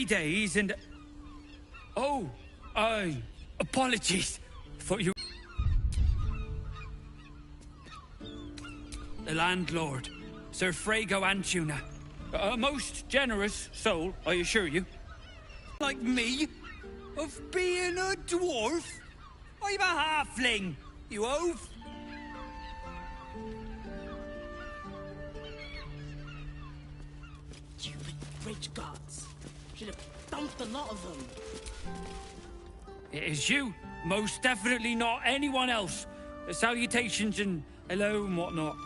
3 days and... Oh, apologies. Thought you... The landlord, Sir Frago Antuna. A most generous soul, I assure you. Like me? Of being a dwarf? I'm a halfling, you oaf. Stupid rich gods. Should have dumped a lot of them. It is you. Most definitely not anyone else. Salutations and hello and whatnot.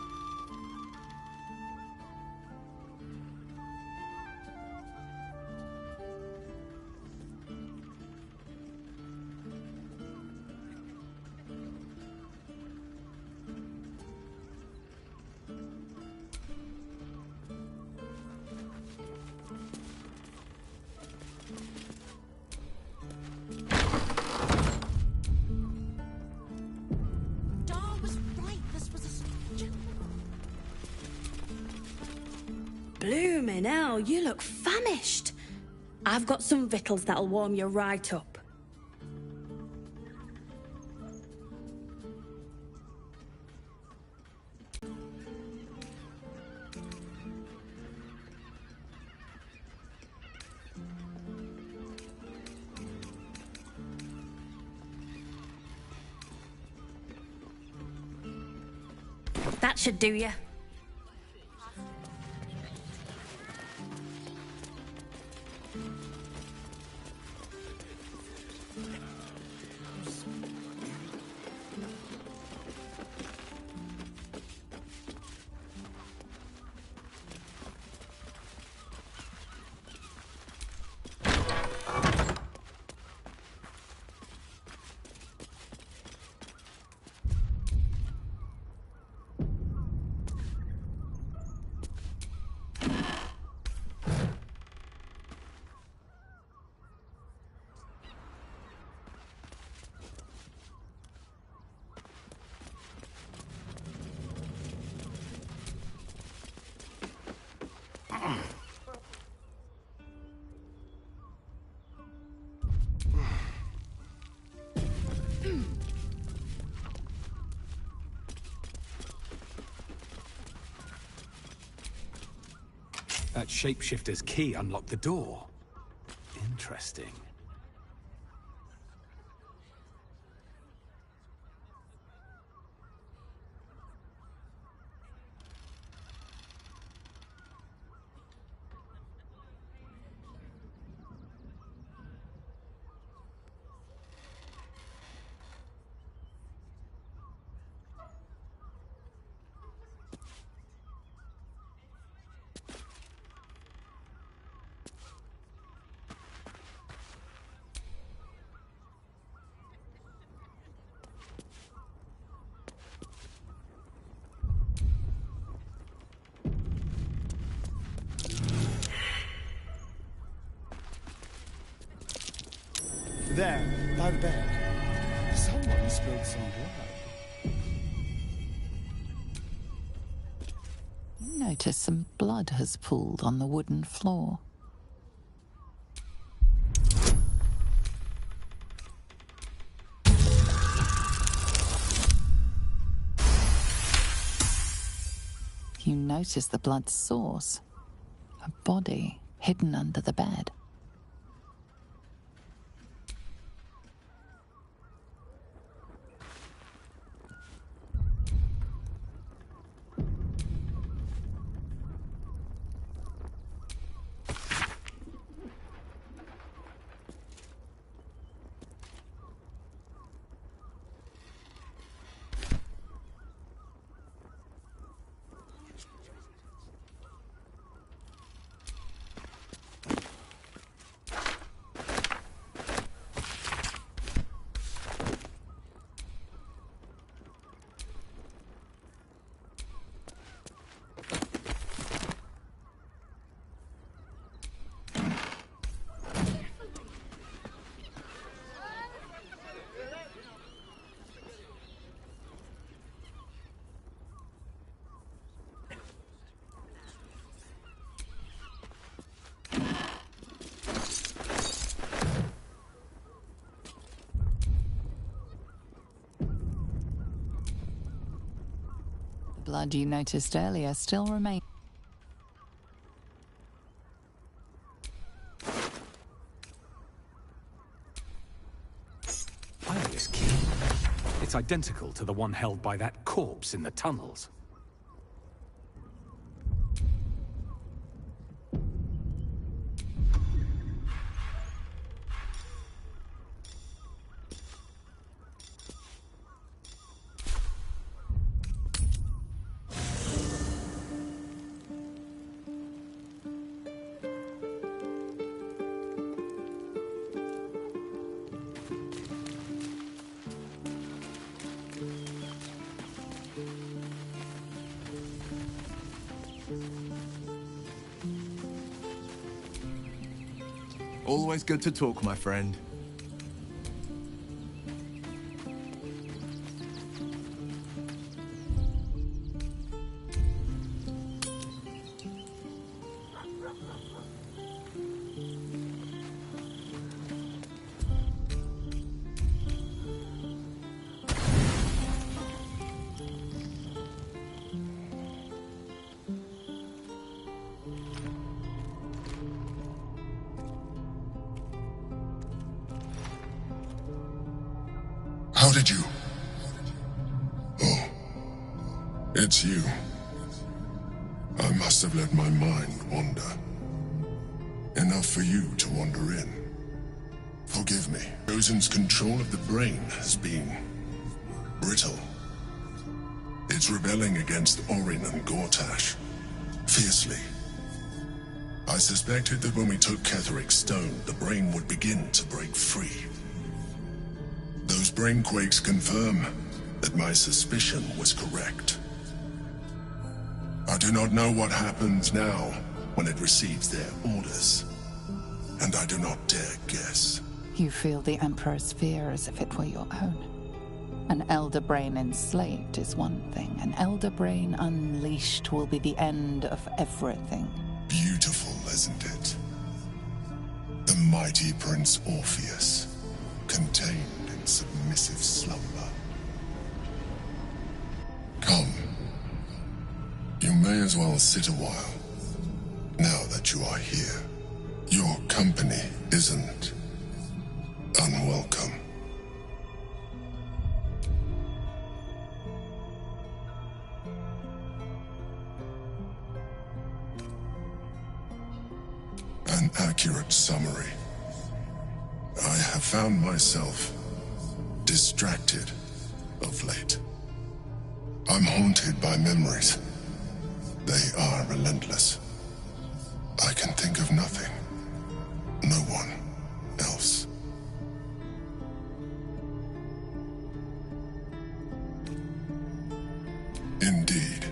Bloomin' hell, you look famished. I've got some victuals that'll warm you right up. That should do you. That shapeshifter's key unlocked the door. Interesting. There, by the bed. Someone spilled some blood. You notice some blood has pooled on the wooden floor. You notice the blood's source. A body hidden under the bed. blood you noticed earlier still remains. This key. It's identical to the one held by that corpse in the tunnels. Always good to talk, my friend. How did you? Oh, it's you. I must have let my mind wander. Enough for you to wander in. Forgive me. Chosen's control of the brain has been brittle. It's rebelling against Orin and Gortash fiercely. I suspected that when we took Ketheric's stone, the brain would begin to break free. Those brainquakes confirm that my suspicion was correct. I do not know what happens now when it receives their orders, and I do not dare guess. You feel the Emperor's fear as if it were your own. An elder brain enslaved is one thing. An elder brain unleashed will be the end of everything. Beautiful, isn't it? The mighty Prince Orpheus, contained in submissive slumber. Come. You may as well sit a while, now that you are here. Your company isn't unwelcome. An accurate summary. I have found myself distracted of late. I'm haunted by memories. They are relentless. I can think of nothing. No one else. Indeed.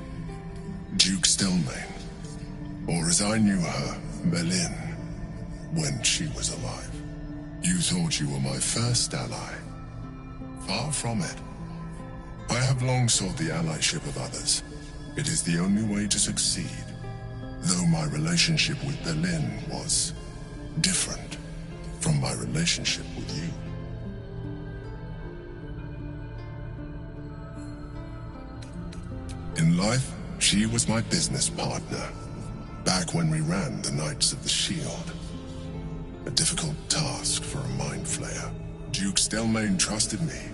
Duke Stelmane, or as I knew her, Belin, when she was alive. You thought you were my first ally. Far from it. I have long sought the allyship of others. It is the only way to succeed. Though my relationship with Belin was different from my relationship with you. In life, she was my business partner, back when we ran the Knights of the Shield. A difficult task for a mind flayer. Duke Stelmane trusted me,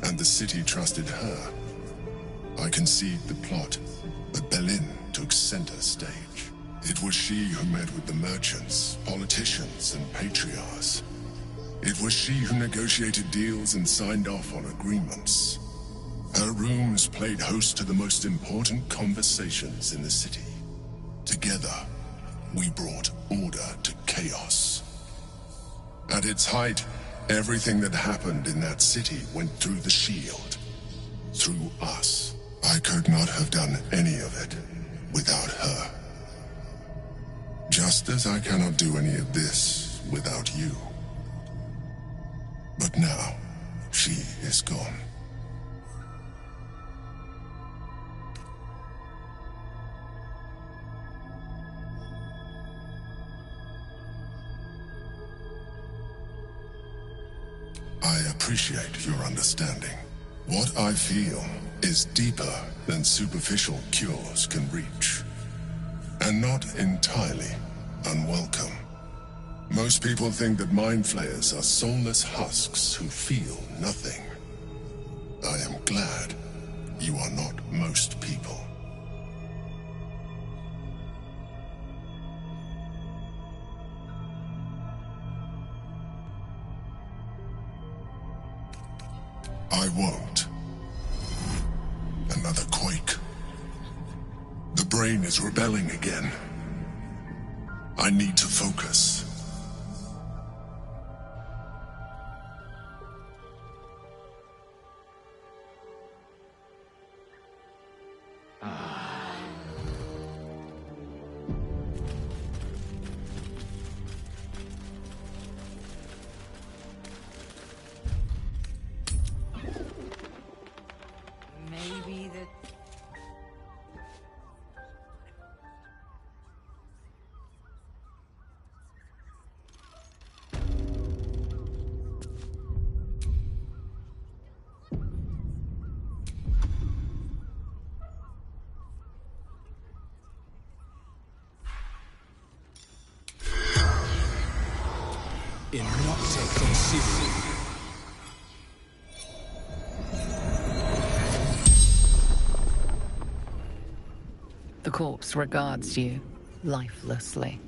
and the city trusted her. I conceived the plot, but Belin took center stage. It was she who met with the merchants, politicians, and patriarchs. It was she who negotiated deals and signed off on agreements. Her rooms played host to the most important conversations in the city. Together, we brought order to chaos. At its height, everything that happened in that city went through the shield. Through us. I could not have done any of it without her. Just as I cannot do any of this without you. But now, she is gone. I appreciate your understanding. What I feel is deeper than superficial cures can reach. And not entirely unwelcome. Most people think that mind flayers are soulless husks who feel nothing. I am glad you are not most people. I won't. Another quake. The brain is rebelling again. I need to focus. Maybe that. In Nocte Conceived. The corpse regards you lifelessly.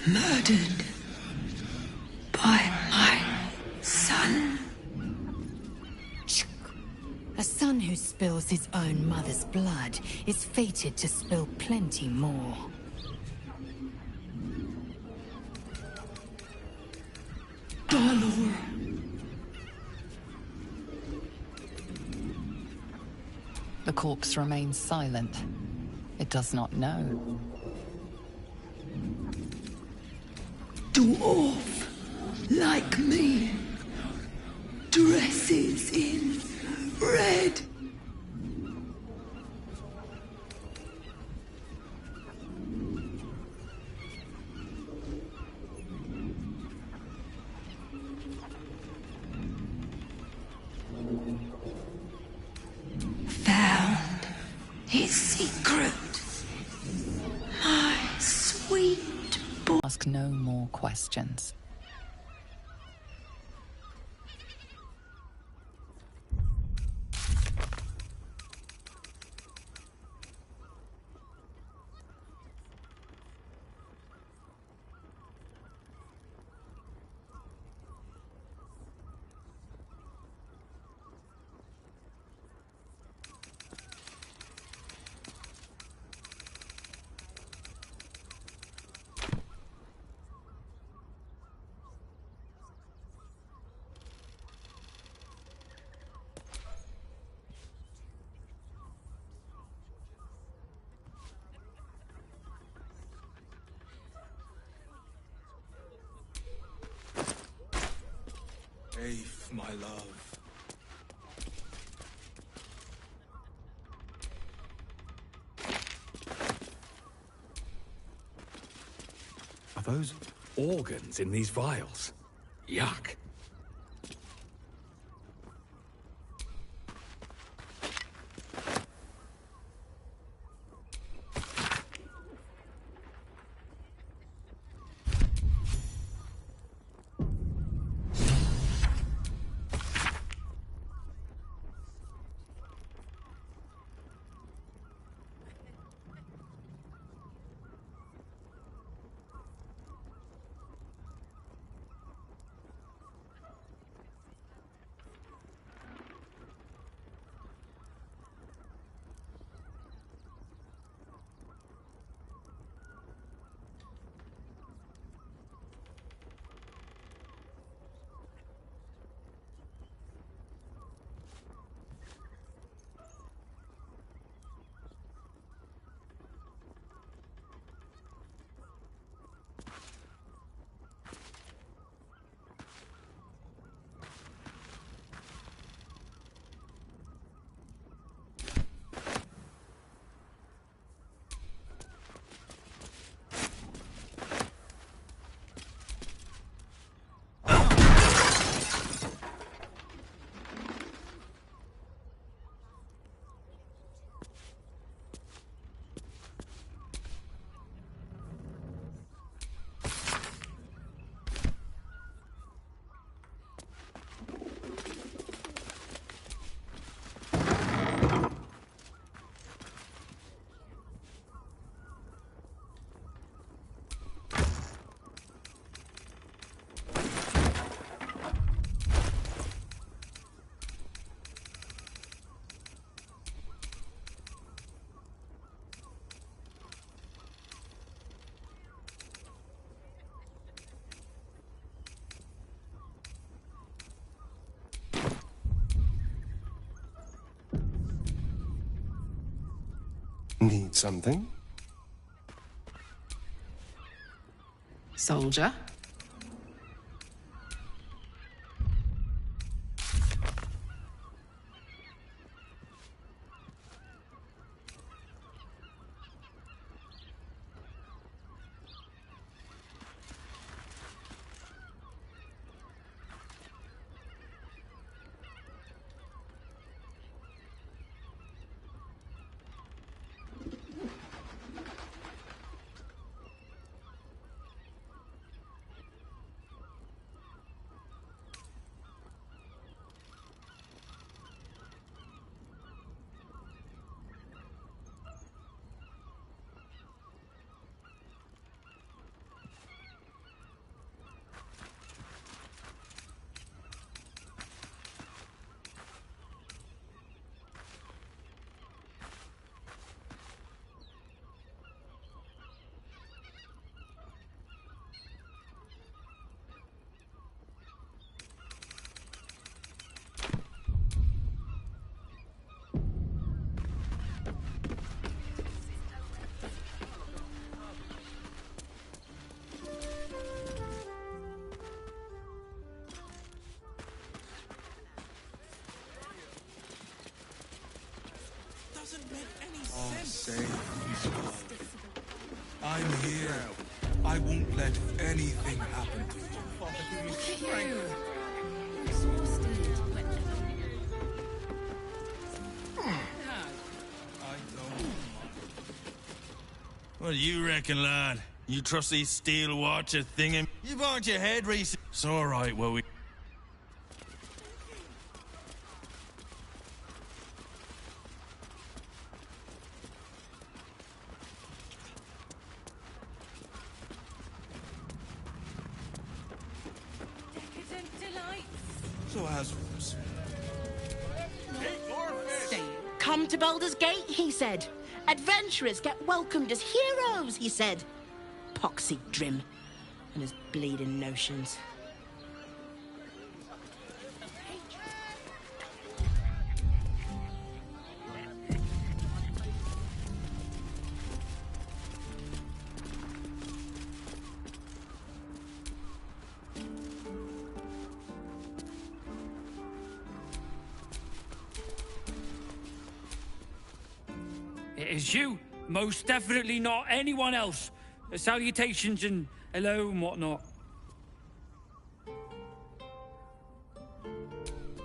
Murdered by my son. A son who spills his own mother's blood is fated to spill plenty more. Baldur. The corpse remains silent. It does not know. Dwarf, like me, dresses in red. Found his secret. My sweet boy. Ask no more questions. Aif, my love. Are those organs in these vials? Yuck. Need something? Soldier? I'm here. I won't let anything happen to you. What do you reckon, lad? You trust these steel watcher thingin'? You bonked your head recently. It's all right, well, we... So as Come to Baldur's Gate, he said. Adventurers get welcomed as heroes, he said. Poxy Drim and his bleeding notions. It is you. Most definitely not anyone else. Salutations and hello and whatnot.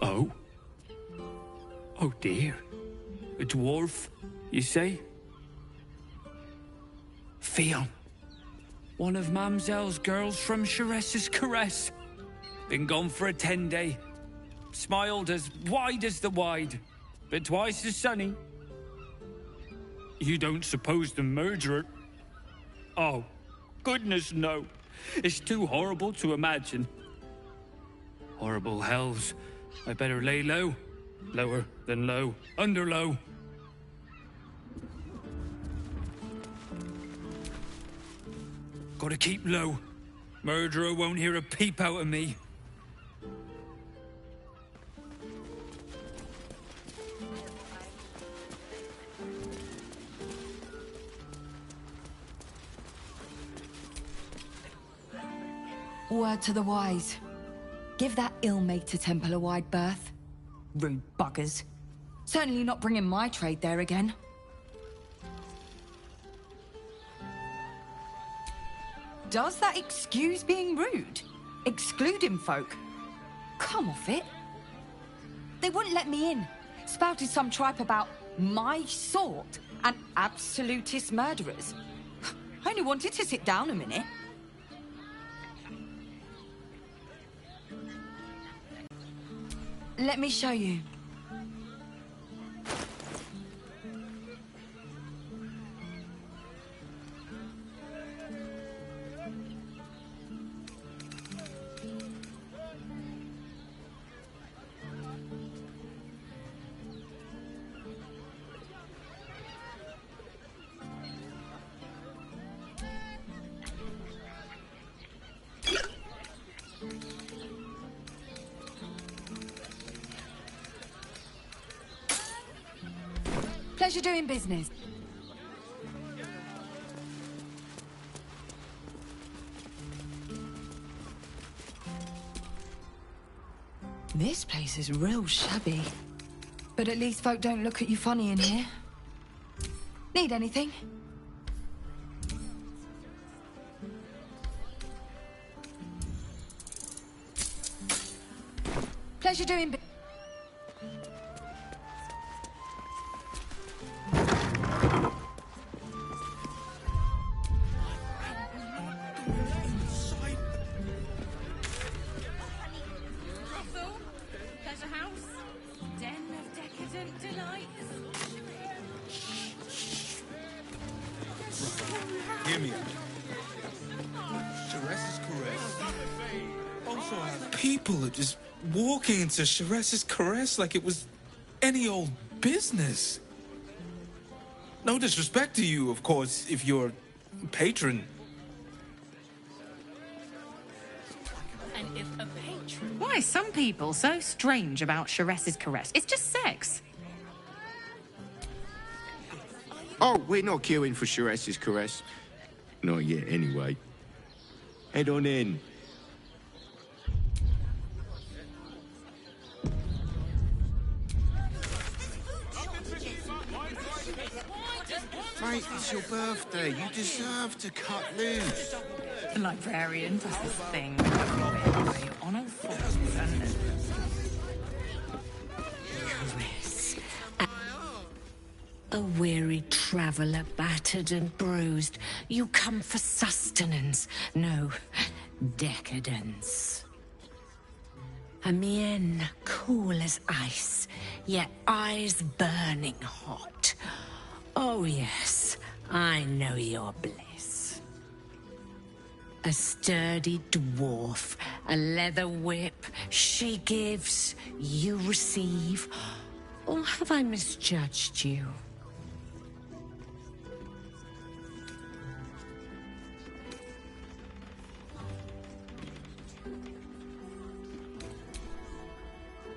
Oh? Oh dear. A dwarf, you say? Fion. One of Mamselle's girls from Chares's Caress. Been gone for a 10-day. Smiled as wide as the wide, but twice as sunny. You don't suppose the murderer... Oh, goodness no. It's too horrible to imagine. Horrible hells. I better lay low. Lower than low. Under low. Gotta keep low. Murderer won't hear a peep out of me. Word to the wise. Give that ill-mater temple a wide berth. Rude buggers. Certainly not bringing my trade there again. Does that excuse being rude? Excluding folk? Come off it. They wouldn't let me in. Spouted some tripe about my sort and absolutist murderers. I only wanted to sit down a minute. Let me show you. Pleasure doing business. This place is real shabby. But at least folk don't look at you funny in here. Need anything? Pleasure doing. Hear me out. Sharess's caress. Also, people are just walking into Sharess's caress like it was any old business. No disrespect to you, of course, if you're patron. And if a patron... Why are some people so strange about Sharess's caress? It's just sex. Oh, we're not queuing for Sharess's caress. Not yet, anyway. Head on in. Mate, it's your birthday. You deserve to cut loose. The librarian does this thing where you honour falls and... Caress. A weary traveller, battered and bruised. You come for sustenance, no decadence. A mien cool as ice, yet eyes burning hot. Oh yes, I know your bliss. A sturdy dwarf, a leather whip, she gives, you receive. Or have I misjudged you?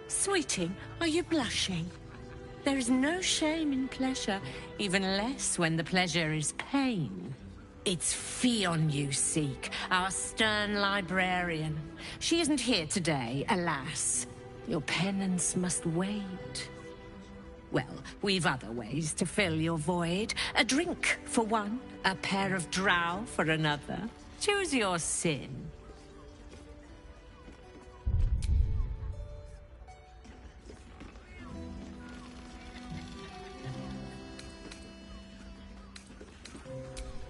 Sweeting, are you blushing? There is no shame in pleasure, even less when the pleasure is pain. It's Fionn you seek, our stern librarian. She isn't here today, alas. Your penance must wait. Well, we've other ways to fill your void. A drink for one, a pair of drow for another. Choose your sin.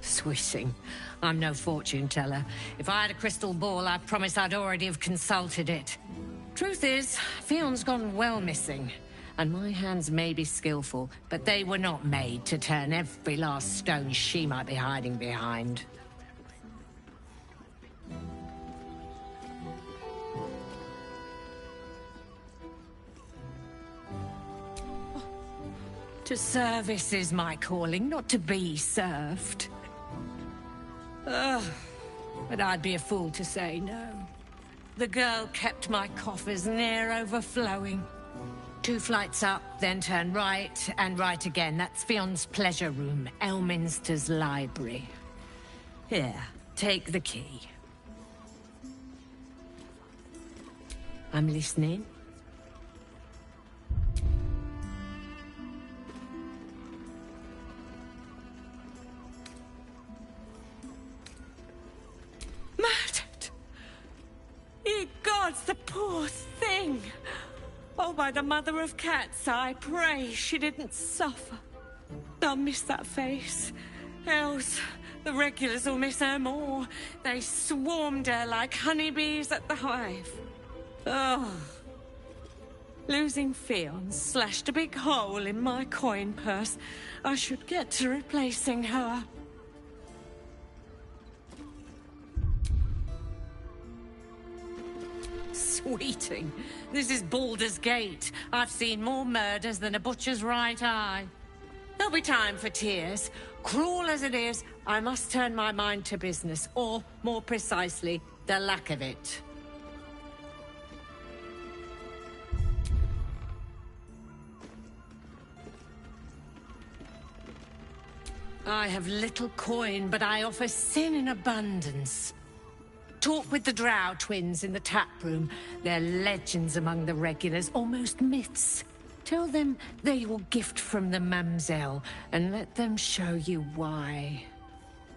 Swishing. I'm no fortune teller. If I had a crystal ball, I promise I'd already have consulted it. Truth is, Fionn's gone well missing. And my hands may be skillful, but they were not made to turn every last stone she might be hiding behind. To service is my calling, not to be served. Ugh, but I'd be a fool to say no. The girl kept my coffers near overflowing. 2 flights up, then turn right, and right again. That's Fionn's pleasure room, Elminster's library. Here, take the key. I'm listening. Murdered! Ye gods, the poor thing! Oh, by the mother of cats, I pray she didn't suffer. I'll miss that face. Else, the regulars will miss her more. They swarmed her like honeybees at the hive. Oh. Losing Fionn slashed a big hole in my coin purse. I should get to replacing her. Sweeting. This is Baldur's Gate. I've seen more murders than a butcher's right eye. There'll be time for tears. Cruel as it is, I must turn my mind to business, or, more precisely, the lack of it. I have little coin, but I offer sin in abundance. talk with the Drow twins in the tap room. They're legends among the regulars, almost myths. Tell them they're your gift from the Mamselle, and let them show you why.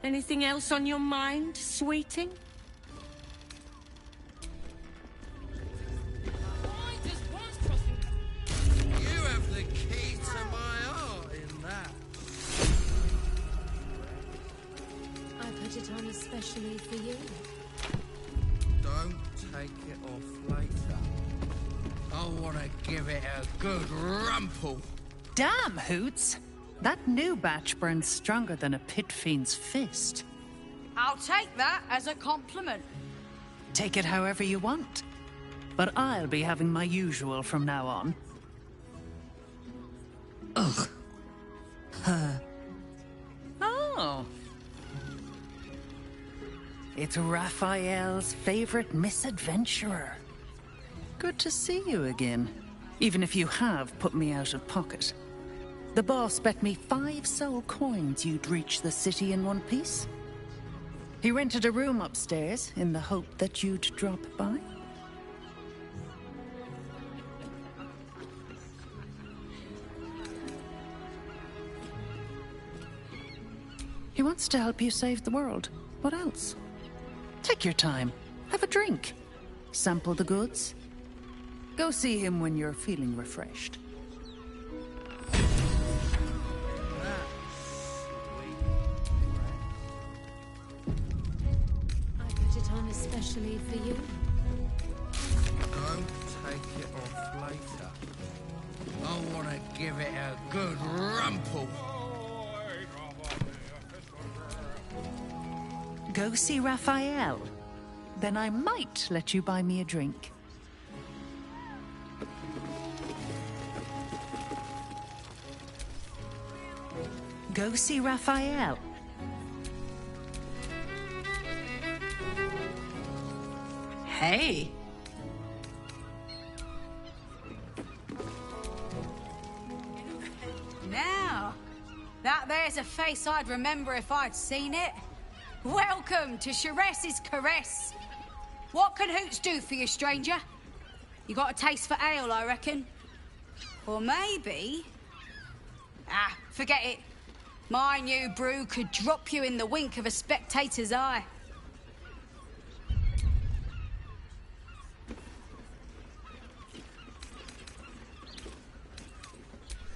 Anything else on your mind, sweeting? You have the key to my heart in that. I put it on especially for you. Don't take it off later. I want to give it a good rumple. Damn, Hoots! That new batch burns stronger than a pit fiend's fist. I'll take that as a compliment. Take it however you want. But I'll be having my usual from now on. Ugh. Oh. It's Raphael's favorite misadventurer. Good to see you again. Even if you have put me out of pocket. The boss bet me 5 soul coins you'd reach the city in one piece. He rented a room upstairs in the hope that you'd drop by. He wants to help you save the world. What else? Take your time. Have a drink. Sample the goods. Go see him when you're feeling refreshed. I put it on especially for you. Don't take it off later. I want to give it a good rumple. Go see Raphael. Then I might let you buy me a drink. Go see Raphael. Hey. Now, that there's a face I'd remember if I'd seen it. Welcome to Sharess's Caress. What can Hoots do for you, stranger? You got a taste for ale, I reckon? Or maybe... Ah, forget it. My new brew could drop you in the wink of a spectator's eye.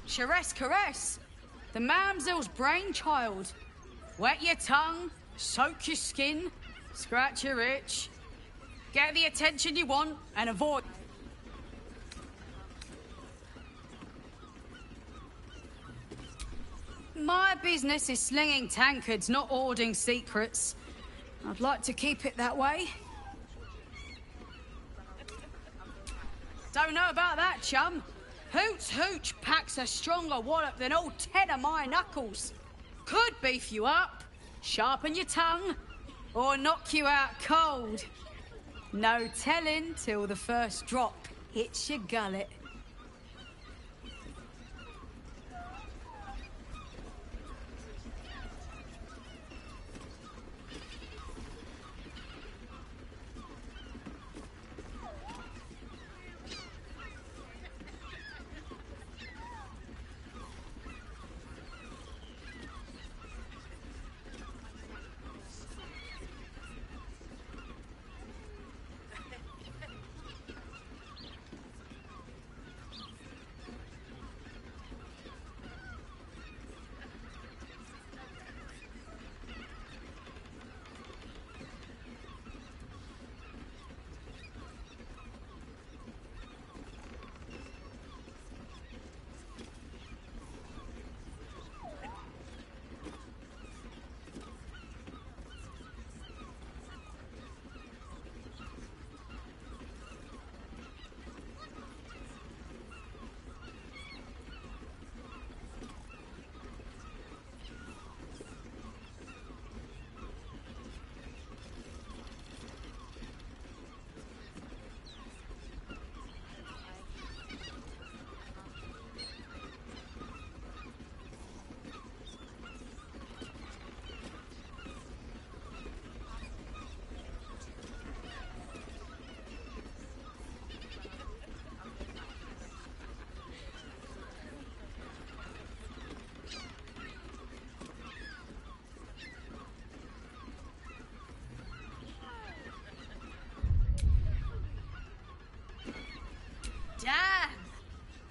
Sharess Caress, the Mamselle's brainchild. Wet your tongue, soak your skin, scratch your itch, get the attention you want, and avoid... My business is slinging tankards, not hoarding secrets. I'd like to keep it that way. Don't know about that, chum. Hoots Hooch packs a stronger wallop than all 10 of my knuckles. Could beef you up, sharpen your tongue, or knock you out cold. No telling till the first drop hits your gullet.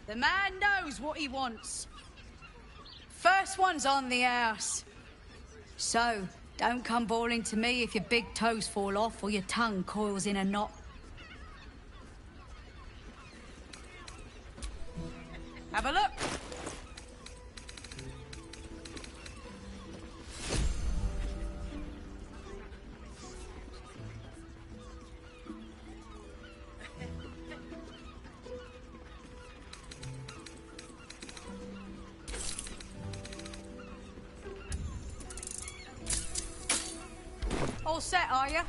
The man knows what he wants. First one's on the house. So, don't come bawling to me if your big toes fall off or your tongue coils in a knot. Have a look. All set, are you?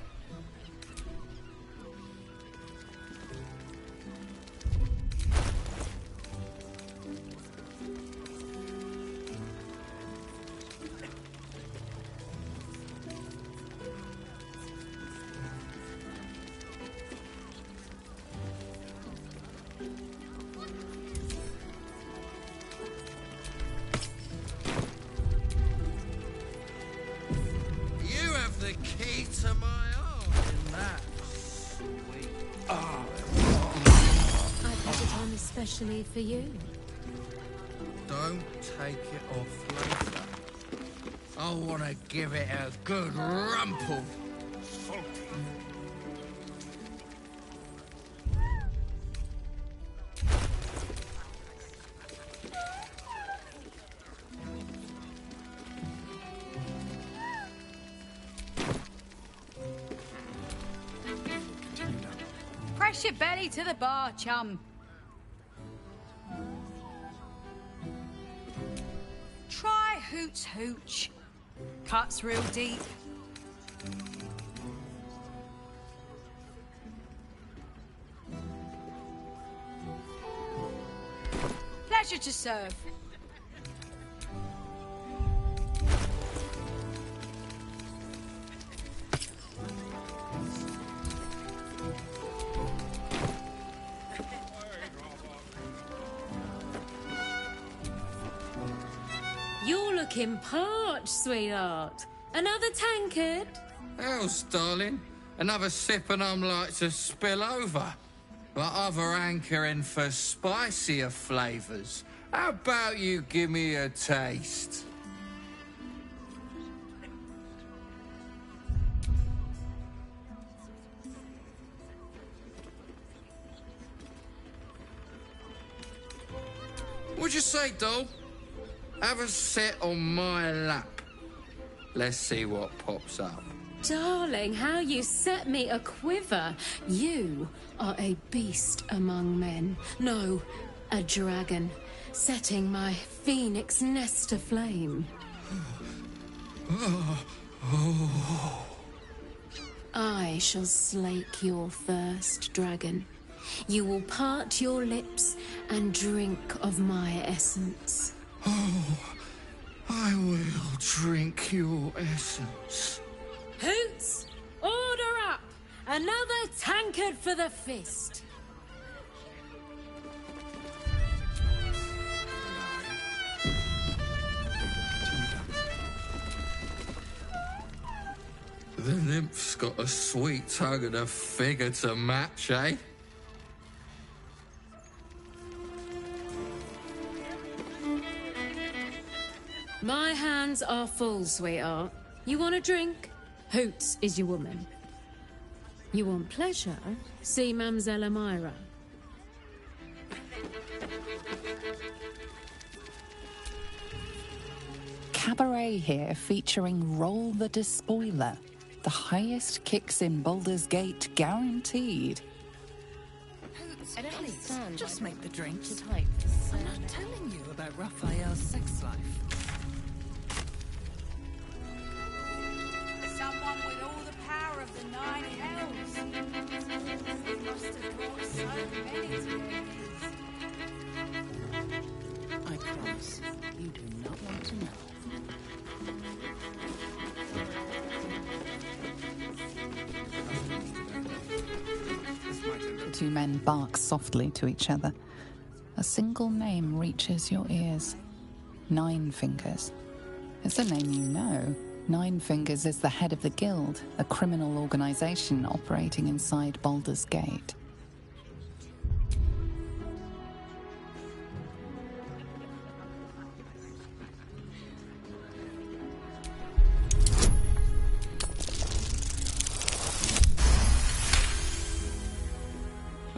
You have the key to my heart in that sweet. I put it on especially for you. Don't take it off later. I want to give it a good rumple. Press your belly to the bar, chum. Try Hoots Hooch. Cuts real deep. Pleasure to serve. You're looking parched, sweetheart. Another tankard? How's, darling? Another sip and I'm like to spill over. But other hankering for spicier flavours. How about you give me a taste? What'd you say, doll? Have a sit on my lap. Let's see what pops up. Darling, how you set me a quiver. You are a beast among men. No, a dragon, setting my phoenix nest aflame. I shall slake your thirst, dragon. You will part your lips and drink of my essence. Oh, I will drink your essence. Hoots, order up! Another tankard for the fist. The nymph's got a sweet tongue and a figure to match, eh? My hands are full, sweetheart. You want a drink? Hoots is your woman. You want pleasure? See Mamselle Amira. Cabaret here featuring Roll the Despoiler. The highest kicks in Baldur's Gate guaranteed. I don't understand. Just make the drinks. I'm not telling you about Raphael's sex life. Someone with all the power of the nine hells. He must have brought so many to their knees. I promise, you do not want to know. The two men bark softly to each other. A single name reaches your ears. Nine Fingers. It's a name you know. Nine Fingers is the head of the Guild, a criminal organization operating inside Baldur's Gate.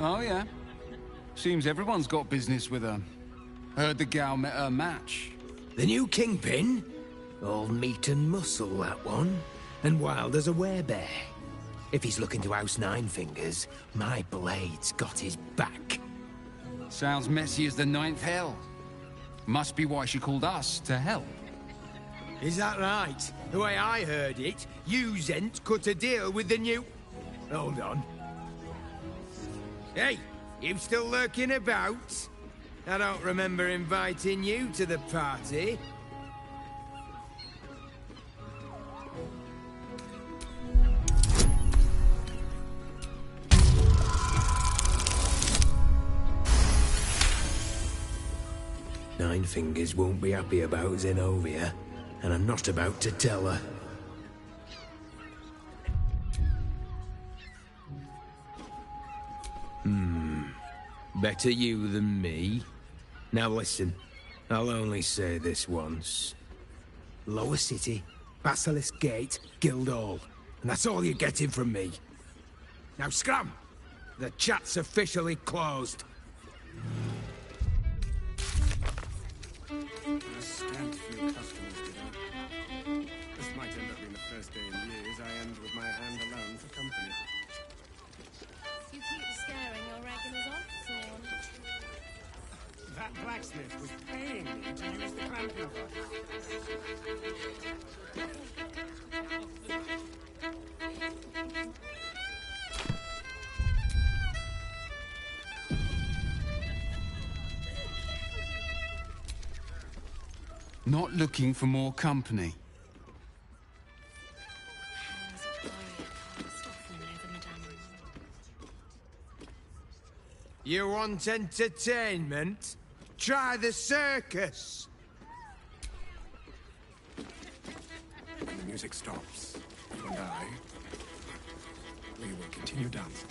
Oh, yeah. Seems everyone's got business with her. Heard the gal met her match. The new kingpin? All meat and muscle, that one. And wild as a werebear. If he's looking to oust Nine Fingers, my blade's got his back. Sounds messy as the ninth hell. Must be why she called us to help. Is that right? The way I heard it, you Zent cut a deal with the new... Hold on. Hey, you still lurking about? I don't remember inviting you to the party. Nine Fingers won't be happy about Zenobia, and I'm not about to tell her. Better you than me. Now listen, I'll only say this once. Lower City, Basilisk Gate, Guildhall. And that's all you're getting from me. Now scram! The chat's officially closed. A scant few customers today. This might end up being the first day in years I end with my hand alone for company. You keep scaring your regulars off, Thorn. That blacksmith was paying me to use the clamping device. Not looking for more company. You want entertainment? Try the circus! When the music stops, you and I, we will continue dancing.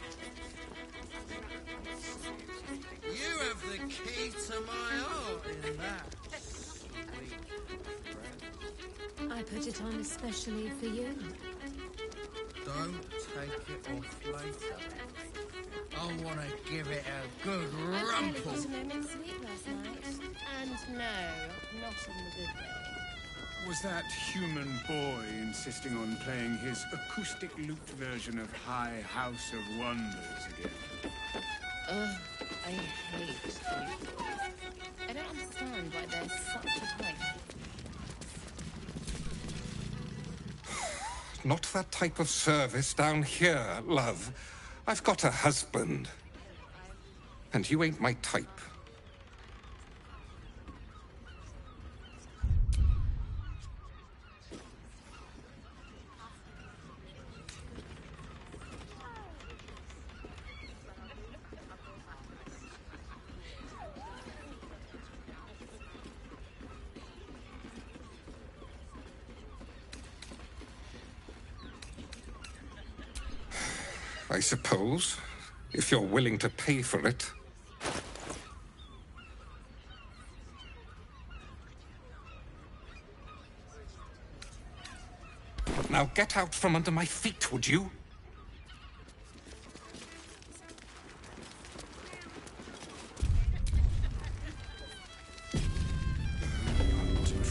You have the key to my heart in that. I put it on especially for you. Don't take it off later. I want to give it a good I barely rumple. got a moment's sleep last night. And no, not in the good way. Was that human boy insisting on playing his acoustic lute version of High House of Wonders again? Ugh, I hate people. I don't understand why there's such a type. Not that type of service down here, love. I've got a husband. And you ain't my type. I suppose, if you're willing to pay for it. Now get out from under my feet, would you?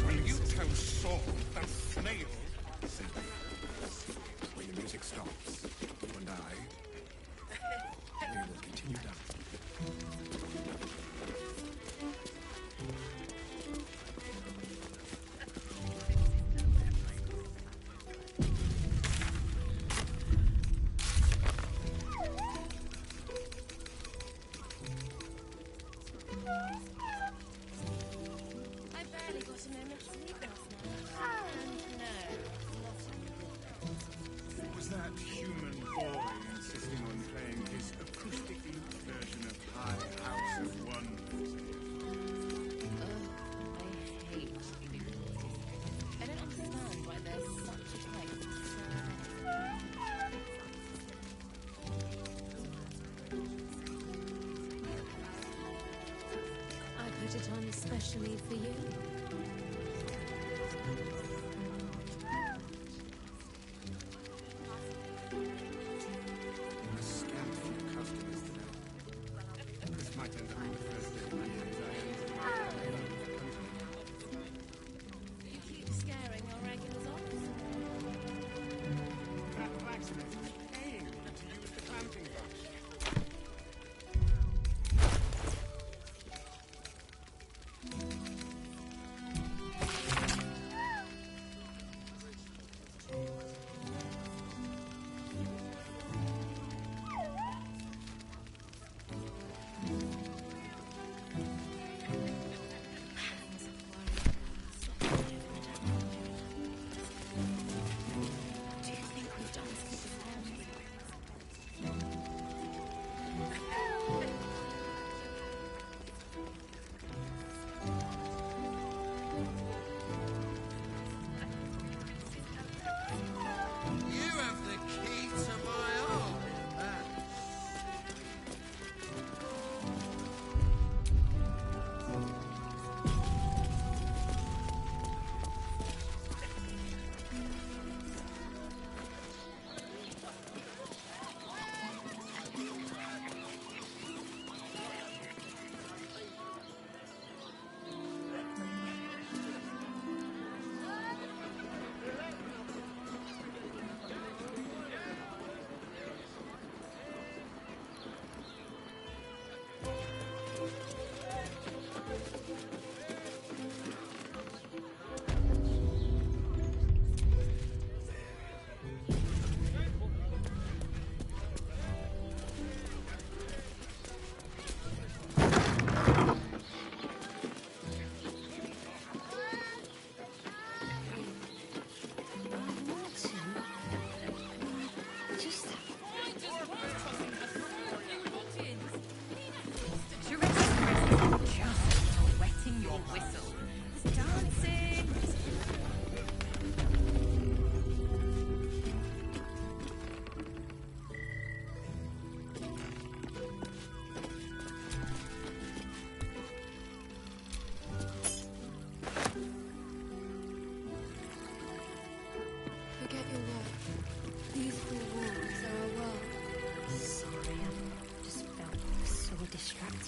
Will you tell Saul that snail? Simply, when the music stops, you and I, we will continue dancing. I barely got a moment's sleep last night. And no, not in the good way. Was that human boy insisting on playing his acoustic lute version of High House of Wonders again? I hate people. I don't understand why there's such a type. I put it on especially for you. A scant few customers today.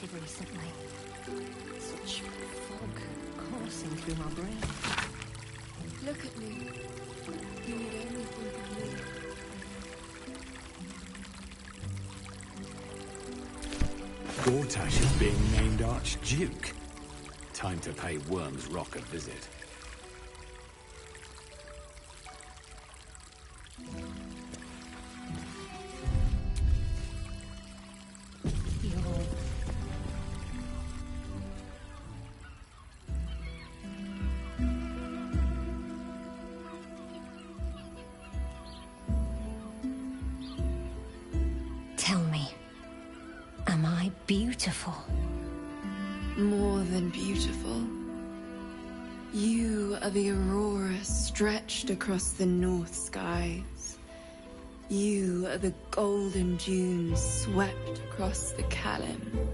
excited recently. Such fog coursing through my brain. Look at me. You need only think of me. Gortash is being named Archduke. Time to pay Worm's Rock a visit. Tell me, am I beautiful? More than beautiful. You are the aurora stretched across the north skies. You are the golden dunes swept across the Kalim.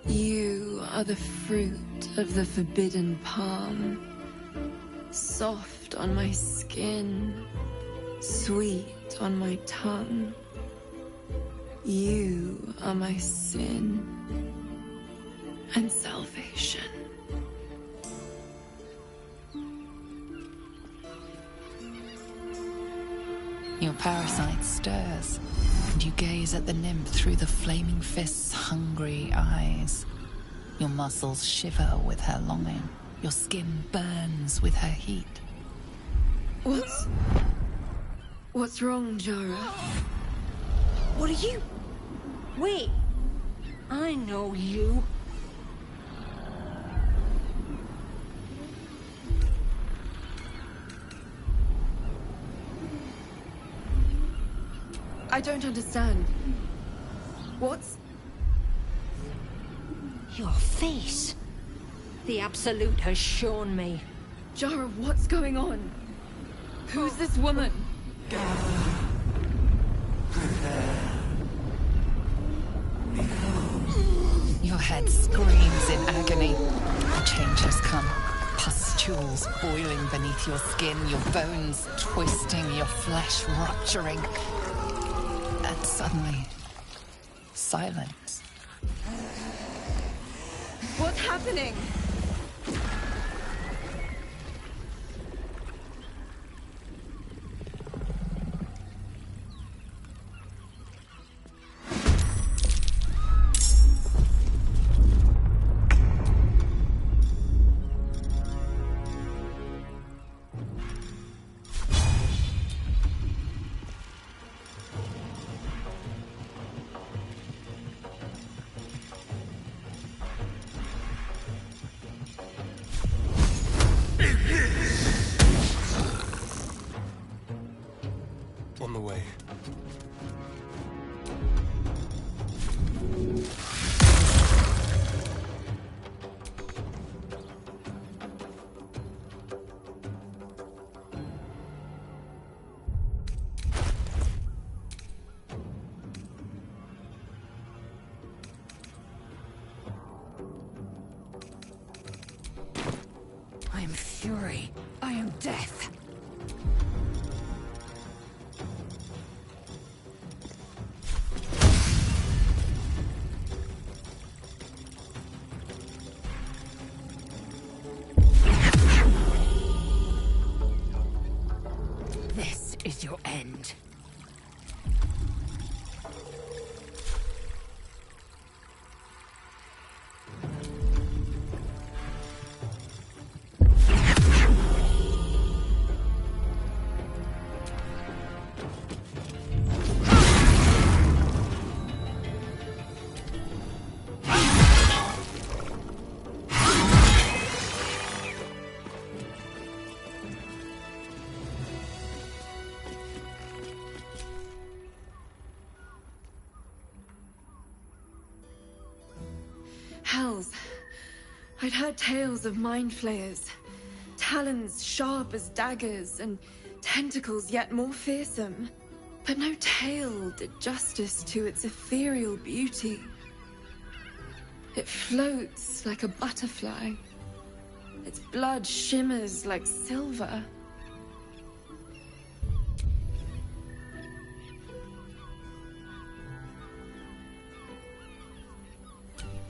You are the fruit of the forbidden palm, soft on my skin, sweet on my tongue. You are my sin and salvation. Your parasite stirs, and you gaze at the nymph through the flaming fist's hungry eyes. Your muscles shiver with her longing. Your skin burns with her heat. What's wrong, Jara? What are you? Wait. I know you. I don't understand. Your face. The Absolute has shown me. Jara, what's going on? Who's this woman? Your head screams in agony. The change has come. Pustules boiling beneath your skin, your bones twisting, your flesh rupturing. And suddenly, silence. What's happening? On the way. I am fury. I am death. This is your end. Hells. I'd heard tales of mind flayers. Talons sharp as daggers and tentacles yet more fearsome. But no tale did justice to its ethereal beauty. It floats like a butterfly. Its blood shimmers like silver.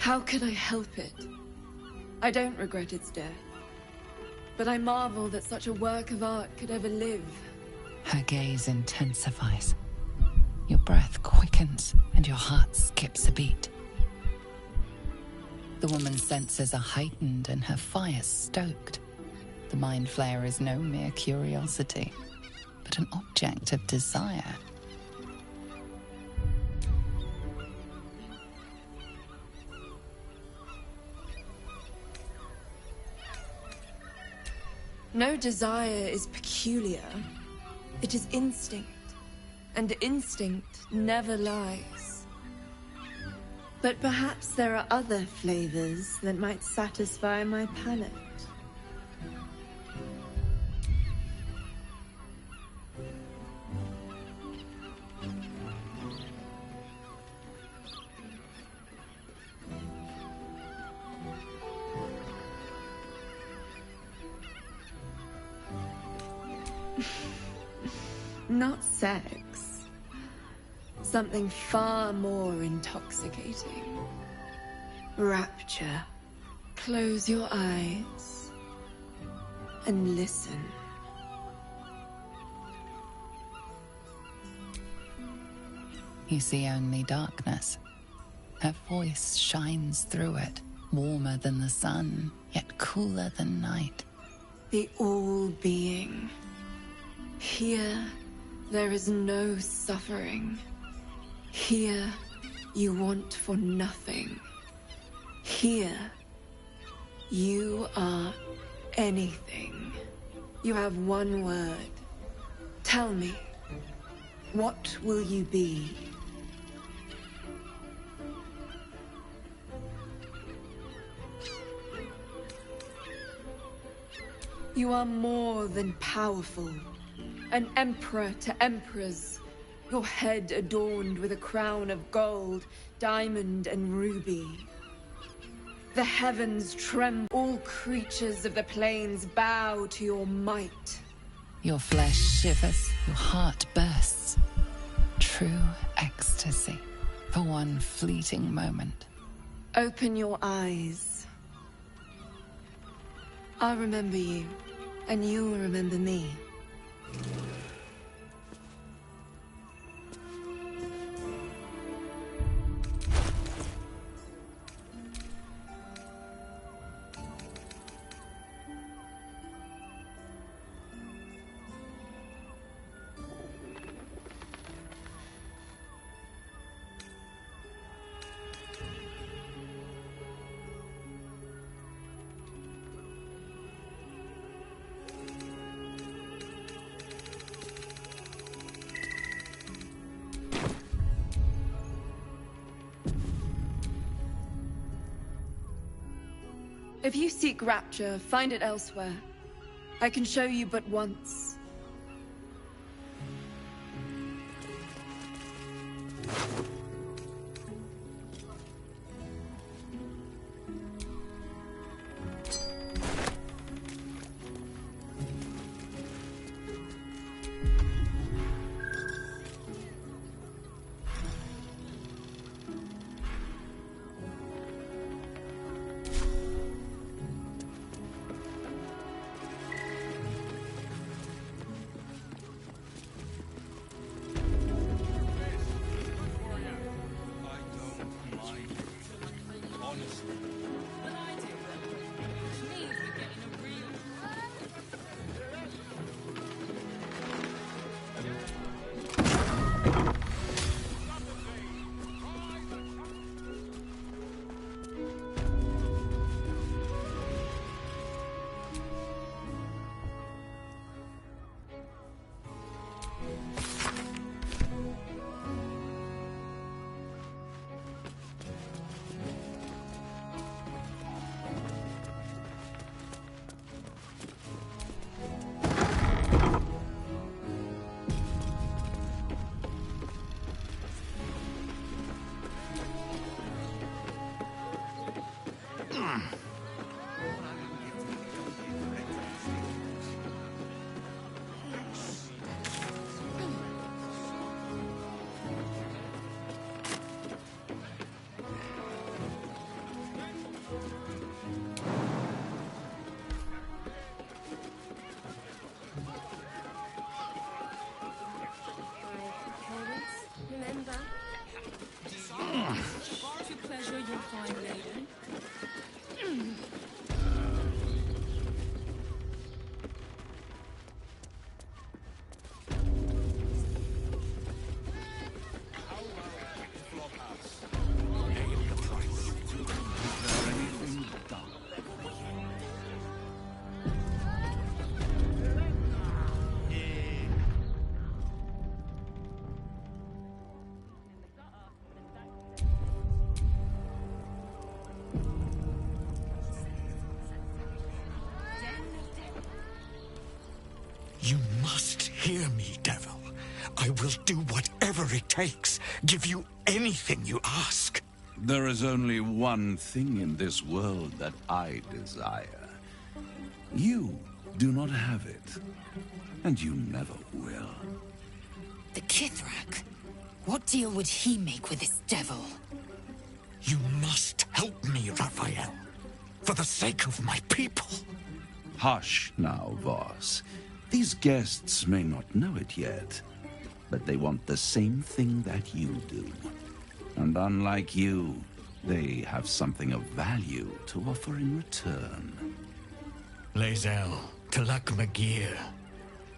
How could I help it? I don't regret its death. But I marvel that such a work of art could ever live. Her gaze intensifies. Your breath quickens and your heart skips a beat. The woman's senses are heightened and her fire stoked. The mind flayer is no mere curiosity, but an object of desire. No desire is peculiar. It is instinct, and instinct never lies. But perhaps there are other flavors that might satisfy my palate. Not sex. Something far more intoxicating. Rapture. Close your eyes and listen. You see only darkness. Her voice shines through it, warmer than the sun, yet cooler than night. The all-being. Here, there is no suffering. Here, you want for nothing. Here, you are anything. You have one word. Tell me, what will you be? You are more than powerful. An emperor to emperors. Your head adorned with a crown of gold, diamond and ruby. The heavens tremble. All creatures of the plains bow to your might. Your flesh shivers, your heart bursts. True ecstasy for one fleeting moment. Open your eyes. I'll remember you, and you'll remember me. If you seek rapture, find it elsewhere. I can show you but once. You must hear me, devil. I will do whatever it takes. Give you anything you ask. There is only one thing in this world that I desire. You do not have it, and you never will. The Kithrak? What deal would he make with this devil? You must help me, Raphael. For the sake of my people. Hush now, Voss. These guests may not know it yet, but they want the same thing that you do. And unlike you, they have something of value to offer in return. Lae'zel, Talak Magir.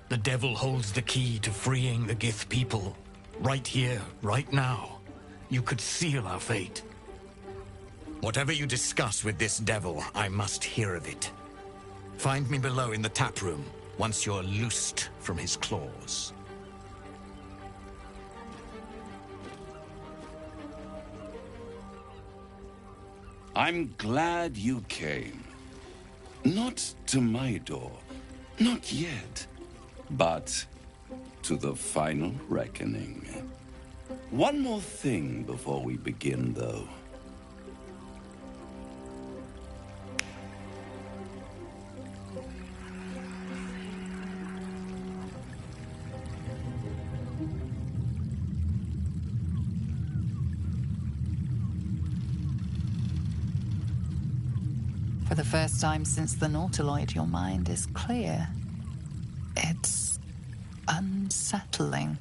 The devil holds the key to freeing the Gith people. Right here, right now. You could seal our fate. Whatever you discuss with this devil, I must hear of it. Find me below in the tap room, once you're loosed from his claws. I'm glad you came. Not to my door, not yet, but to the final reckoning. One more thing before we begin, though. For the first time since the Nautiloid, your mind is clear. It's unsettling.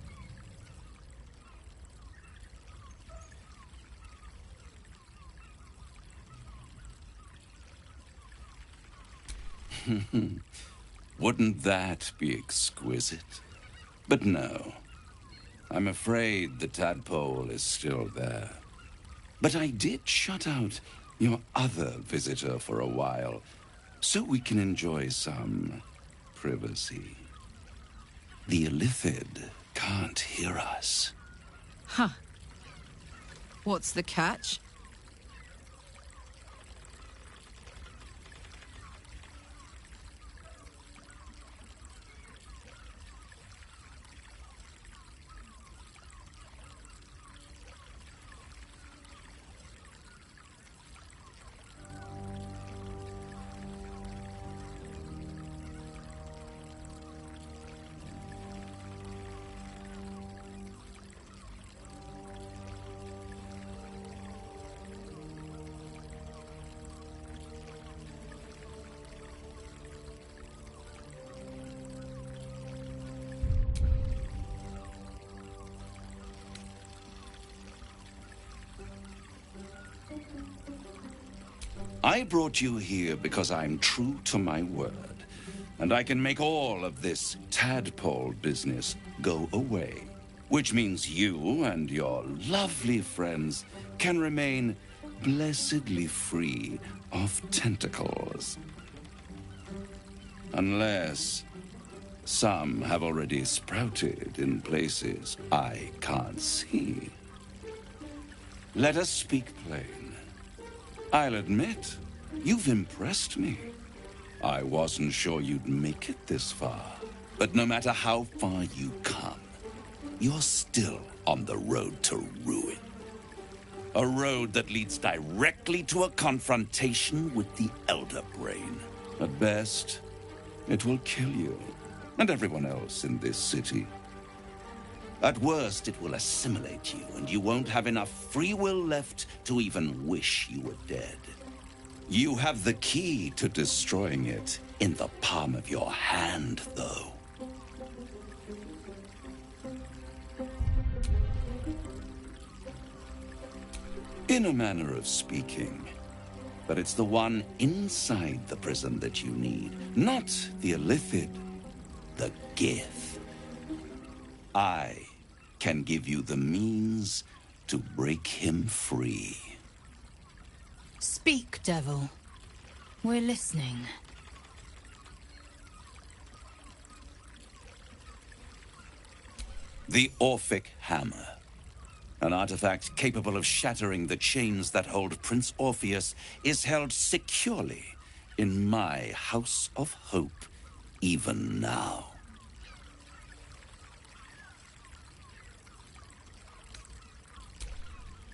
Wouldn't that be exquisite? But no. I'm afraid the tadpole is still there. But I did shut out your other visitor for a while, so we can enjoy some privacy. The Illithid can't hear us. Huh. What's the catch? I brought you here because I'm true to my word, and I can make all of this tadpole business go away, which means you and your lovely friends can remain blessedly free of tentacles. Unless some have already sprouted in places I can't see. Let us speak plain. I'll admit, you've impressed me. I wasn't sure you'd make it this far. But no matter how far you come, you're still on the road to ruin. A road that leads directly to a confrontation with the Elder Brain. At best, it will kill you, and everyone else in this city. At worst, it will assimilate you, and you won't have enough free will left to even wish you were dead. You have the key to destroying it in the palm of your hand, though. In a manner of speaking. But it's the one inside the prison that you need, not the Illithid, the Gith. I can give you the means to break him free. Speak, devil. We're listening. The Orphic Hammer. An artifact capable of shattering the chains that hold Prince Orpheus is held securely in my House of Hope, even now.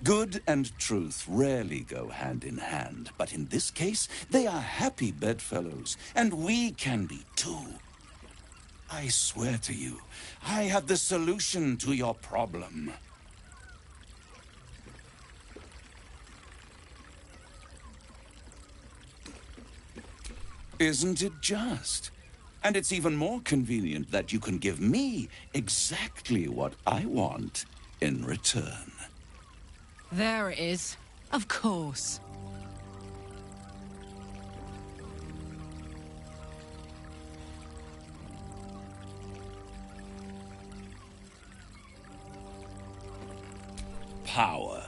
Good and truth rarely go hand in hand, but in this case, they are happy bedfellows, and we can be too. I swear to you, I have the solution to your problem. Isn't it just? And it's even more convenient that you can give me exactly what I want in return. There it is. Of course. Power.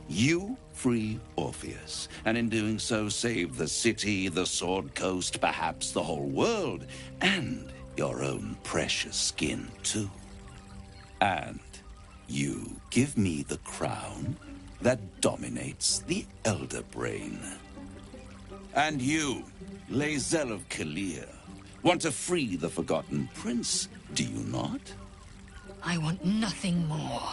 You free Orpheus, and in doing so save the city, the Sword Coast, perhaps the whole world, and your own precious skin too. And you give me the crown that dominates the Elder Brain. And you, Lae'zel of Kalir, want to free the Forgotten Prince, do you not? I want nothing more.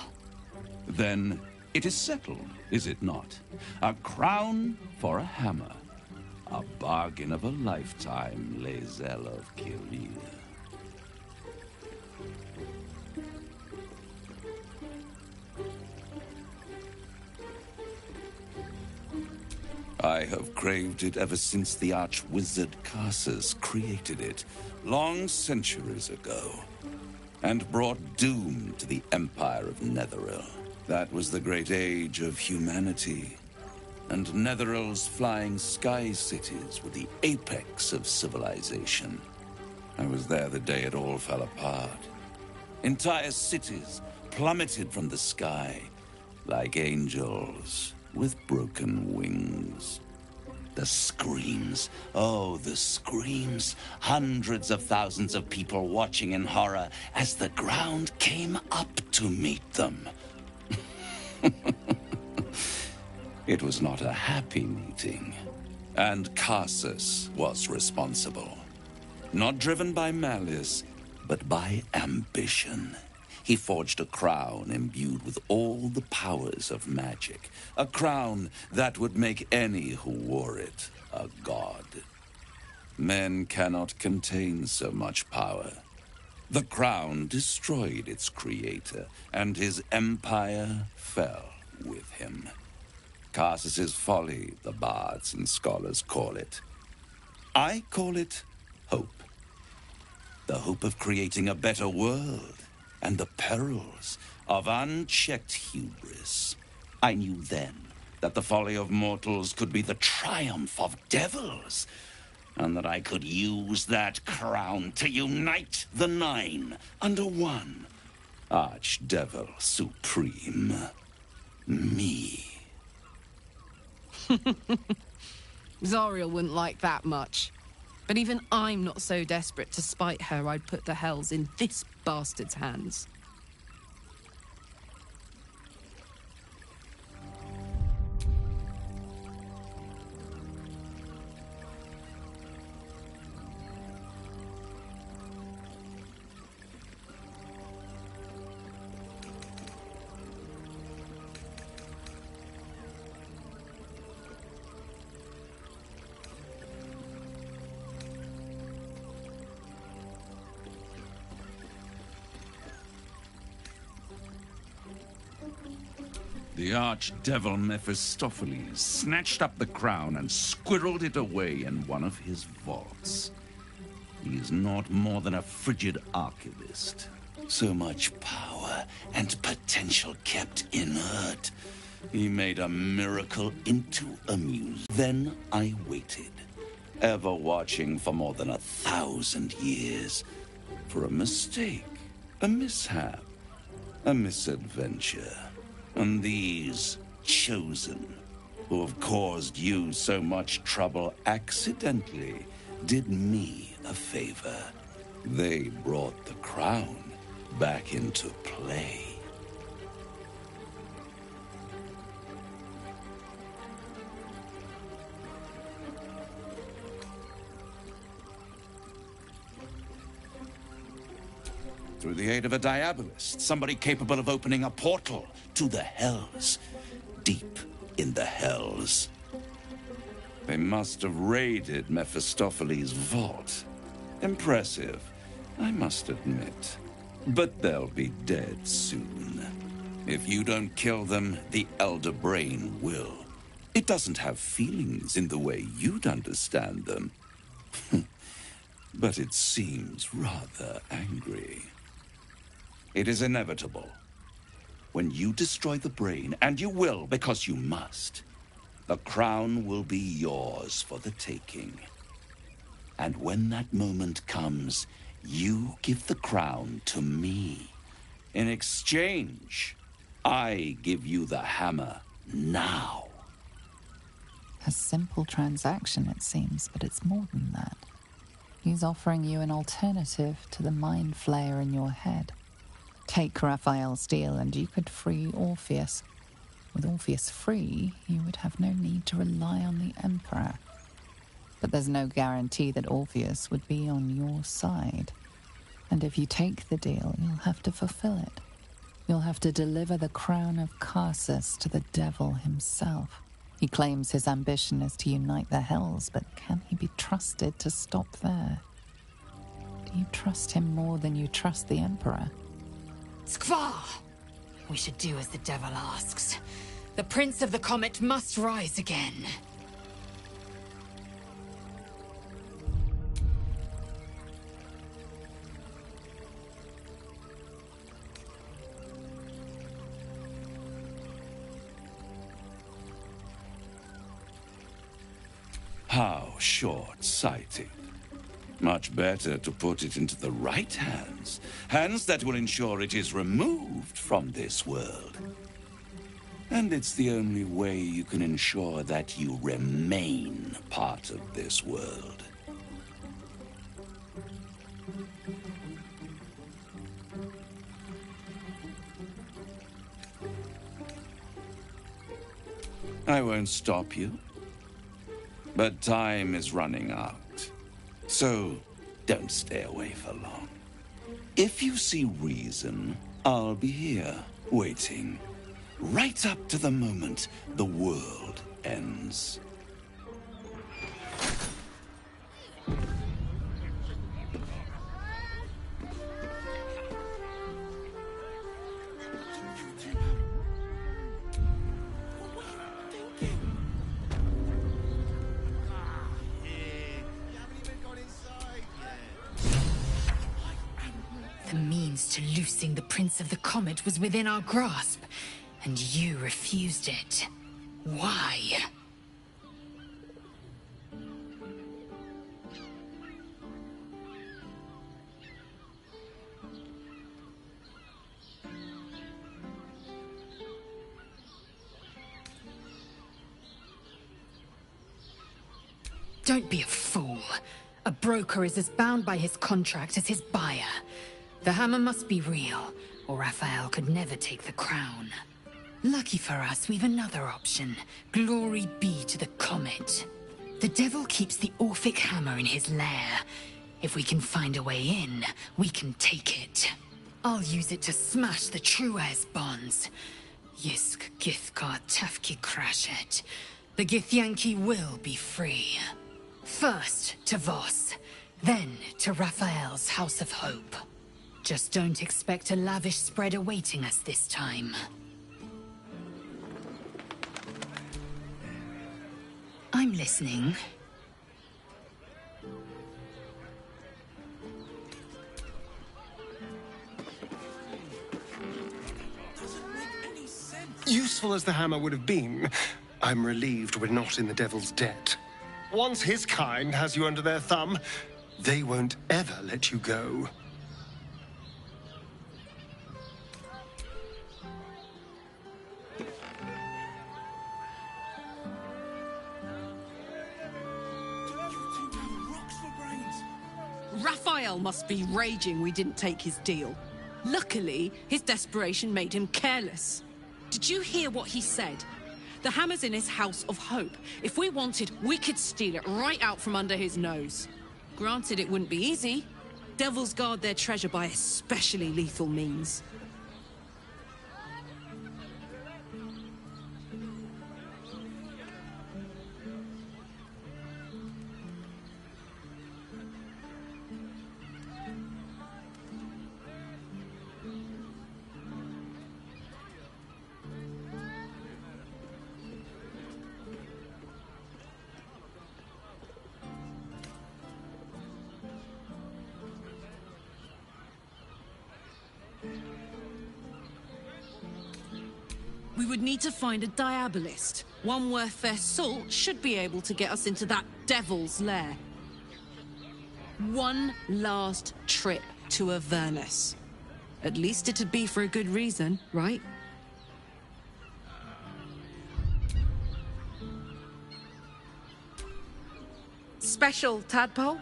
Then it is settled, is it not? A crown for a hammer. A bargain of a lifetime, Lae'zel of Kalir. I have craved it ever since the arch-wizard Karsus created it, long centuries ago, and brought doom to the Empire of Netheril. That was the great age of humanity, and Netheril's flying sky cities were the apex of civilization. I was there the day it all fell apart. Entire cities plummeted from the sky, like angels with broken wings. The screams, oh, the screams. Hundreds of thousands of people watching in horror as the ground came up to meet them. It was not a happy meeting, and Karsus was responsible. Not driven by malice, but by ambition. He forged a crown imbued with all the powers of magic. A crown that would make any who wore it a god. Men cannot contain so much power. The crown destroyed its creator, and his empire fell with him. Karsus's folly, the bards and scholars call it. I call it hope. The hope of creating a better world. And the perils of unchecked hubris. I knew then that the folly of mortals could be the triumph of devils, and that I could use that crown to unite the Nine under one Archdevil Supreme. Me. Zariel wouldn't like that much. But even I'm not so desperate to spite her I'd put the hells in this bastard's hands. The archdevil Mephistopheles snatched up the crown and squirreled it away in one of his vaults. He is not more than a frigid archivist. So much power and potential kept inert. He made a miracle into a muse. Then I waited, ever watching for more than 1,000 years, for a mistake, a mishap, a misadventure. And these chosen, who have caused you so much trouble accidentally, did me a favor. They brought the crown back into play. Through the aid of a diabolist, somebody capable of opening a portal to the Hells. Deep in the Hells. They must have raided Mephistopheles' vault. Impressive, I must admit. But they'll be dead soon. If you don't kill them, the Elder Brain will. It doesn't have feelings in the way you'd understand them. But it seems rather angry. It is inevitable. When you destroy the brain, and you will because you must, the crown will be yours for the taking. And when that moment comes, you give the crown to me. In exchange, I give you the hammer now. A simple transaction, it seems, but it's more than that. He's offering you an alternative to the mind flayer in your head. Take Raphael's deal and you could free Orpheus. With Orpheus free, you would have no need to rely on the Emperor. But there's no guarantee that Orpheus would be on your side. And if you take the deal, you'll have to fulfill it. You'll have to deliver the crown of Carsus to the devil himself. He claims his ambition is to unite the Hells, but can he be trusted to stop there? Do you trust him more than you trust the Emperor? Skvar! We should do as the devil asks. The Prince of the Comet must rise again. How short-sighted. Much better to put it into the right hands. Hands that will ensure it is removed from this world. And it's the only way you can ensure that you remain part of this world. I won't stop you. But time is running out. So, don't stay away for long. If you see reason, I'll be here, waiting. Right up to the moment the world ends. The means to loosing the Prince of the Comet was within our grasp, and you refused it. Why? Don't be a fool. A broker is as bound by his contract as his buyer. The hammer must be real, or Raphael could never take the crown. Lucky for us, we've another option. Glory be to the Comet. The devil keeps the Orphic hammer in his lair. If we can find a way in, we can take it. I'll use it to smash the True Heirs bonds. Yisk Githgar Tafki Crashet. The Githyanki will be free. First to Voss, then to Raphael's House of Hope. Just don't expect a lavish spread awaiting us this time. I'm listening. Useful as the hammer would have been, I'm relieved we're not in the Devil's debt. Once his kind has you under their thumb, they won't ever let you go. Raphael must be raging we didn't take his deal. Luckily, his desperation made him careless. Did you hear what he said? The hammer's in his House of Hope. If we wanted, we could steal it right out from under his nose. Granted, it wouldn't be easy, devils guard their treasure by especially lethal means. We would need to find a diabolist. One worth their salt should be able to get us into that devil's lair. One last trip to Avernus. At least it'd be for a good reason, right? Special tadpole?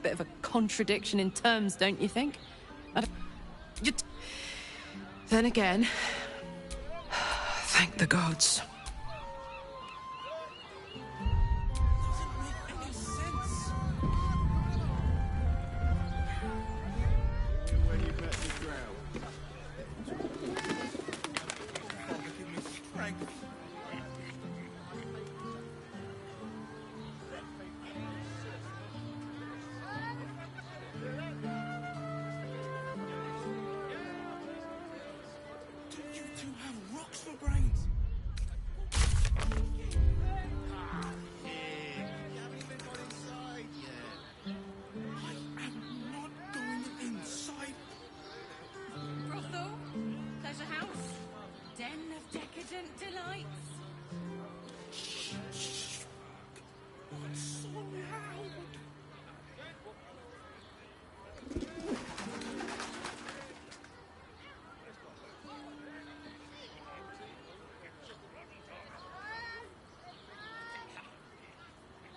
Bit of a contradiction in terms, don't you think? Then again, thank the gods.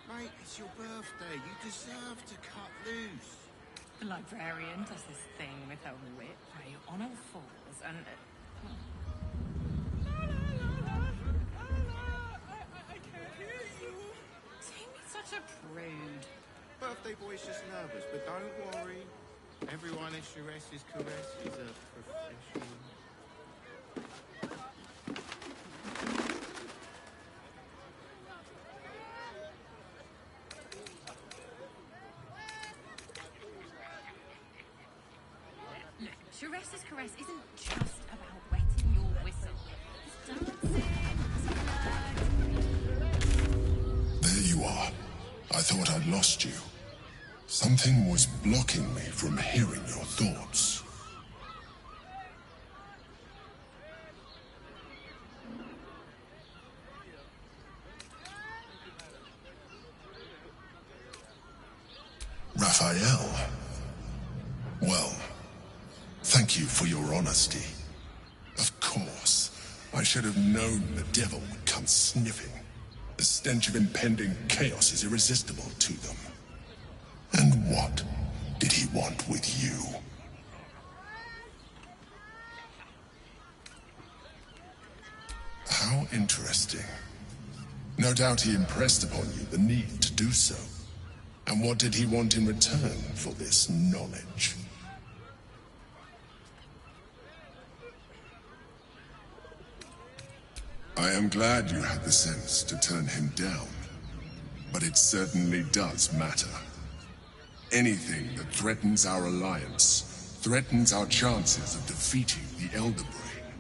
Mate, it's your birthday. You deserve to cut loose. The librarian does this thing with her whip where you're on all fours and... I can't hear you. Don't be such a prude. Birthday boy's just nervous, but don't worry. Everyone at Sharess's Caress is a professional. Sharess's Caress isn't just about wetting your whistle. It's dancing, There you are. I thought I'd lost you. Something was blocking me from hearing your thoughts. Raphael. Well, thank you for your honesty. Of course, I should have known the devil would come sniffing. The stench of impending chaos is irresistible to them. And what did he want with you? How interesting. No doubt he impressed upon you the need to do so. And what did he want in return for this knowledge? I am glad you had the sense to turn him down, but it certainly does matter. Anything that threatens our alliance threatens our chances of defeating the Elder Brain.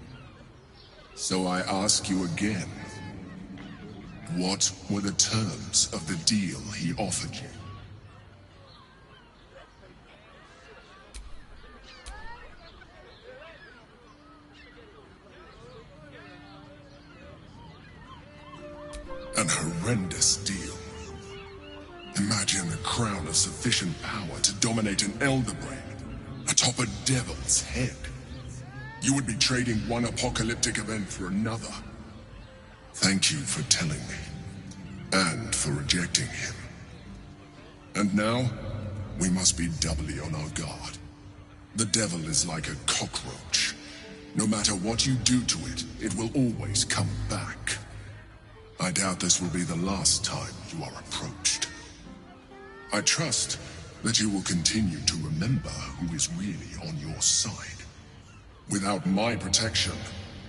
So I ask you again, what were the terms of the deal he offered you? An horrendous deal. Imagine the crown of sufficient power to dominate an Elder Brain atop a devil's head. You would be trading one apocalyptic event for another. Thank you for telling me, and for rejecting him. And now, we must be doubly on our guard. The devil is like a cockroach. No matter what you do to it, it will always come back. I doubt this will be the last time you are approached. I trust that you will continue to remember who is really on your side. Without my protection,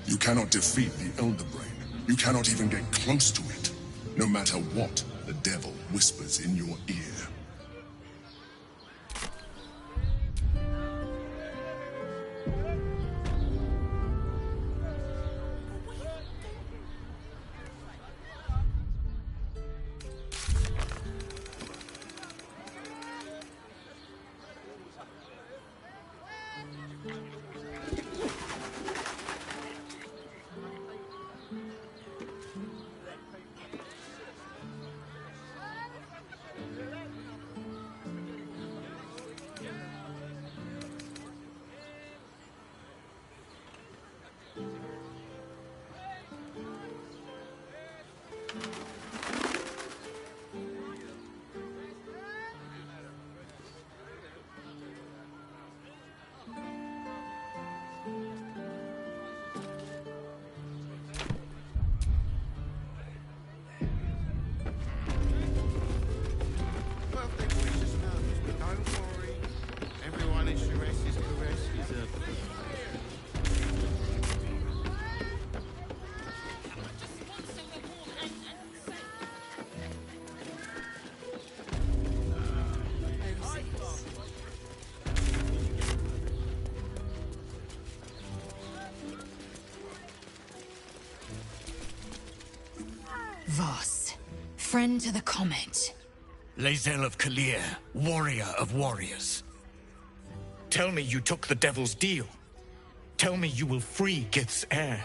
you cannot defeat the Elder Brain. You cannot even get close to it, no matter what the devil whispers in your ear. Voss, friend to the Comet. Lae'zel of Kalir, warrior of warriors. Tell me you took the Devil's deal. Tell me you will free Gith's heir.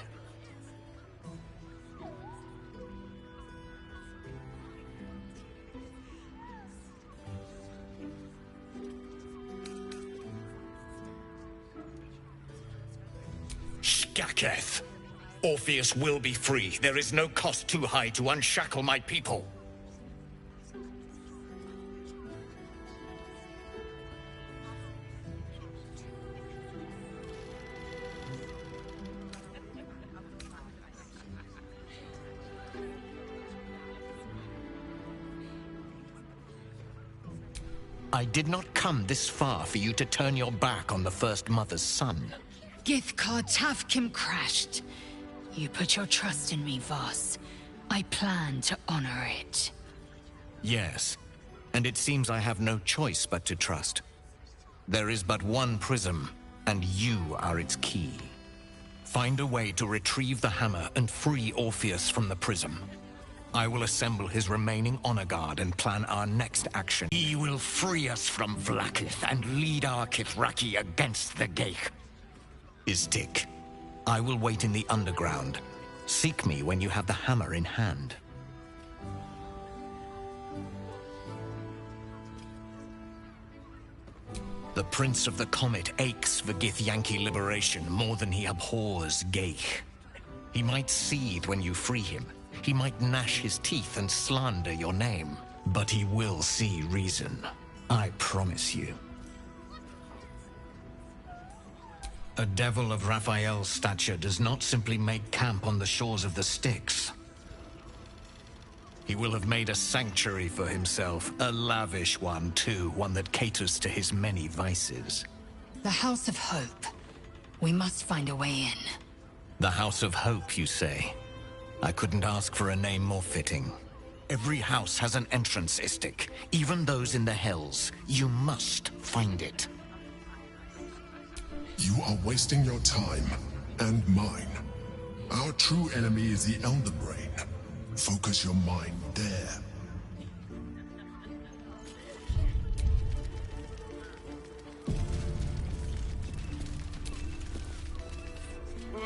Shkaketh! Orpheus will be free. There is no cost too high to unshackle my people. I did not come this far for you to turn your back on the First Mother's son. Githkar Tavkim crashed. You put your trust in me, Voss. I plan to honor it. Yes, and it seems I have no choice but to trust. There is but one prism, and you are its key. Find a way to retrieve the hammer and free Orpheus from the prism. I will assemble his remaining honor guard and plan our next action. He will free us from Vlaakith and lead our Kithraki against the Geich. Istik, I will wait in the underground. Seek me when you have the hammer in hand. The Prince of the Comet aches for Githyanki liberation more than he abhors Geich. He might seethe when you free him. He might gnash his teeth and slander your name. But he will see reason. I promise you. A devil of Raphael's stature does not simply make camp on the shores of the Styx. He will have made a sanctuary for himself, a lavish one too, one that caters to his many vices. The House of Hope. We must find a way in. The House of Hope, you say? I couldn't ask for a name more fitting. Every house has an entrance, Istik, even those in the Hells. You must find it. You are wasting your time, and mine. Our true enemy is the Elder Brain. Focus your mind there.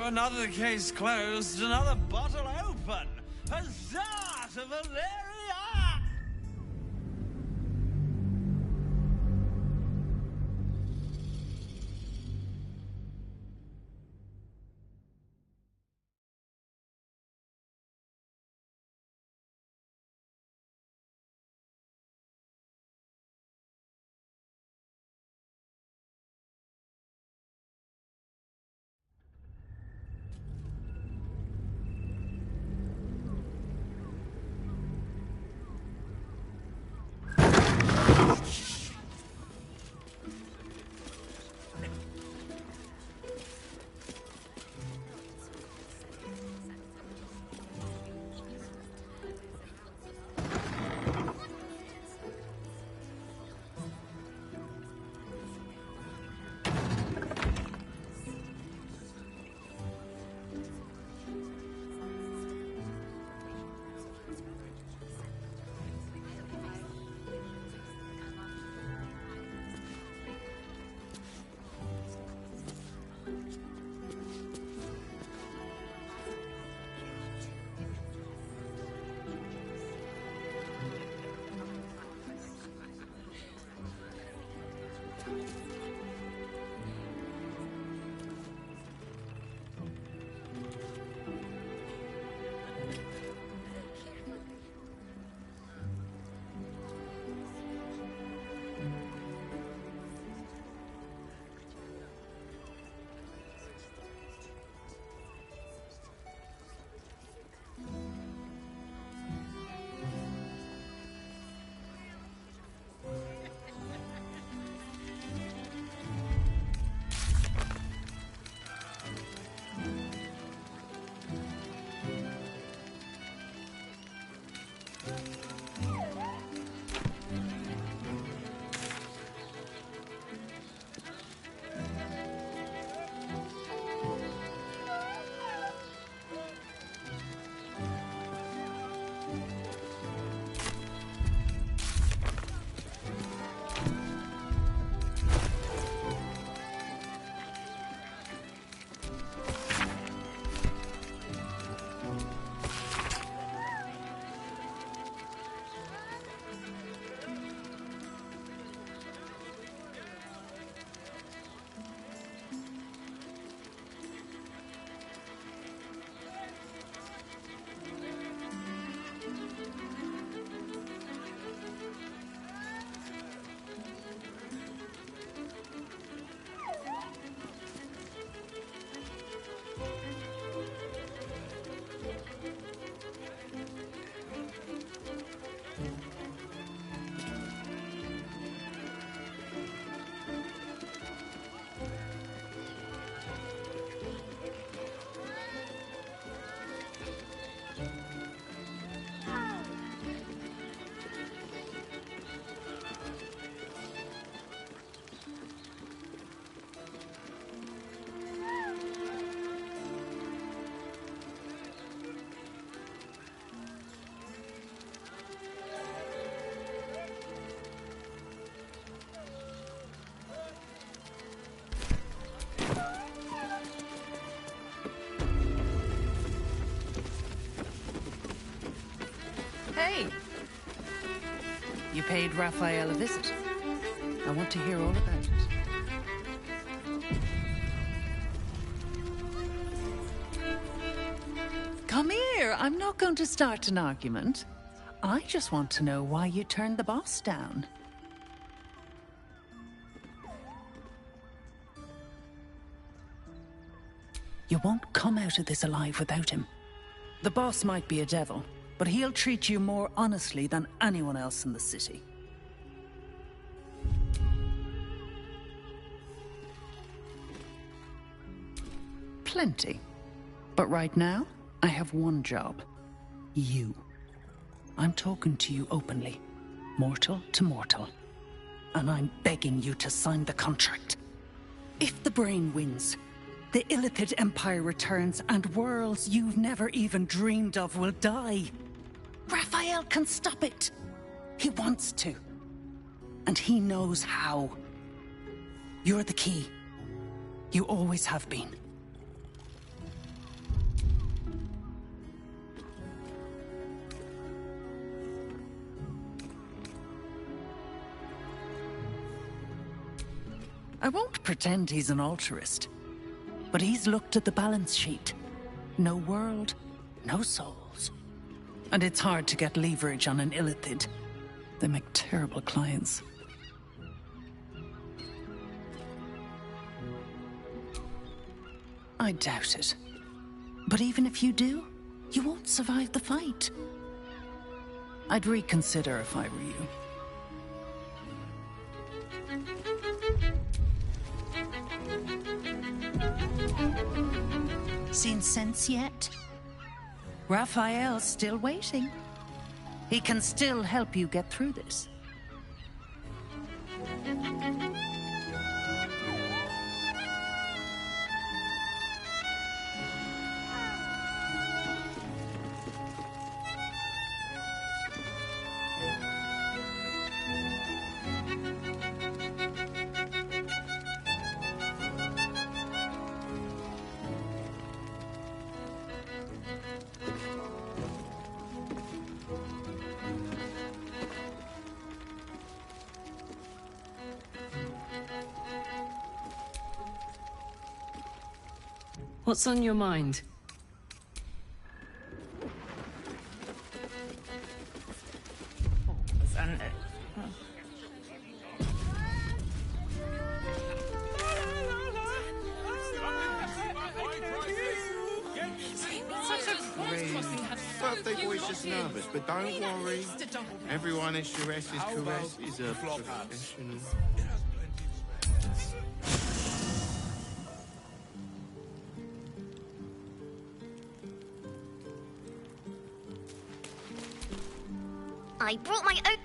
Another case closed, another bottle open. Huzzah to Valeria! Hey! You paid Raphael a visit. I want to hear all about it. Come here. I'm not going to start an argument. I just want to know why you turned the boss down. You won't come out of this alive without him. The boss might be a devil, but he'll treat you more honestly than anyone else in the city. Plenty. But right now, I have one job. You. I'm talking to you openly. Mortal to mortal. And I'm begging you to sign the contract. If the brain wins, the Illithid Empire returns and worlds you've never even dreamed of will die. Raphael can stop it. He wants to. And he knows how. You're the key. You always have been. I won't pretend he's an altruist, but he's looked at the balance sheet. No world, no souls. And it's hard to get leverage on an Illithid. They make terrible clients. I doubt it. But even if you do, you won't survive the fight. I'd reconsider if I were you. Seen sense yet? Raphael's still waiting. He can still help you get through this. What's on your mind? Birthday boy's just nervous, but don't worry. Everyone at Shures's caress is a professional. I brought my own...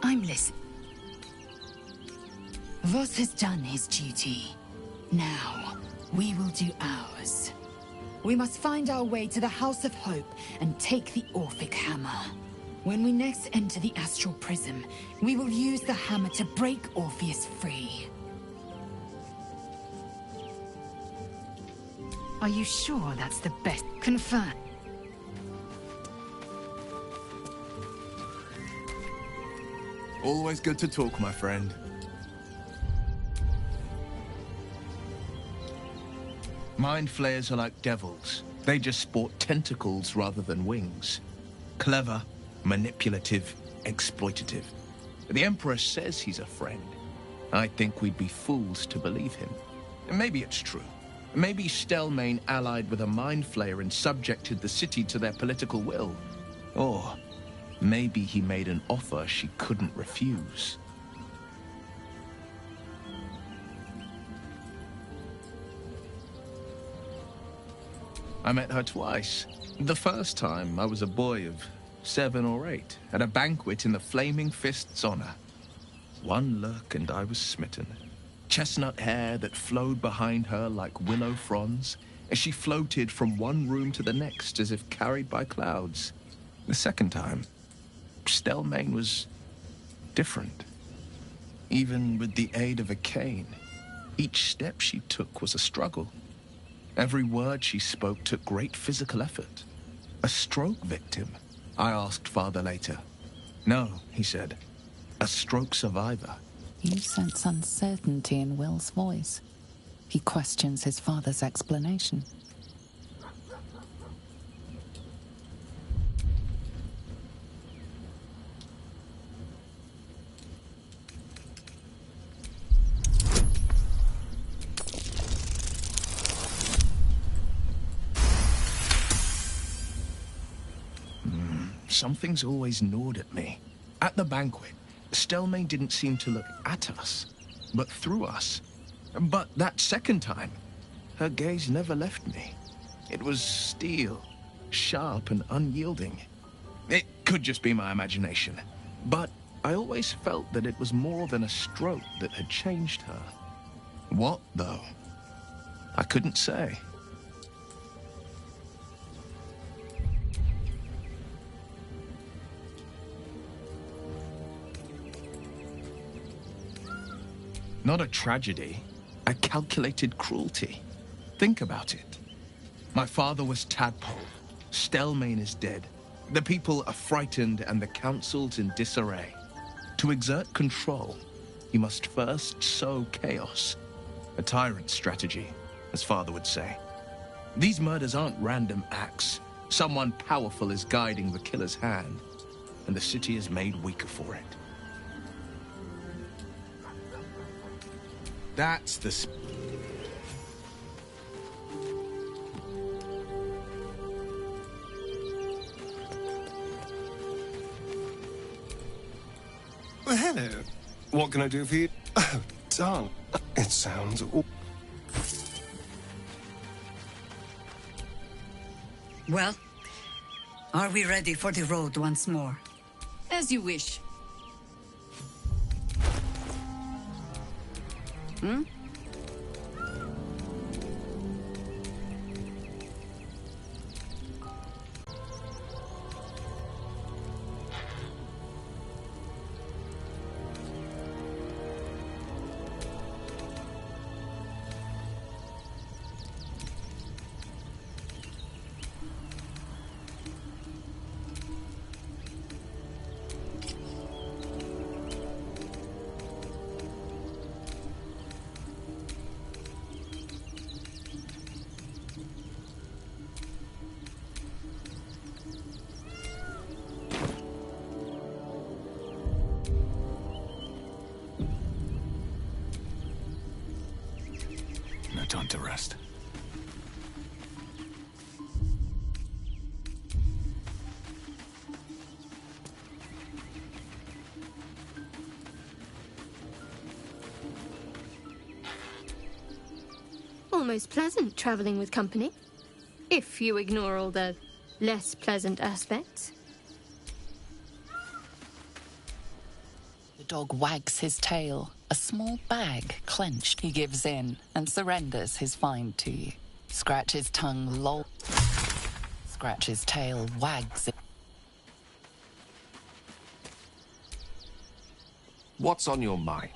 I'm listening. Voss has done his duty. Now, we will do ours. We must find our way to the House of Hope and take the Orphic Hammer. When we next enter the Astral Prism, we will use the hammer to break Orpheus free. Are you sure that's the best? Confirm. Always good to talk, my friend. Mind flayers are like devils. They just sport tentacles rather than wings. Clever, manipulative, exploitative. The Emperor says he's a friend. I think we'd be fools to believe him. Maybe it's true. Maybe Stelmane allied with a mind flayer and subjected the city to their political will. Or maybe he made an offer she couldn't refuse. I met her twice. The first time, I was a boy of 7 or 8, at a banquet in the Flaming Fist's honor. One look and I was smitten. Chestnut hair that flowed behind her like willow fronds, as she floated from one room to the next as if carried by clouds. The second time, Stelmane was different. Even with the aid of a cane, each step she took was a struggle. Every word she spoke took great physical effort. A stroke victim? I asked Father later. No, he said. A stroke survivor. You sense uncertainty in Will's voice. He questions his father's explanation. Something's always gnawed at me. At the banquet, Stelmane didn't seem to look at us, but through us. But that second time, her gaze never left me. It was steel, sharp and unyielding. It could just be my imagination, but I always felt that it was more than a stroke that had changed her. What, though? I couldn't say. Not a tragedy, a calculated cruelty. Think about it. My father was Tadpole. Stelmane is dead. The people are frightened and the council's in disarray. To exert control, you must first sow chaos. A tyrant's strategy, as Father would say. These murders aren't random acts. Someone powerful is guiding the killer's hand, and the city is made weaker for it. That's the Well, hello. What can I do for you? Oh, darn. It sounds... Well, are we ready for the road once more? As you wish. Hmm? No time to rest. Almost pleasant traveling with company, if you ignore all the less pleasant aspects. The dog wags his tail, a small bag clenched. He gives in and surrenders his find to you. Scratch his tongue, loll. Scratch his tail, wags it. What's on your mind?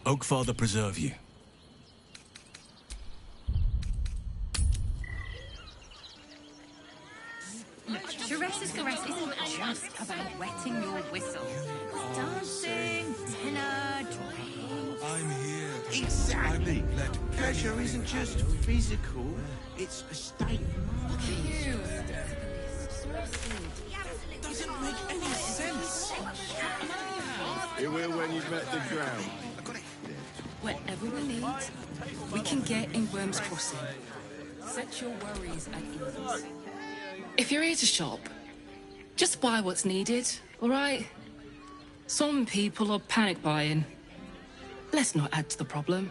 Oakfather preserve you. Teresa's caress isn't just about wetting your whistle. Dancing, dinner, drinks. I'm here. Exactly. Pleasure isn't just physical, it's a state of mind. You. Doesn't make any sense. It will when you've met the drown. Whatever we need, we can get in Worm's Crossing. Set your worries at ease. If you're here to shop, just buy what's needed, all right? Some people are panic buying. Let's not add to the problem.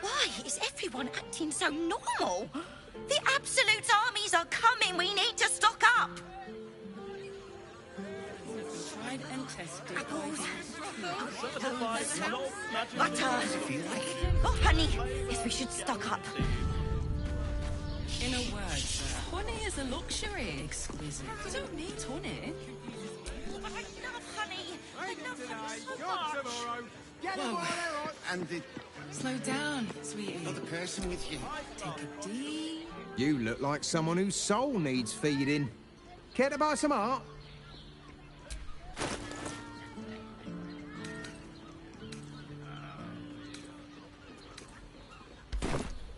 Why is everyone acting so normal? The Absolute armies are coming. We need to stock up. tried and tested. Butter. Oh, honey. Yes, we should stock up. In a word, sir, honey is a luxury. Exquisite. You don't need honey. But I love honey. I love honey so much. Whoa. And the Slow down, sweetie. other person with you. Take a deep. You look like someone whose soul needs feeding. Care to buy some art?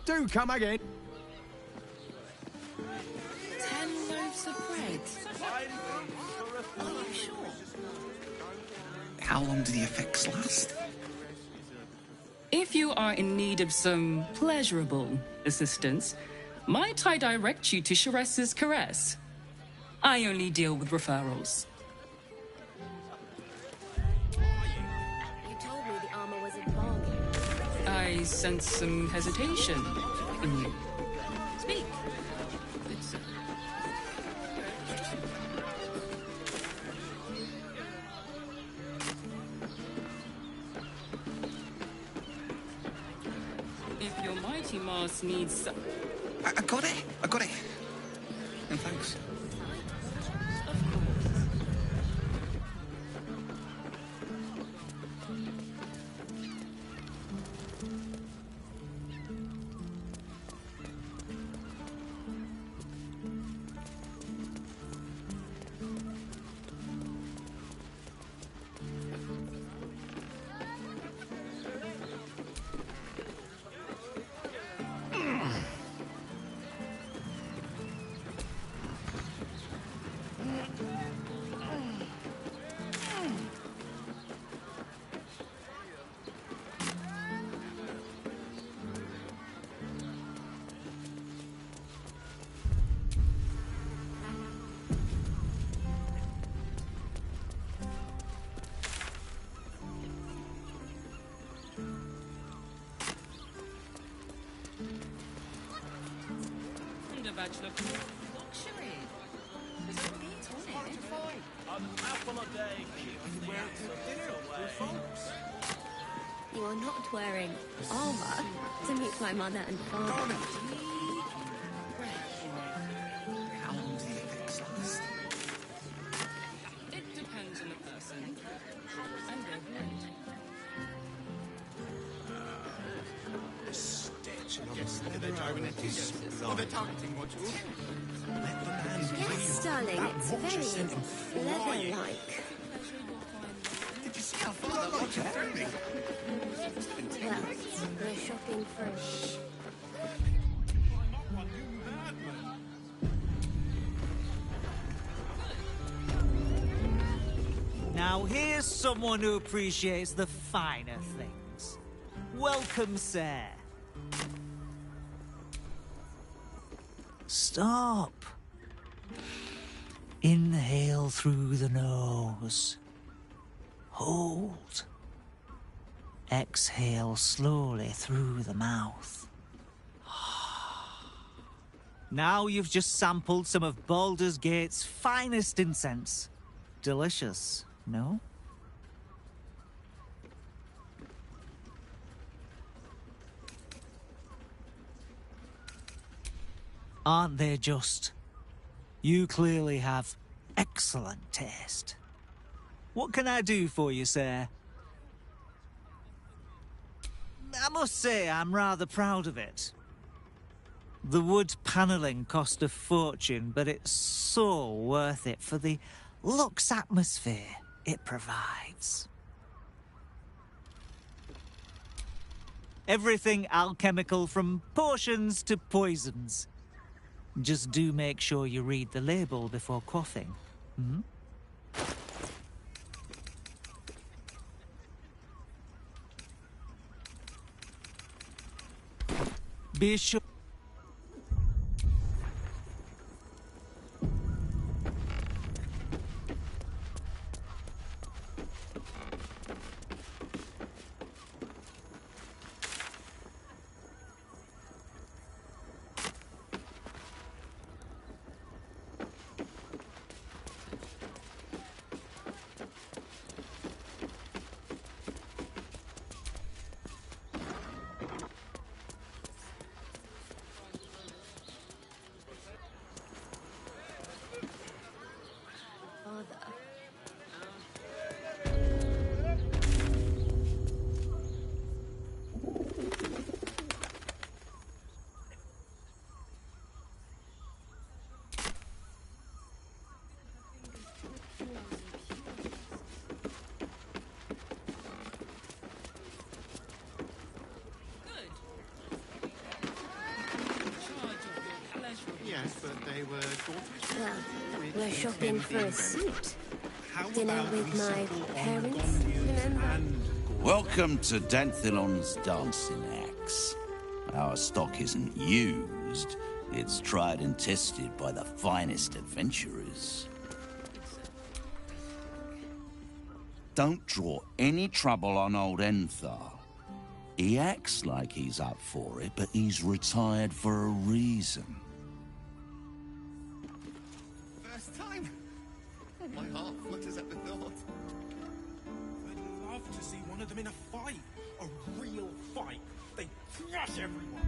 Do come again. 10 loaves of bread. Are you sure? How long do the effects last? If you are in need of some pleasurable assistance, might I direct you to Shares's Caress? I only deal with referrals. You told me the armor was a bargain. I sense some hesitation in you. Speak. Good sir. If your mighty Mars needs some... I got it. I got it. And thanks. Bachelor luxury. You don't need honey. An apple a day keeps the accidents away. You are not wearing armor to meet my mother and father. How long do the effects last? It depends on the person and their brand. Yes, they're driving it. Or they're targeting module. Yes, darling, it's very leather-like. Did you see how far that watch is turning? Well, we're shopping first. Now here's someone who appreciates the finer things. Welcome, sir. Stop. Inhale through the nose. Hold. Exhale slowly through the mouth. Now you've just sampled some of Baldur's Gate's finest incense. Delicious, no? Aren't they just? You clearly have excellent taste. What can I do for you, sir? I must say I'm rather proud of it. The wood panelling cost a fortune, but it's so worth it for the luxe atmosphere it provides. Everything alchemical from potions to poisons. Just do make sure you read the label before quaffing. Hmm? Be sure... daughter. We're shopping for a suit. How Dinner about with we my settle on parents, Gondia's remember? and Welcome to Danthilon's Dancing Axe. Our stock isn't used. It's tried and tested by the finest adventurers. Don't draw any trouble on old Enthar. He acts like he's up for it, but he's retired for a reason. First time. Oh, my heart flutters at the thought. I'd love to see one of them in a fight. A real fight. They crush everyone.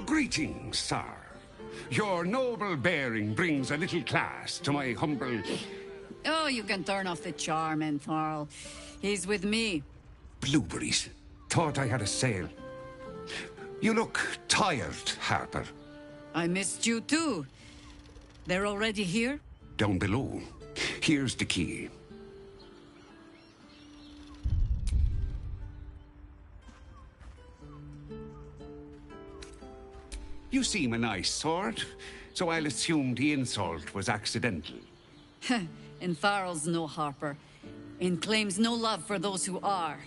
Greetings, sir. Your noble bearing brings a little class to my humble... Oh, you can turn off the charm, Entharl. He's with me. Blueberries. Thought I had a sale. You look tired, Harper. I missed you too. They're already here? Down below. Here's the key. You seem a nice sort, so I'll assume the insult was accidental. Entharl's no harper, and claims no love for those who are.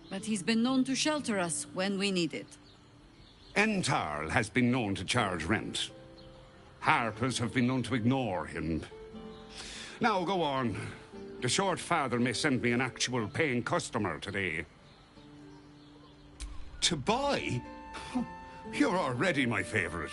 But he's been known to shelter us when we need it. Entarl has been known to charge rent. Harpers have been known to ignore him. Now go on. The short father may send me an actual paying customer today. To buy? You're already my favorite.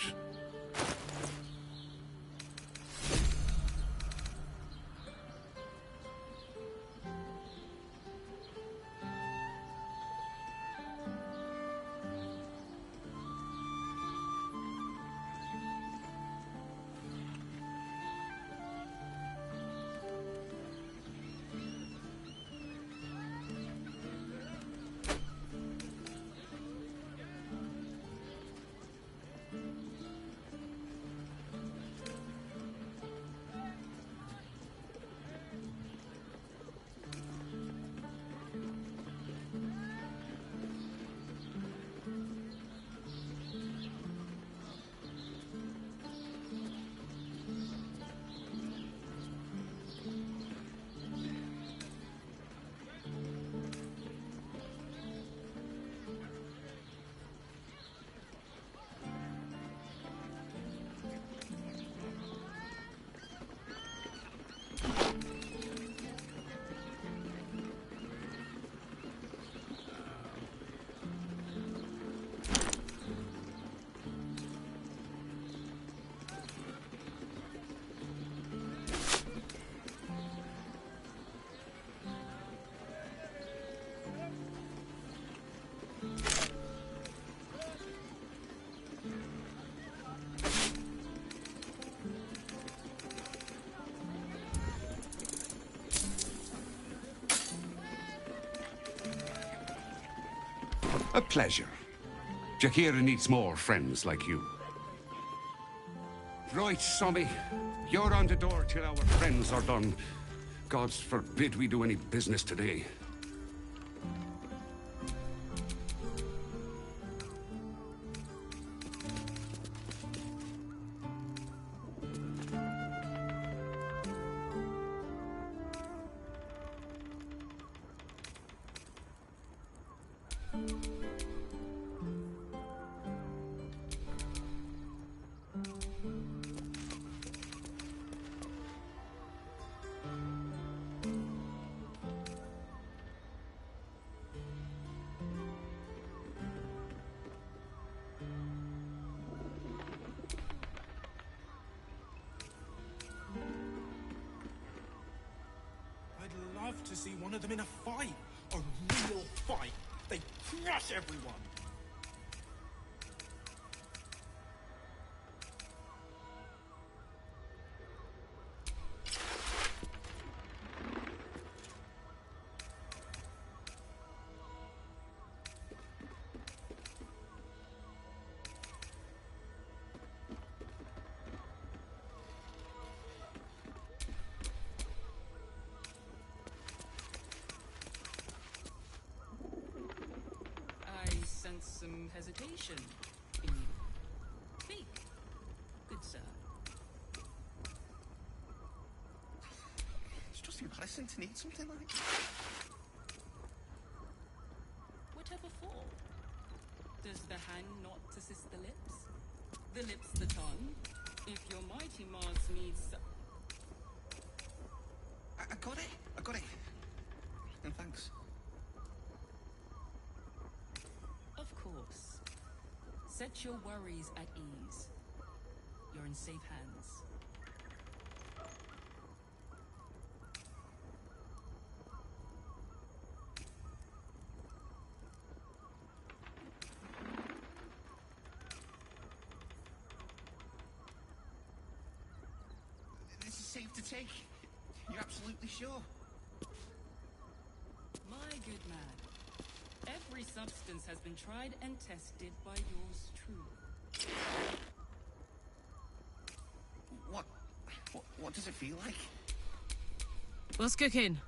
A pleasure. Jakira needs more friends like you. Right, Sommy. You're on the door till our friends are done. Gods forbid we do any business today. I'd love to see one of them in a fight. A real fight. They crush everyone. some hesitation in you. Speak, good sir. It's just embarrassing to need something like that. Whatever for? Does the hand not assist the lips? The lips the tongue? If your mighty Mars needs... I got it. I got it. And thanks. Of course. Set your worries at ease. You're in safe hands. This is safe to take. You're absolutely sure? My good man. Every substance has been tried and tested by yours truly. What does it feel like? What's cooking?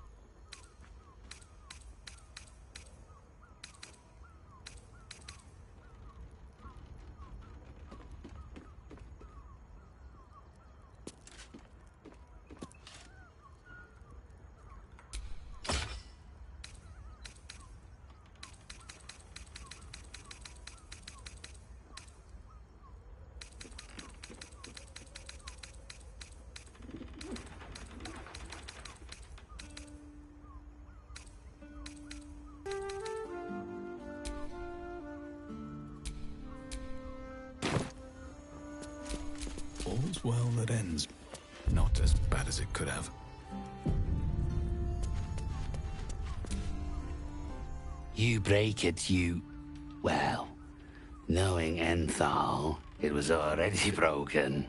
All's well that ends. Not as bad as it could have. You break it, you... Well, knowing Enthal, it was already broken.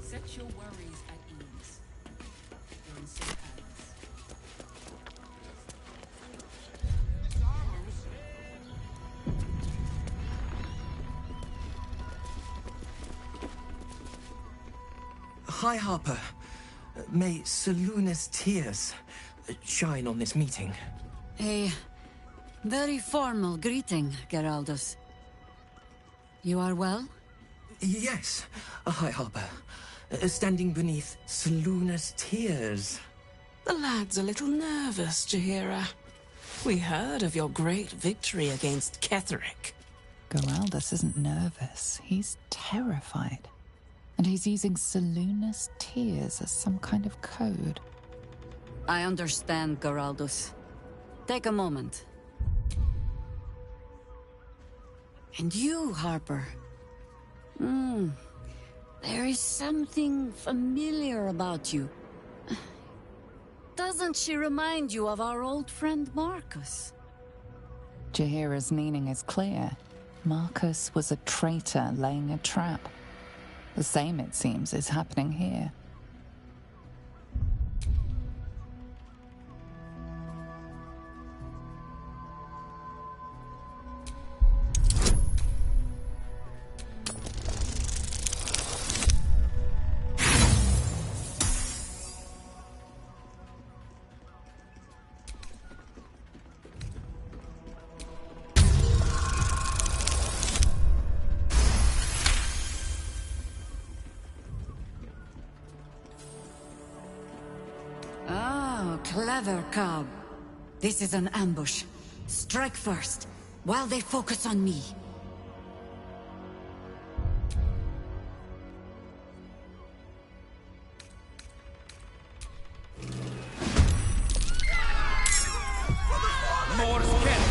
Set your worries at ease. You're in safe hands. Hi, Harper. May Seluna's tears shine on this meeting. A very formal greeting, Geraldus. You are well? Yes. Hi, Harper. Standing beneath Seluna's tears. The lad's a little nervous, Jaheira. We heard of your great victory against Ketheric. Geraldus isn't nervous. He's terrified. And he's using Seluna's tears as some kind of code. I understand, Geraldus. Take a moment. And you, Harper. There is something familiar about you. Doesn't she remind you of our old friend Marcus? Jaheira's meaning is clear. Marcus was a traitor laying a trap. The same, it seems, is happening here. Clever cub. This is an ambush. Strike first, while they focus on me. more scared.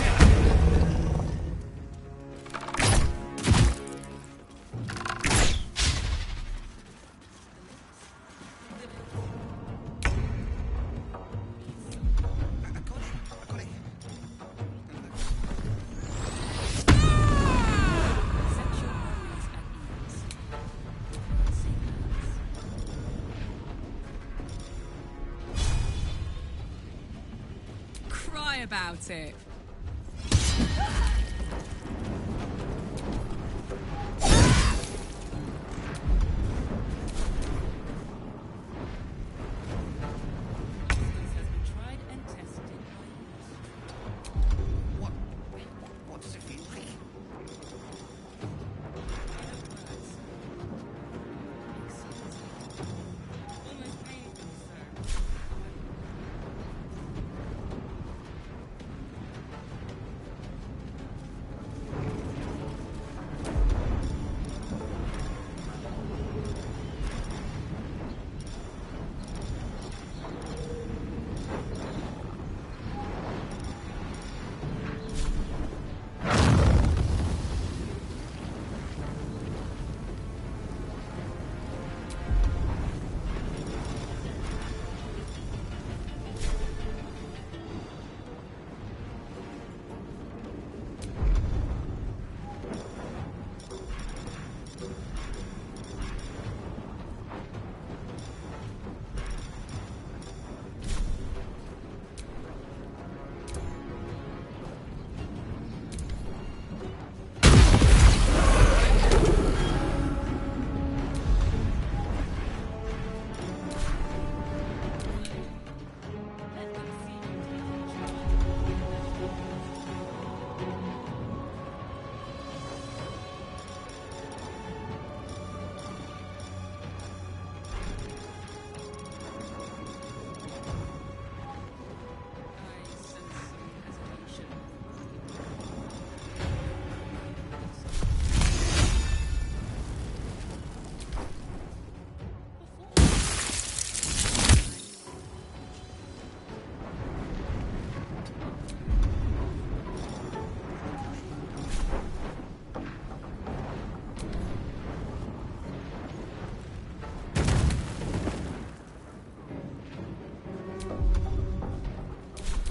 Cry about it. What does it feel like?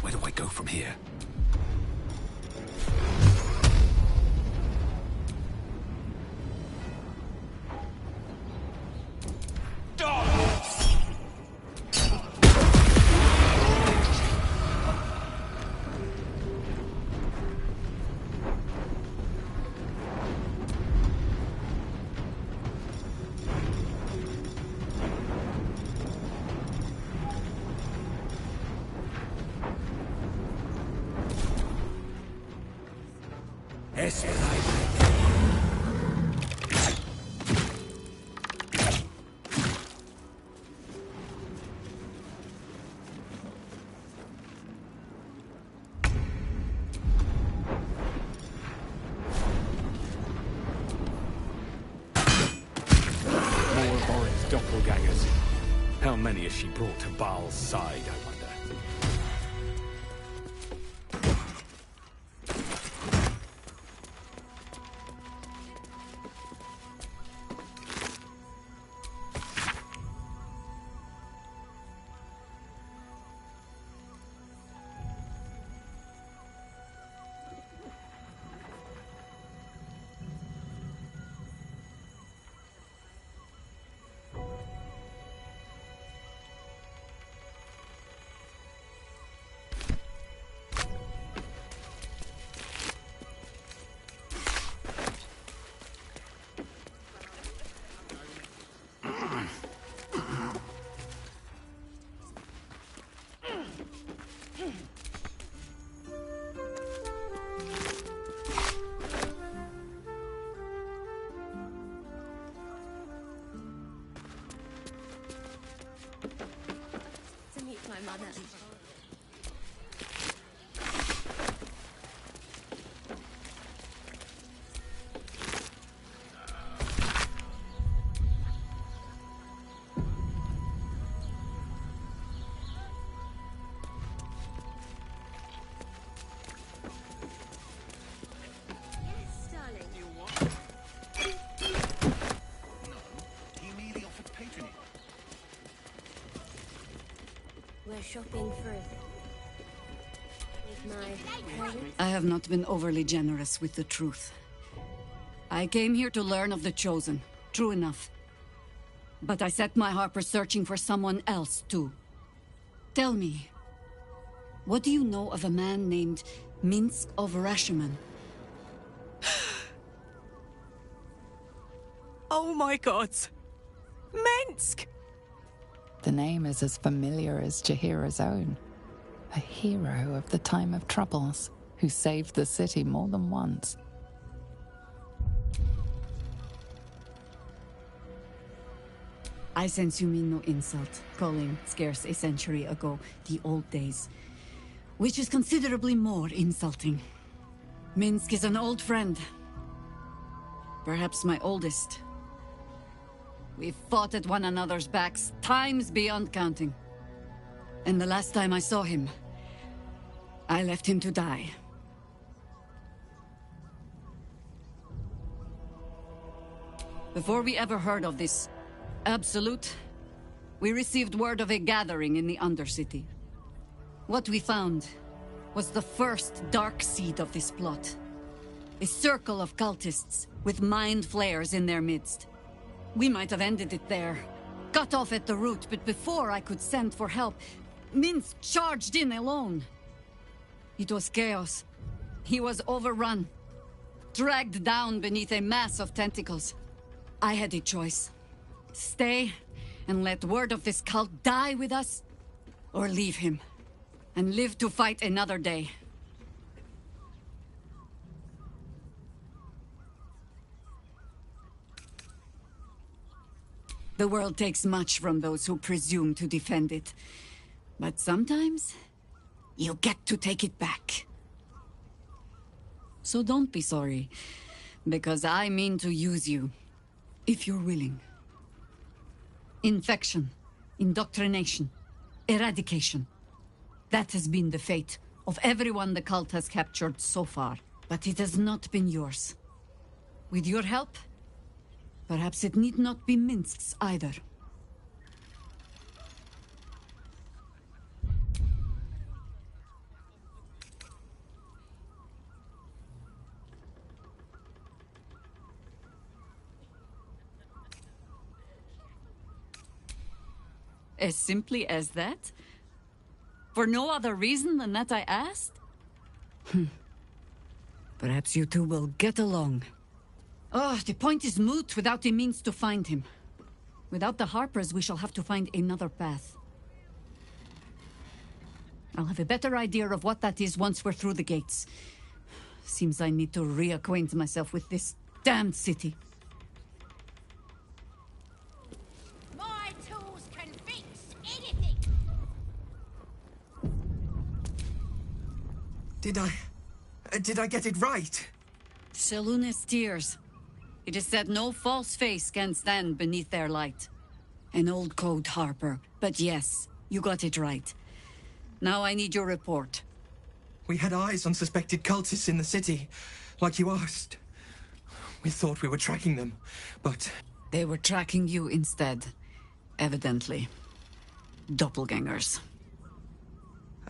Where do I go from here? More of Orin's doppelgangers. How many has she brought to Baal's side, I wonder? shopping further. With my parents? I have not been overly generous with the truth. I came here to learn of the Chosen. True enough. But I set my Harper searching for someone else, too. Tell me, what do you know of a man named Minsk of Rashomon? Oh my god! Minsk! The name is as familiar as Jahira's own. A hero of the time of troubles, who saved the city more than once. I sense you mean no insult, calling scarce a century ago the old days, which is considerably more insulting. Minsk is an old friend. Perhaps my oldest. We've fought at one another's backs, times beyond counting. And the last time I saw him, I left him to die. Before we ever heard of this Absolute, we received word of a gathering in the Undercity. What we found was the first dark seed of this plot. A circle of cultists with mind flayers in their midst. We might have ended it there, cut off at the root, but before I could send for help, Minsk charged in alone. It was chaos. He was overrun, dragged down beneath a mass of tentacles. I had a choice. Stay and let word of this cult die with us, or leave him and live to fight another day. The world takes much from those who presume to defend it. But sometimes, you get to take it back. So don't be sorry, because I mean to use you, if you're willing. Infection, indoctrination, eradication. That has been the fate of everyone the cult has captured so far. But it has not been yours. With your help, perhaps it need not be Minsk's either. As simply as that? For no other reason than that I asked? Perhaps you two will get along. Oh, the point is moot without the means to find him. Without the Harpers, we shall have to find another path. I'll have a better idea of what that is once we're through the gates. Seems I need to reacquaint myself with this damned city. My tools can fix anything! Did I get it right? Seluna's tears. It is said no false face can stand beneath their light. An old code, Harper. But yes, you got it right. Now I need your report. We had eyes on suspected cultists in the city, like you asked. We thought we were tracking them, but... They were tracking you instead, evidently. Doppelgangers.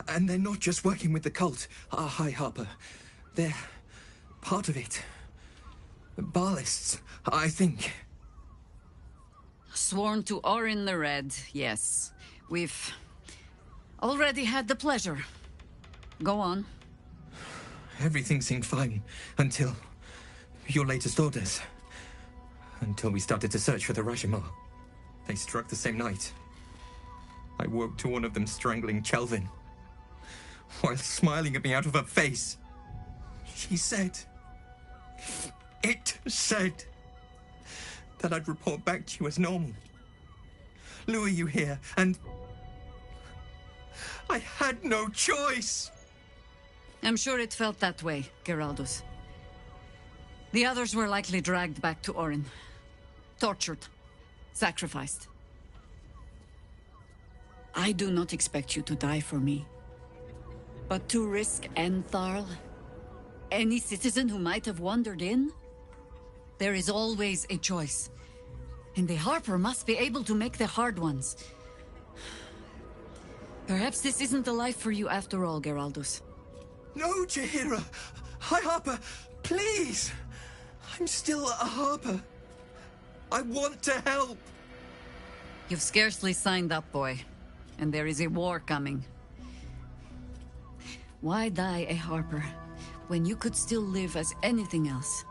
And they're not just working with the cult, High Harper. They're part of it. Ballists, I think. Sworn to Orin the Red, yes. We've already had the pleasure. Go on. Everything seemed fine until your latest orders. Until we started to search for the Rashomon. They struck the same night. I woke to one of them strangling Chelvin, while smiling at me out of her face. She said... It said that I'd report back to you as normal. Lure you here, and... I had no choice! I'm sure it felt that way, Geraldus. The others were likely dragged back to Orin. Tortured. Sacrificed. I do not expect you to die for me. But to risk Entharl, any citizen who might have wandered in, there is always a choice. And the Harper must be able to make the hard ones. Perhaps this isn't the life for you after all, Geraldus. No, Jaheira! High Harper, please! I'm still a Harper. I want to help! You've scarcely signed up, boy. And there is a war coming. Why die a Harper when you could still live as anything else?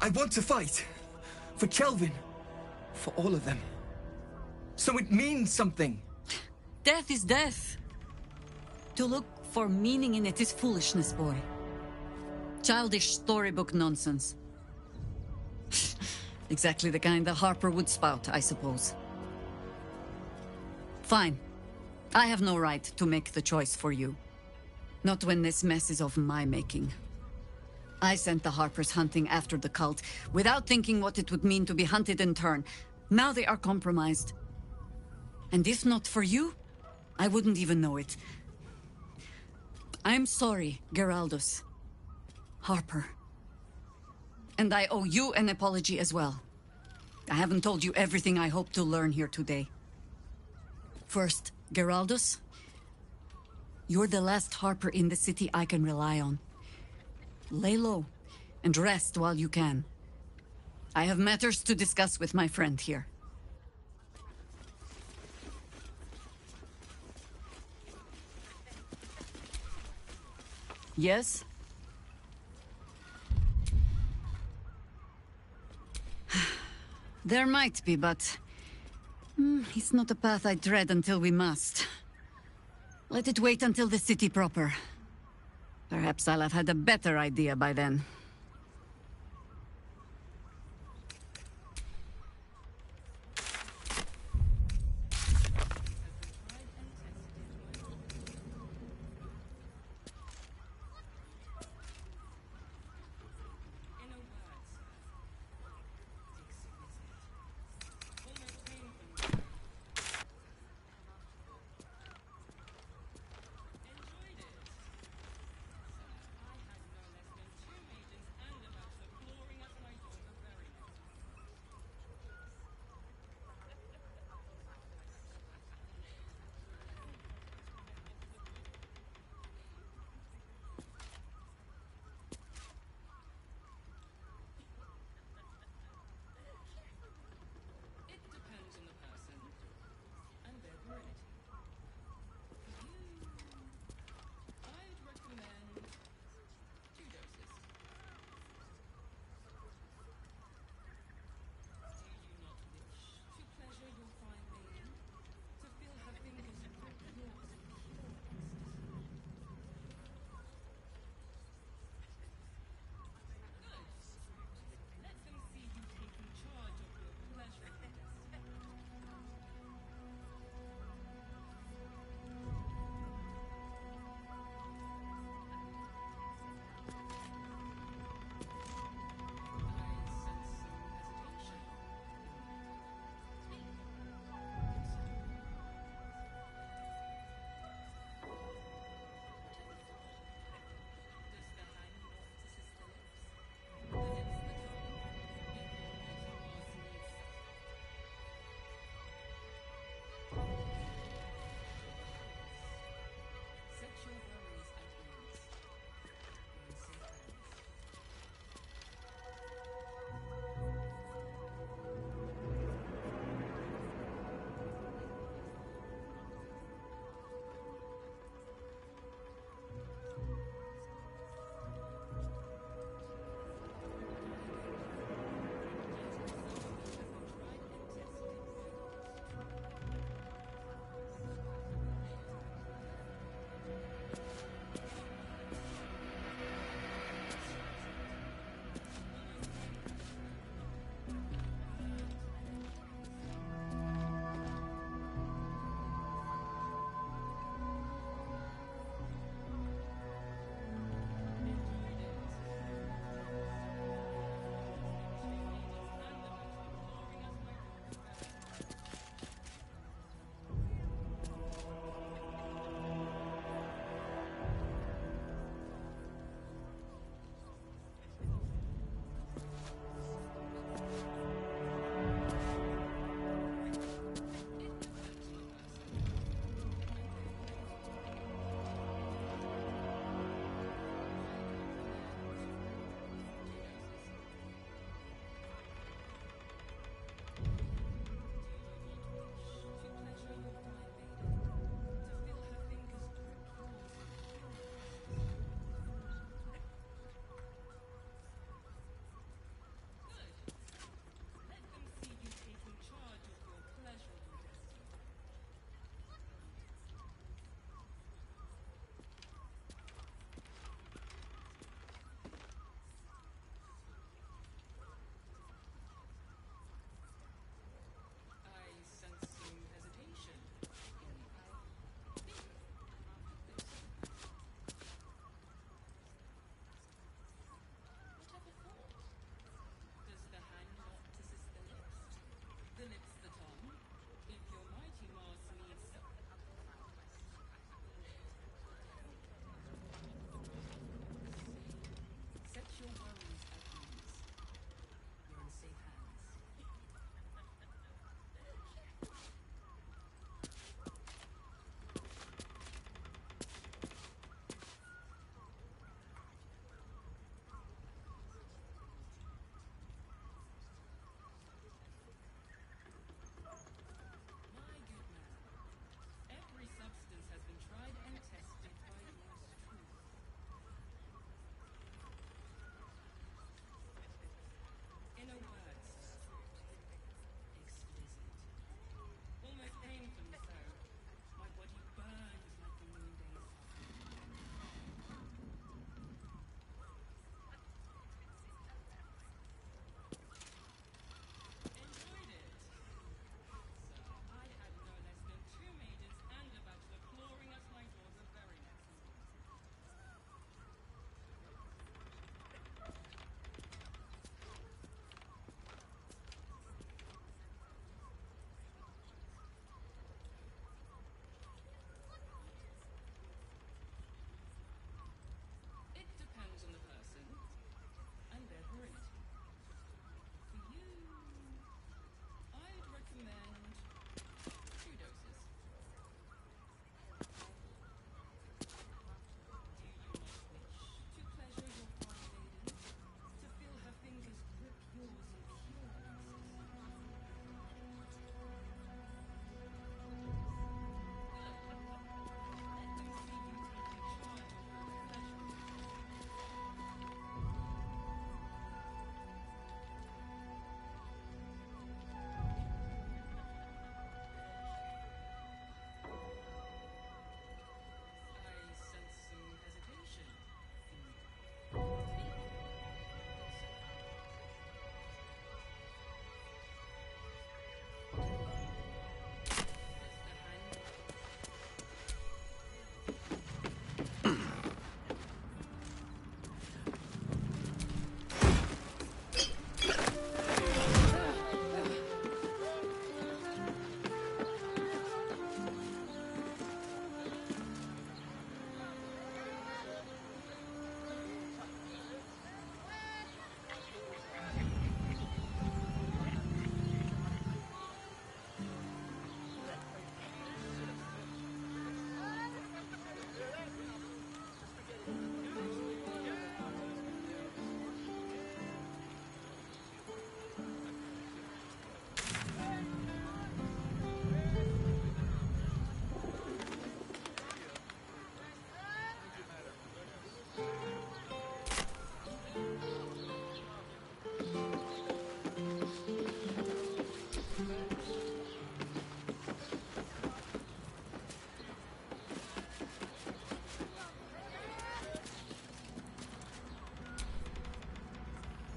I want to fight. For Kelvin. For all of them. So it means something. Death is death. To look for meaning in it is foolishness, boy. Childish storybook nonsense. Exactly the kind that Harper would spout, I suppose. Fine. I have no right to make the choice for you. Not when this mess is of my making. I sent the Harpers hunting after the cult, without thinking what it would mean to be hunted in turn. Now they are compromised. And if not for you, I wouldn't even know it. I'm sorry, Geraldus. Harper. And I owe you an apology as well. I haven't told you everything I hope to learn here today. First, Geraldus, you're the last Harper in the city I can rely on. Lay low, and rest while you can. I have matters to discuss with my friend here. Yes? There might be, but... it's not a path I tread until we must. Let it wait until the city proper. Perhaps I'll have had a better idea by then.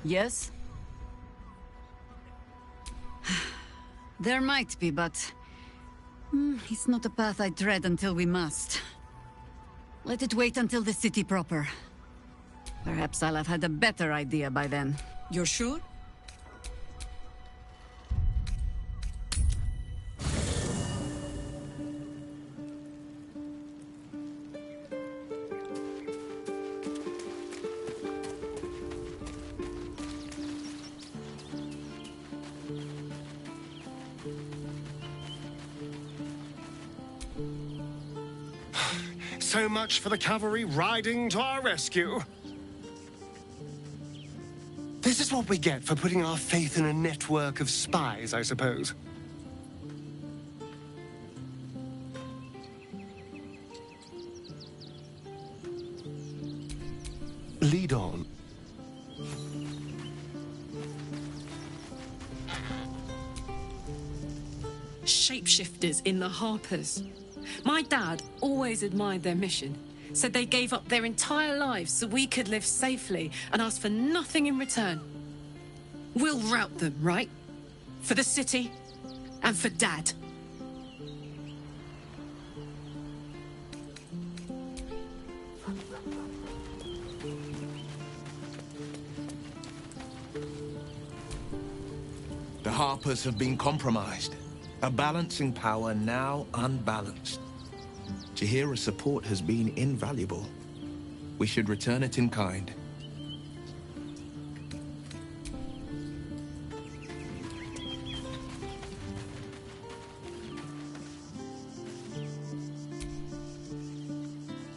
Yes? There might be, but... it's not a path I tread until we must. Let it wait until the city proper. Perhaps I'll have had a better idea by then. You're sure? So much for the cavalry riding to our rescue. This is what we get for putting our faith in a network of spies, I suppose. Lead on. Shapeshifters in the Harpers. My dad always admired their mission. Said they gave up their entire lives so we could live safely and ask for nothing in return. We'll rout them, right? For the city and for Dad. The Harpers have been compromised. A balancing power now unbalanced. Jaheira's support has been invaluable. We should return it in kind.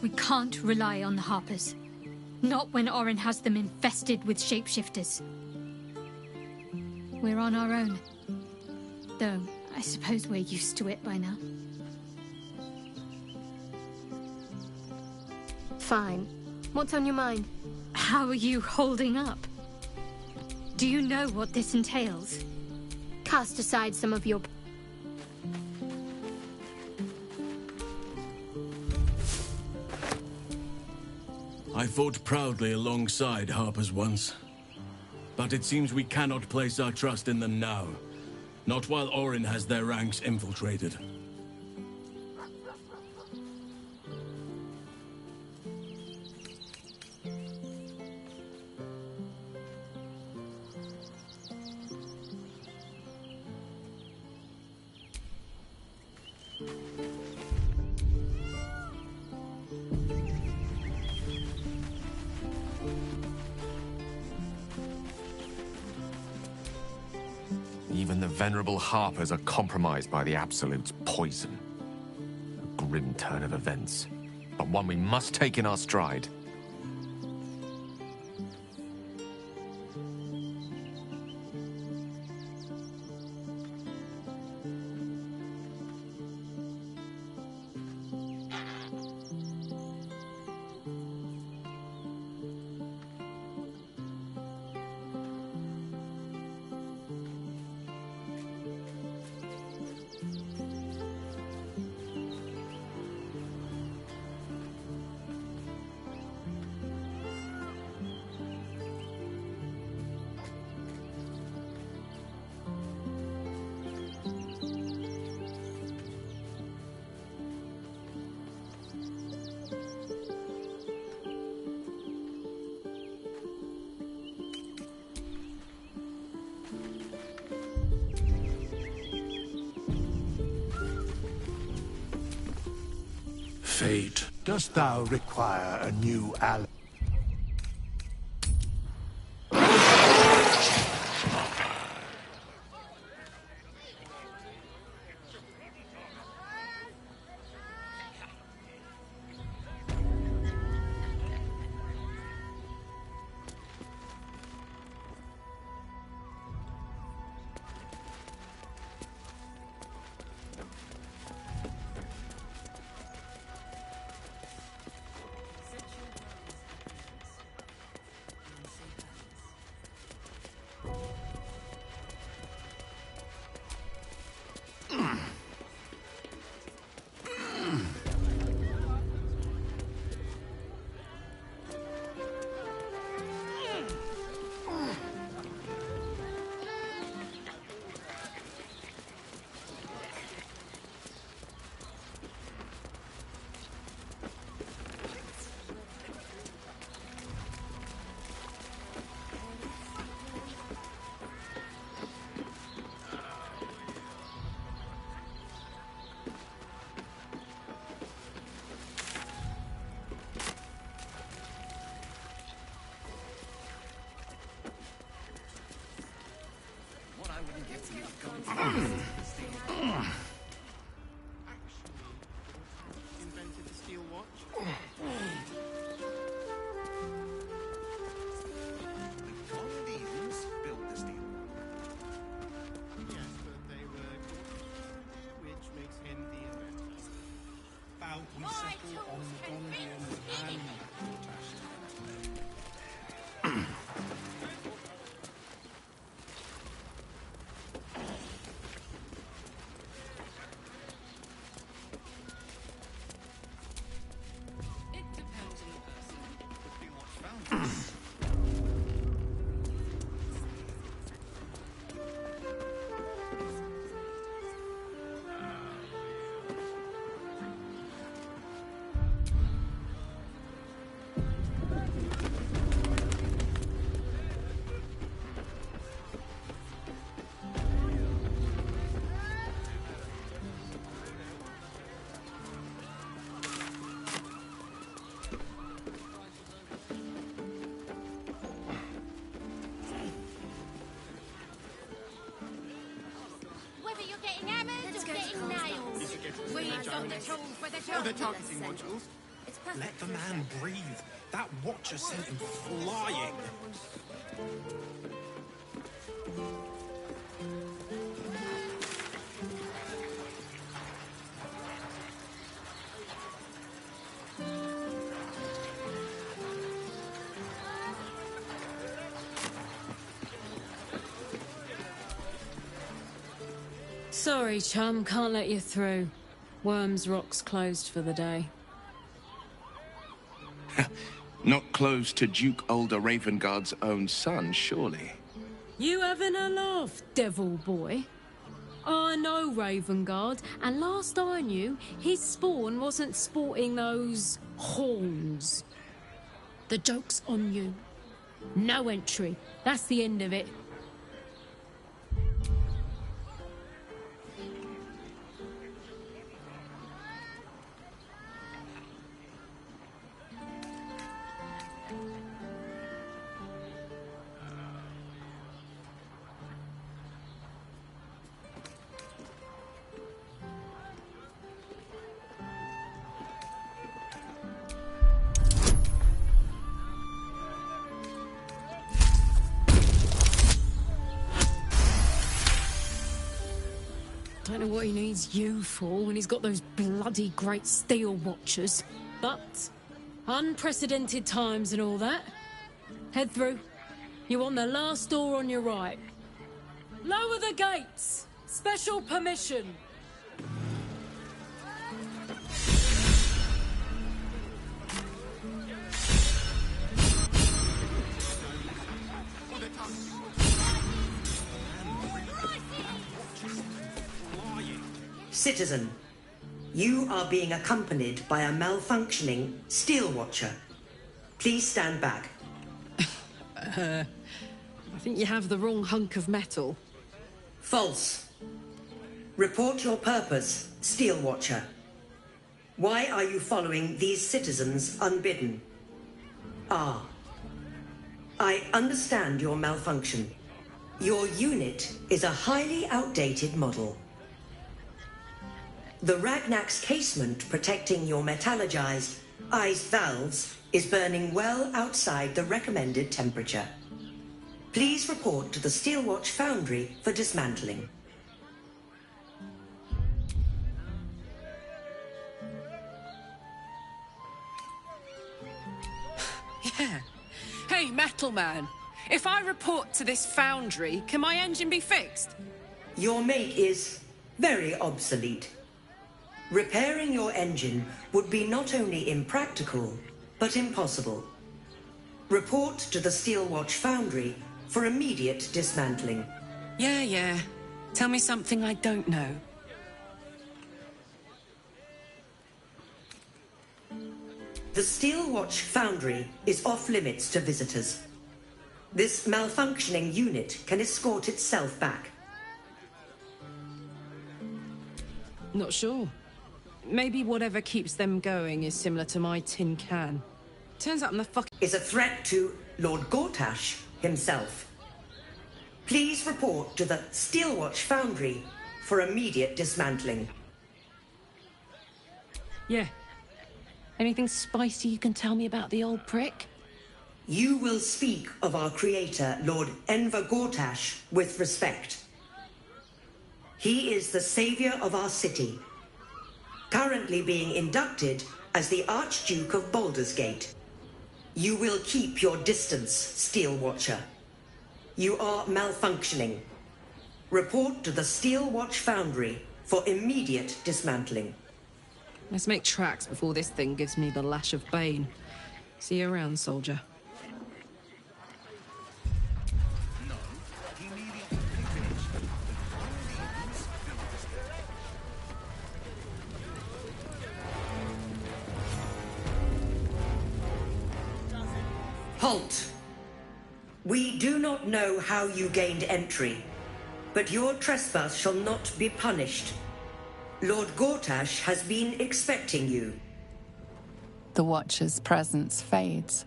We can't rely on the Harpers. Not when Orin has them infested with shapeshifters. We're on our own. Though, I suppose we're used to it by now. Fine. What's on your mind? How are you holding up? Do you know what this entails? Cast aside some of your... I fought proudly alongside Harpers once. But it seems we cannot place our trust in them now. Not while Orin has their ranks infiltrated. Even the venerable Harpers are compromised by the Absolute's poison. A grim turn of events, but one we must take in our stride. Fate, dost thou require a new ally? Invented the steel watch. Gondians built the steel. Yes, but they were which makes him the inventor. About we settle on the Gondian and Gortash. It depends on the person. Whether you're getting hammered or getting nailed. We've got the tools for the job. Oh, the targeting modules. It's perfect. Let the man breathe. That watcher sent him flying. Sorry, chum, can't let you through. Worms Rock's closed for the day. Not close to Duke Ulder Ravengard's own son, surely. You having a laugh, devil boy? I know Ravengard, and last I knew, his spawn wasn't sporting those horns. The joke's on you. No entry. That's the end of it. Don't know what he needs you for when he's got those bloody great steel watchers. But unprecedented times and all that. Head through. You want the last door on your right. Lower the gates. Special permission. Citizen, you are being accompanied by a malfunctioning steel watcher. Please stand back. I think you have the wrong hunk of metal. False. Report your purpose, steel watcher. Why are you following these citizens unbidden? Ah. I understand your malfunction. Your unit is a highly outdated model. The Ragnak's casement protecting your metallurgized ice valves is burning well outside the recommended temperature. Please report to the Steelwatch Foundry for dismantling. Yeah. Hey, Metal Man. If I report to this foundry, can my engine be fixed? Your make is very obsolete. Repairing your engine would be not only impractical, but impossible. Report to the Steelwatch Foundry for immediate dismantling. Yeah. Tell me something I don't know. The Steelwatch Foundry is off-limits to visitors. This malfunctioning unit can escort itself back. Not sure. Maybe whatever keeps them going is similar to my tin can. Turns out I'm the fuck... Is a threat to Lord Gortash himself. Please report to the Steelwatch Foundry for immediate dismantling. Yeah. Anything spicy you can tell me about the old prick? You will speak of our creator, Lord Enver Gortash, with respect. He is the savior of our city, currently being inducted as the Archduke of Baldur's Gate. You will keep your distance, Steel Watcher. You are malfunctioning. Report to the Steel Watch Foundry for immediate dismantling. Let's make tracks before this thing gives me the lash of Bane. See you around, soldier. Halt! We do not know how you gained entry, but your trespass shall not be punished. Lord Gortash has been expecting you. The Watcher's presence fades,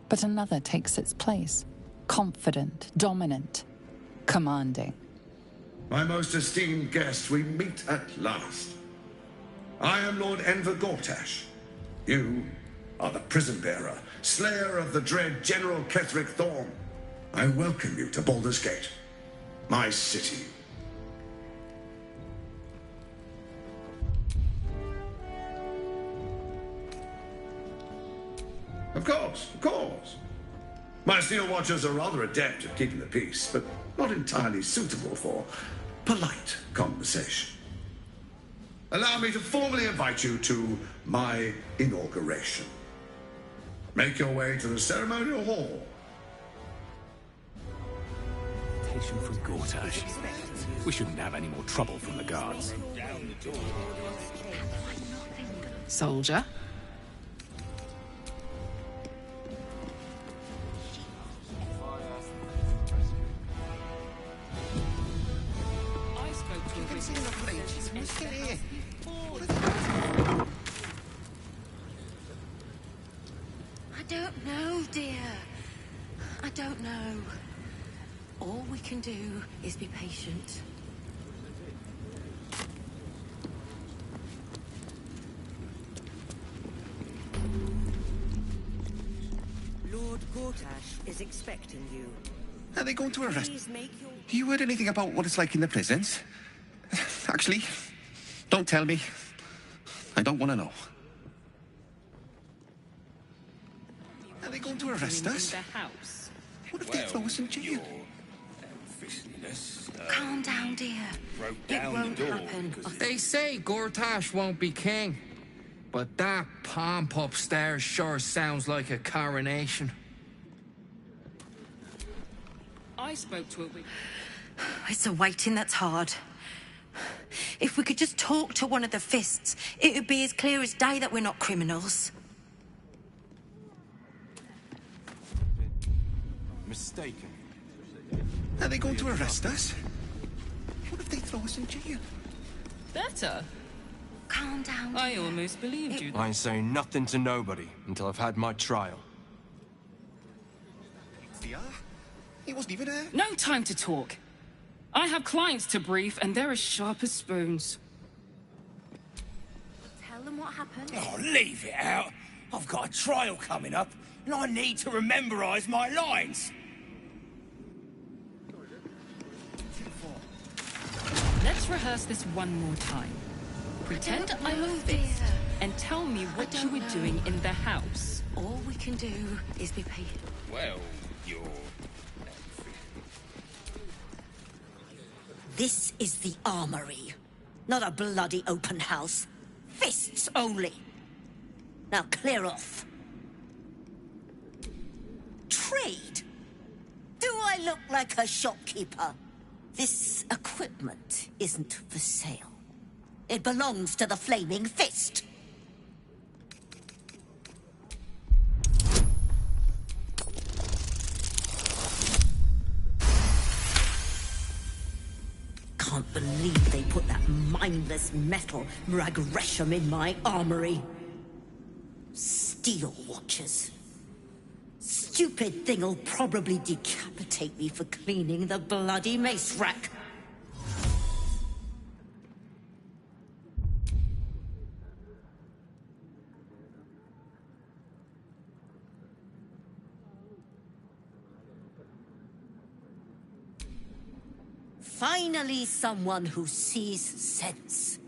but another takes its place. Confident, dominant, commanding. My most esteemed guest, we meet at last. I am Lord Enver Gortash. You are the prison bearer, slayer of the dread General Ketheric Thorn. I welcome you to Baldur's Gate, my city. Of course. My Steel Watchers are rather adept at keeping the peace, but not entirely suitable for polite conversation. Allow me to formally invite you to my inauguration. Make your way to the ceremonial hall. Invitation from Gortash. We shouldn't have any more trouble from the guards. Soldier? I don't know, dear. I don't know. All we can do is be patient. Lord Gortash is expecting you. Are they going to arrest? Please make your... Do you heard anything about what it's like in the prisons? Actually, don't tell me. I don't want to know. Are they going to arrest us? What if they throw us in jail? Calm down, dear. It won't happen. They say Gortash won't be king, but that pomp upstairs sure sounds like a coronation. I spoke to a... It's the waiting that's hard. If we could just talk to one of the fists, it would be as clear as day that we're not criminals. Mistaken. Are they going to arrest us? What if they throw us in jail? Better. Calm down, I almost believed you. I ain't saying nothing to nobody until I've had my trial. Yeah? He wasn't even there. No time to talk. I have clients to brief, and they're as sharp as spoons. Tell them what happened. Oh, leave it out. I've got a trial coming up, and I need to rememberize my lines. Let's rehearse this one more time. Pretend I'm a fist, and tell me what you were doing in the house. All we can do is be patient. Well, you're... This is the armory, not a bloody open house. Fists only. Now clear off. Trade? Do I look like a shopkeeper? This equipment isn't for sale. It belongs to the Flaming Fist. Can't believe they put that mindless metal Mrag Resham in my armory. Steel Watchers. Stupid stupid thing'll probably decapitate me for cleaning the bloody mace rack. Finally, someone who sees sense.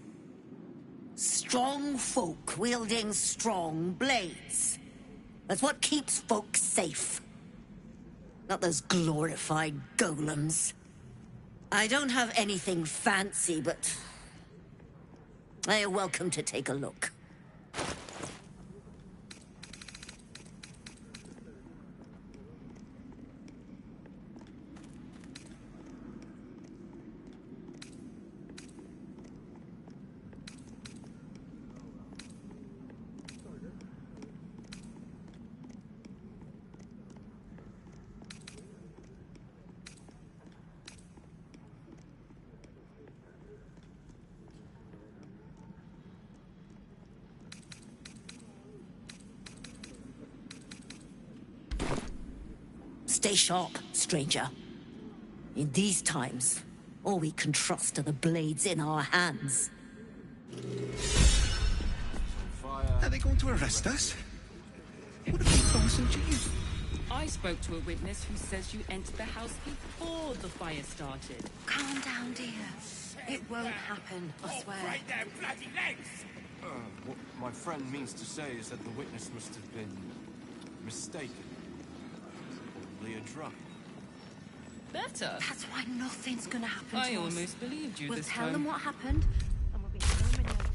Strong folk wielding strong blades. That's what keeps folk safe. Not those glorified golems. I don't have anything fancy, but they are welcome to take a look. Stay sharp, stranger. In these times, all we can trust are the blades in our hands. Are they going to arrest us? What have you thrown some cheese? I spoke to a witness who says you entered the house before the fire started. Calm down, dear. It won't happen, I swear. Break their bloody legs! What my friend means to say is that the witness must have been mistaken. Probably a drunk. Better. That's why nothing's gonna happen I to us. almost believed you We'll this tell time. them what happened, and we'll be home in no time.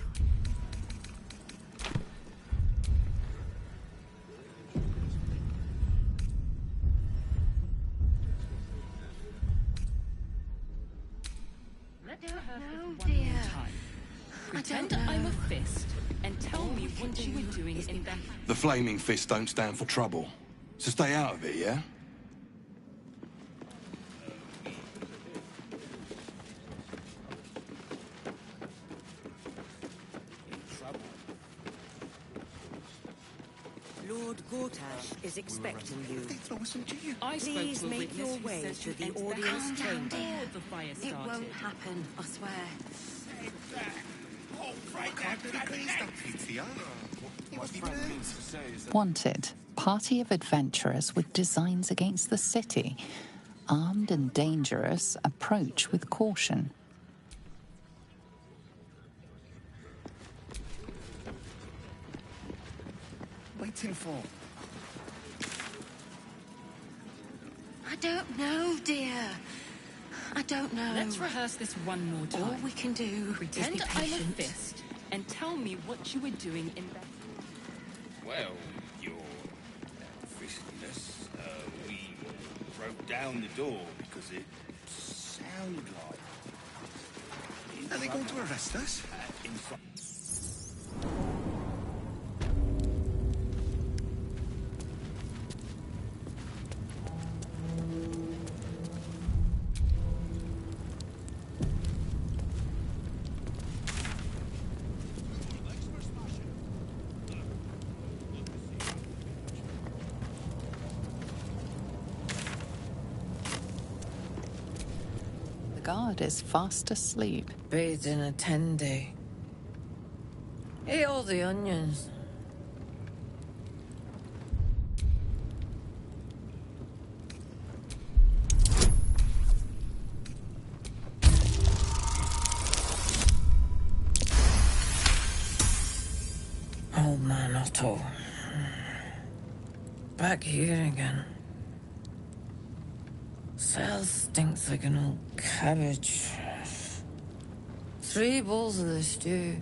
Let her have know, it one dear. more time. Pretend I'm a fist and tell me what you were doing in that. The flaming fists don't stand for trouble. So stay out of it, yeah? Lord Gortash is expecting you. I spoke Please to a make witness your who way says to you the entered audience house chamber. before the fire It started. won't happen, I swear. My friend means to say is that Wanted, party of adventurers with designs against the city. Armed and dangerous, approach with caution. Waiting for? I don't know, dear. I don't know. Let's rehearse this one more time. All we can do Pretend is be I'm a patient. fist and tell me what you were doing in that. Well, your fistiness, we broke down the door because it sounded like... Are they going to arrest us? The guard is fast asleep. Bathed in a tendy. Eat all the onions. Old man Otto. Back here again. Cell stinks like an old cabbage. 3 bowls of the stew.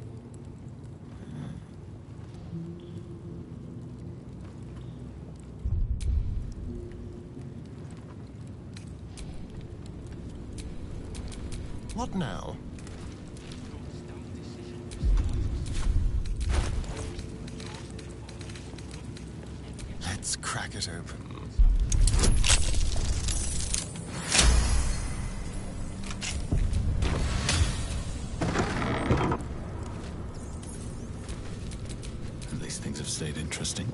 What now? Let's crack it open. And these things have stayed interesting.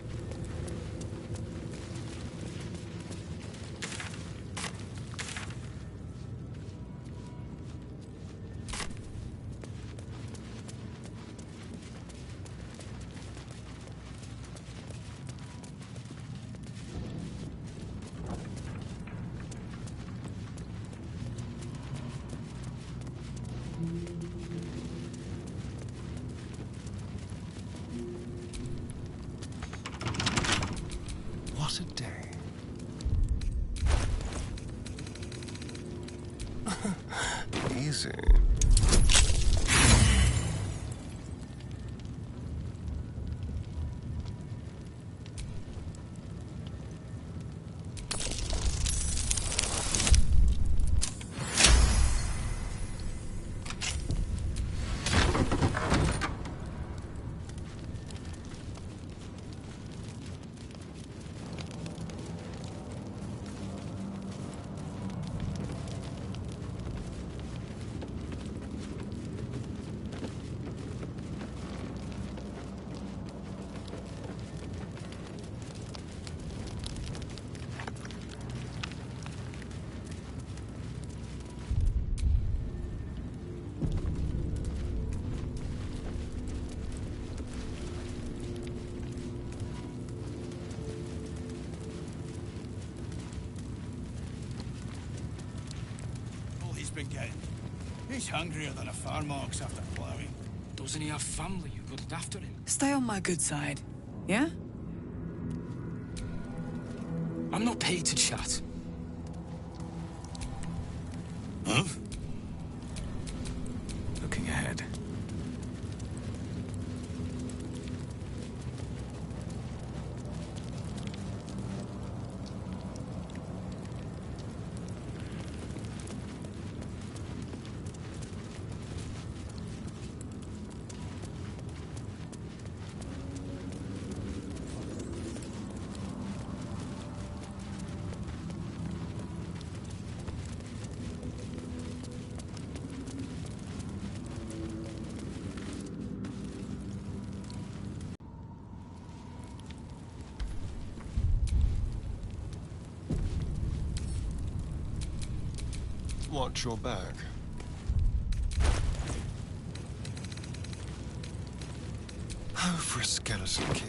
Easy. Been getting. He's hungrier than a farm ox after ploughing. Doesn't he have family who looked after him? Stay on my good side, yeah? I'm not paid to chat. Huh? Looking ahead. Watch your back. Oh, for a skeleton key.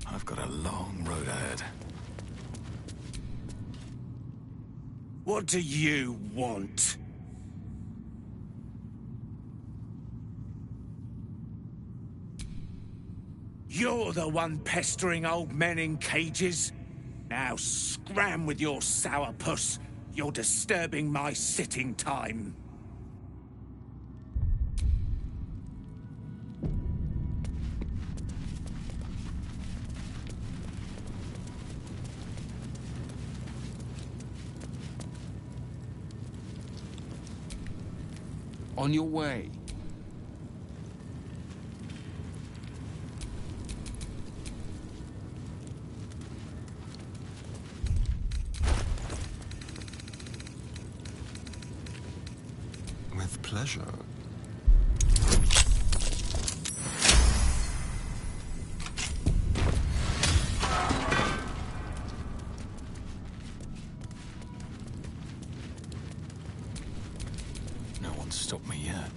I've got a long road ahead. What do you want? You're the one pestering old men in cages? Now scram with your sourpuss. You're disturbing my sitting time. On your way. With pleasure. No one's stopped me yet.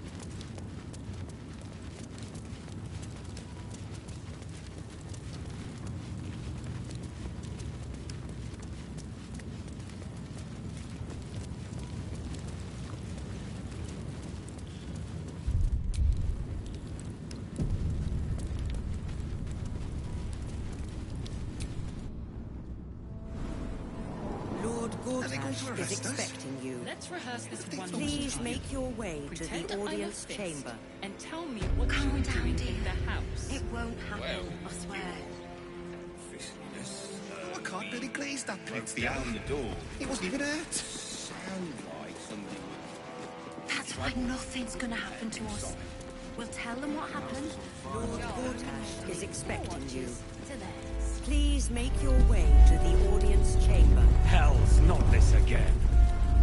Is expecting you. Let's rehearse this one Please more time. make your way Pretend to the audience I'm a fist chamber. and tell me what Calm you were down, doing dear. in the house. It won't happen, Well. I swear. I can't really glaze that Broke place down the door. He wasn't even hurt. Sound like somebody would... That's why nothing's gonna happen to us. We'll tell them what happened. Lord Gortash is expecting you. To theirs. Please make your way to the audience chamber. Hell's not this again.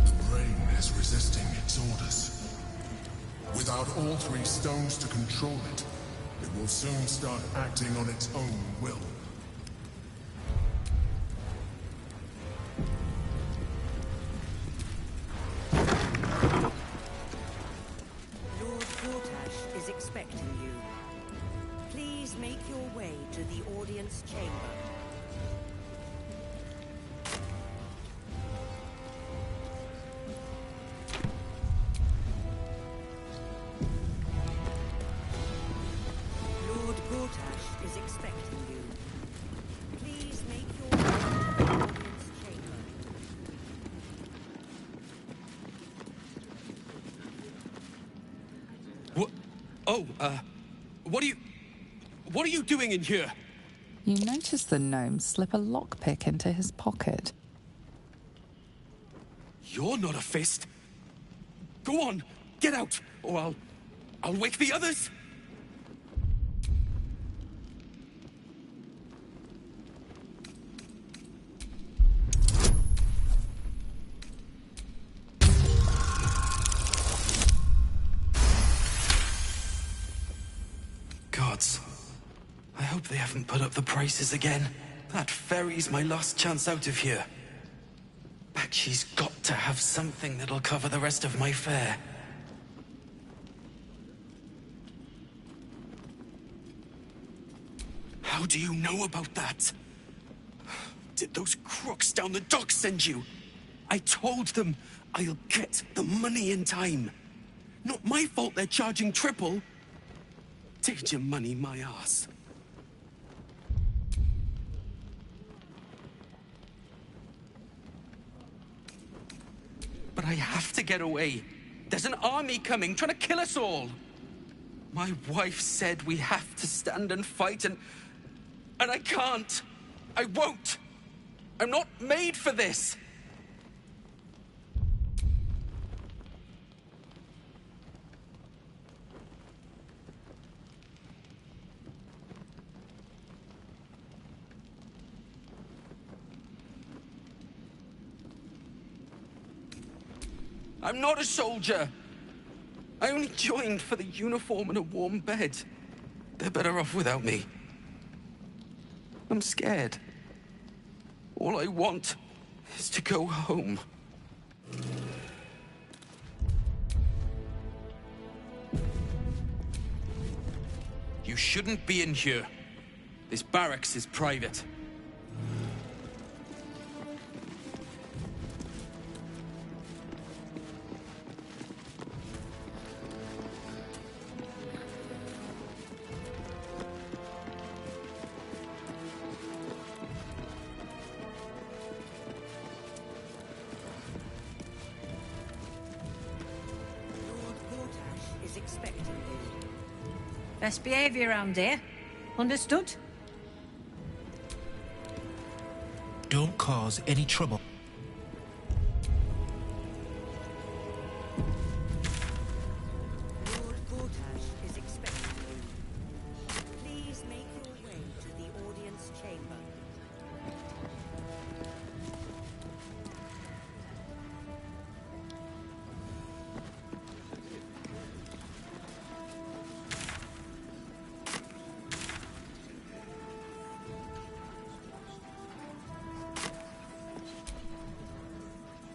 The brain is resisting its orders. Without all three stones to control it, it will soon start acting on its own will. Lord Gortash is expecting you. Please make your way to the audience chamber. Oh, what are you doing in here? You notice the gnome slip a lockpick into his pocket. You're not a fist. Go on, get out, or I'll wake the others. Gods. I hope they haven't put up the prices again. That ferry's my last chance out of here. Bakshi's got to have something that'll cover the rest of my fare. How do you know about that? Did those crooks down the dock send you? I told them I'll get the money in time. Not my fault they're charging triple. Take your money, my ass. But I have to get away. There's an army coming, trying to kill us all. My wife said we have to stand and fight, and I can't. I won't. I'm not made for this. I'm not a soldier. I only joined for the uniform and a warm bed. They're better off without me. I'm scared. All I want is to go home. You shouldn't be in here. This barracks is private. Best behaviour around here. Understood? Don't cause any trouble. Lord Gortash is expecting you. Please make your way to the audience chamber.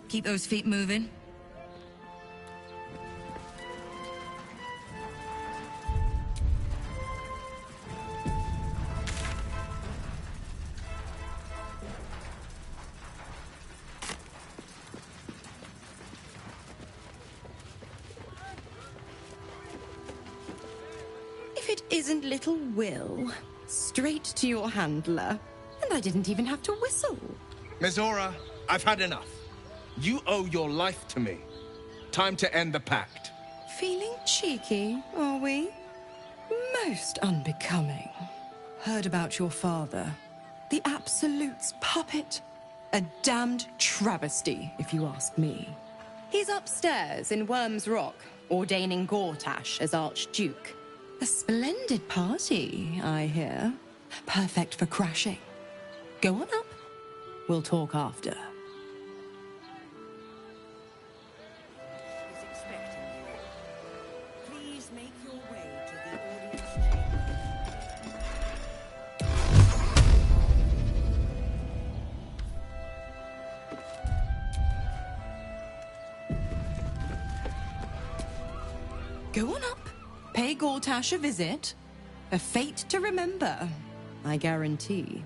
Keep those feet moving. If it isn't little Will, straight to your handler. And I didn't even have to whistle. Mizora, I've had enough. You owe your life to me. Time to end the pact. Feeling cheeky, are we? Most unbecoming. Heard about your father. The Absolute's puppet. A damned travesty, if you ask me. He's upstairs in Worm's Rock, ordaining Gortash as Archduke. A splendid party, I hear. Perfect for crashing. Go on up. We'll talk after. Please make your way to the audience chamber. Go on up. Pay Gortash a visit. A fate to remember, I guarantee.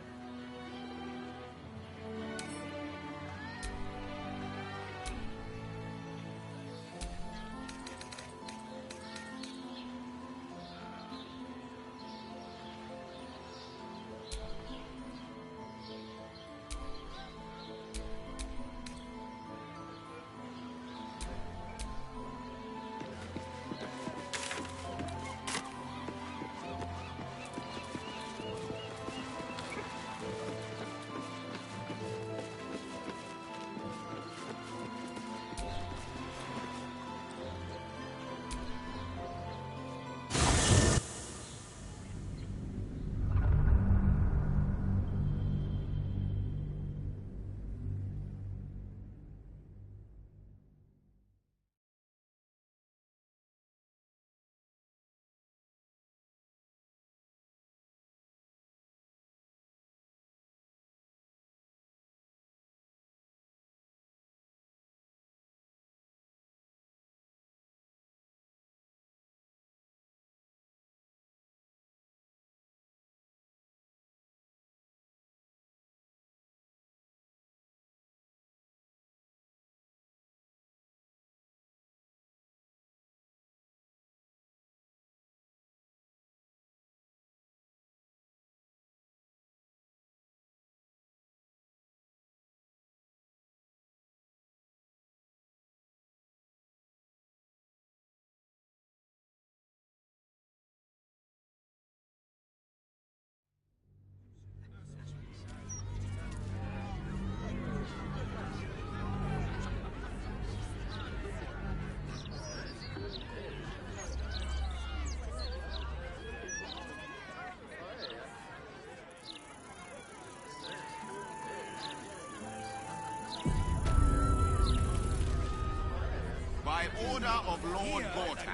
of Lord Gortash,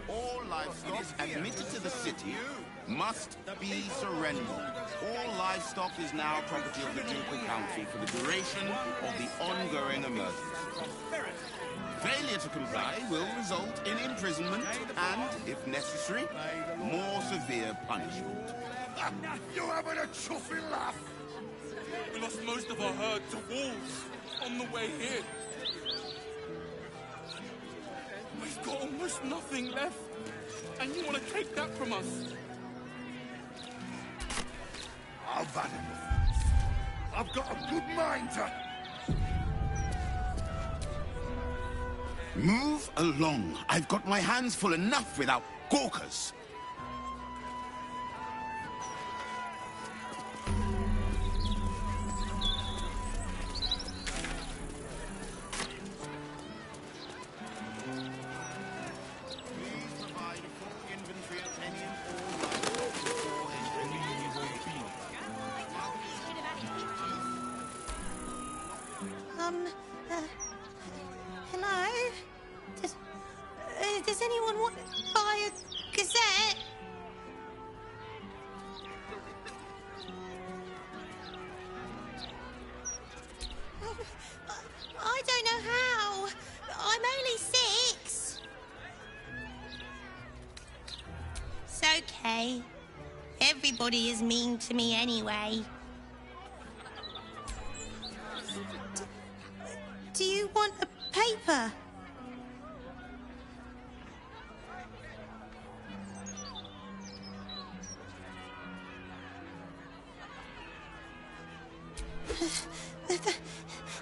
all livestock admitted to the city must be surrendered. All livestock is now property of the Ducal Council for the duration of the ongoing emergency. Failure to comply will result in imprisonment and, if necessary, more severe punishment. You having a chuffy laugh? We lost most of our herd to wolves on the way here. We've got almost nothing left, and you want to take that from us? I've had enough. I've got a good mind to... Move along. I've got my hands full enough without gawkers. Hello? Does anyone want to buy a gazette? I don't know how. I'm only 6. It's okay. Everybody is mean to me anyway. Do you want a paper?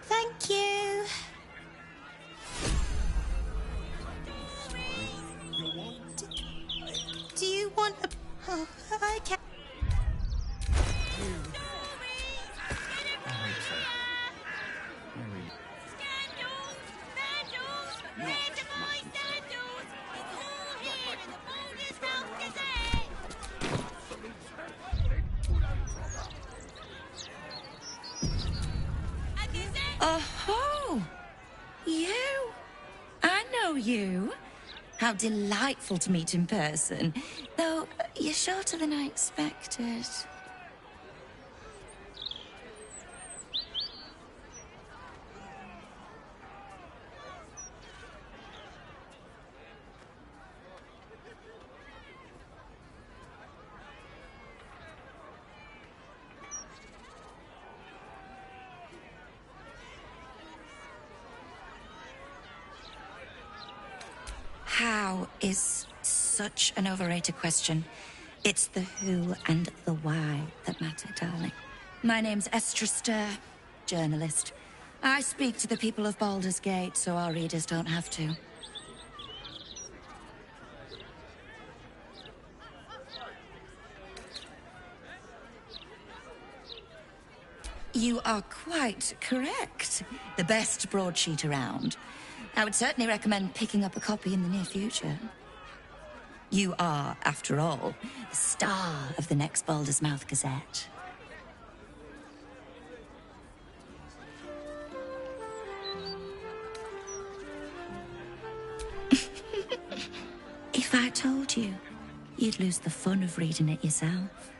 Thank you. Do you want a... Oh, okay. Oh, you? I know you. How delightful to meet in person. Though, you're shorter than I expected. How is such an overrated question. It's the who and the why that matter, darling. My name's Estra Stir, journalist. I speak to the people of Baldur's Gate so our readers don't have to. You are quite correct. The best broadsheet around. I would certainly recommend picking up a copy in the near future. You are, after all, the star of the next Baldur's Mouth Gazette. If I told you, you'd lose the fun of reading it yourself.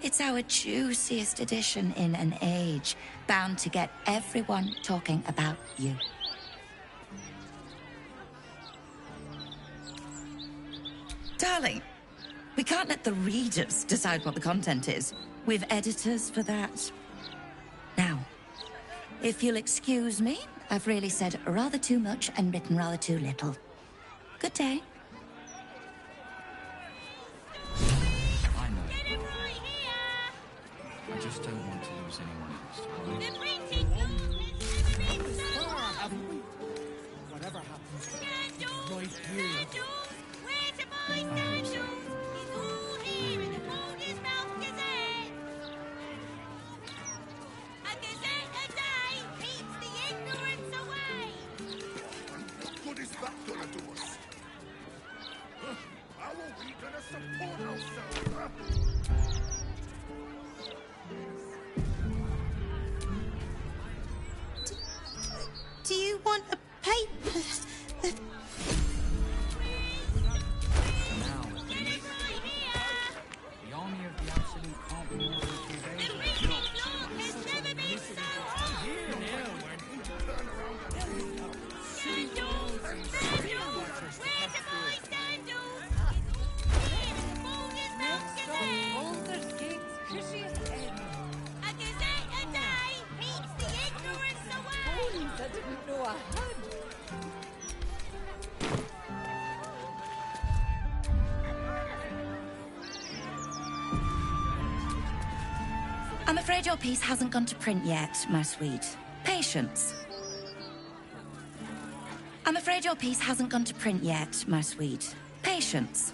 It's our juiciest edition in an age bound to get everyone talking about you. Darling, we can't let the readers decide what the content is. We've editors for that. Now, if you'll excuse me, I've really said rather too much and written rather too little. Good day. I know. I just don't want to lose anyone else, alright? Whatever happens, right here. What is that gonna do us? How are we gonna support ourselves? Do you want a paper? I'm afraid your piece hasn't gone to print yet, my sweet. Patience. I'm afraid your piece hasn't gone to print yet, my sweet. Patience.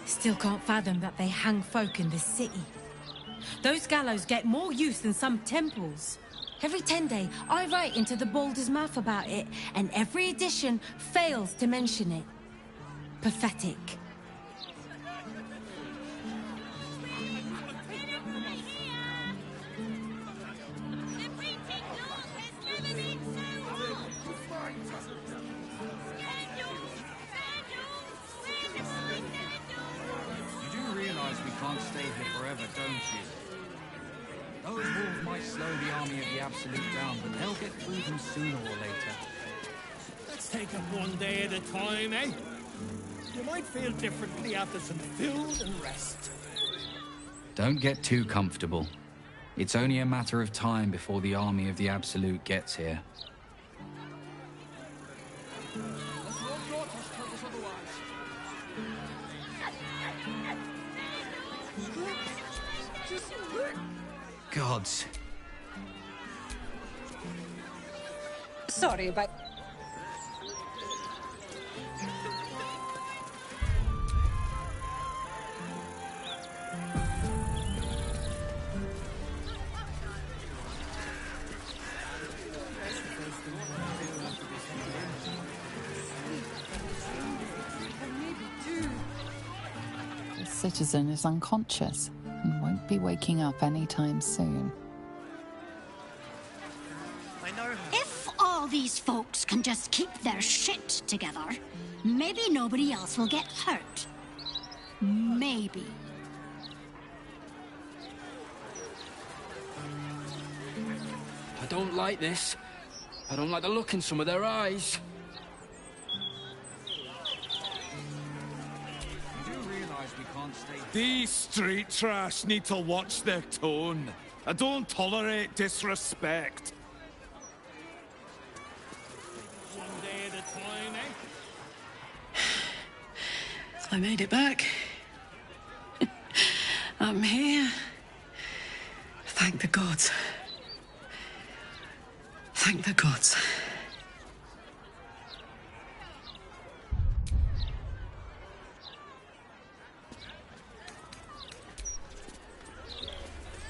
Still can't fathom that they hang folk in this city. Those gallows get more use than some temples. Every 10 day, I write into the Baldur's mouth about it, and every edition fails to mention it. Pathetic. Can't stay here forever, don't you? Those walls might slow the army of the Absolute down, but they'll get through them sooner or later. Let's take it one day at a time, eh? You might feel differently after some food and rest. Don't get too comfortable. It's only a matter of time before the army of the Absolute gets here. Gods. Sorry about... The citizen is unconscious and won't be waking up anytime soon. If all these folks can just keep their shit together, maybe nobody else will get hurt. Maybe. I don't like this. I don't like the look in some of their eyes. These street trash need to watch their tone. I don't tolerate disrespect. One day at a time, eh? I made it back. I'm here. Thank the gods. Thank the gods.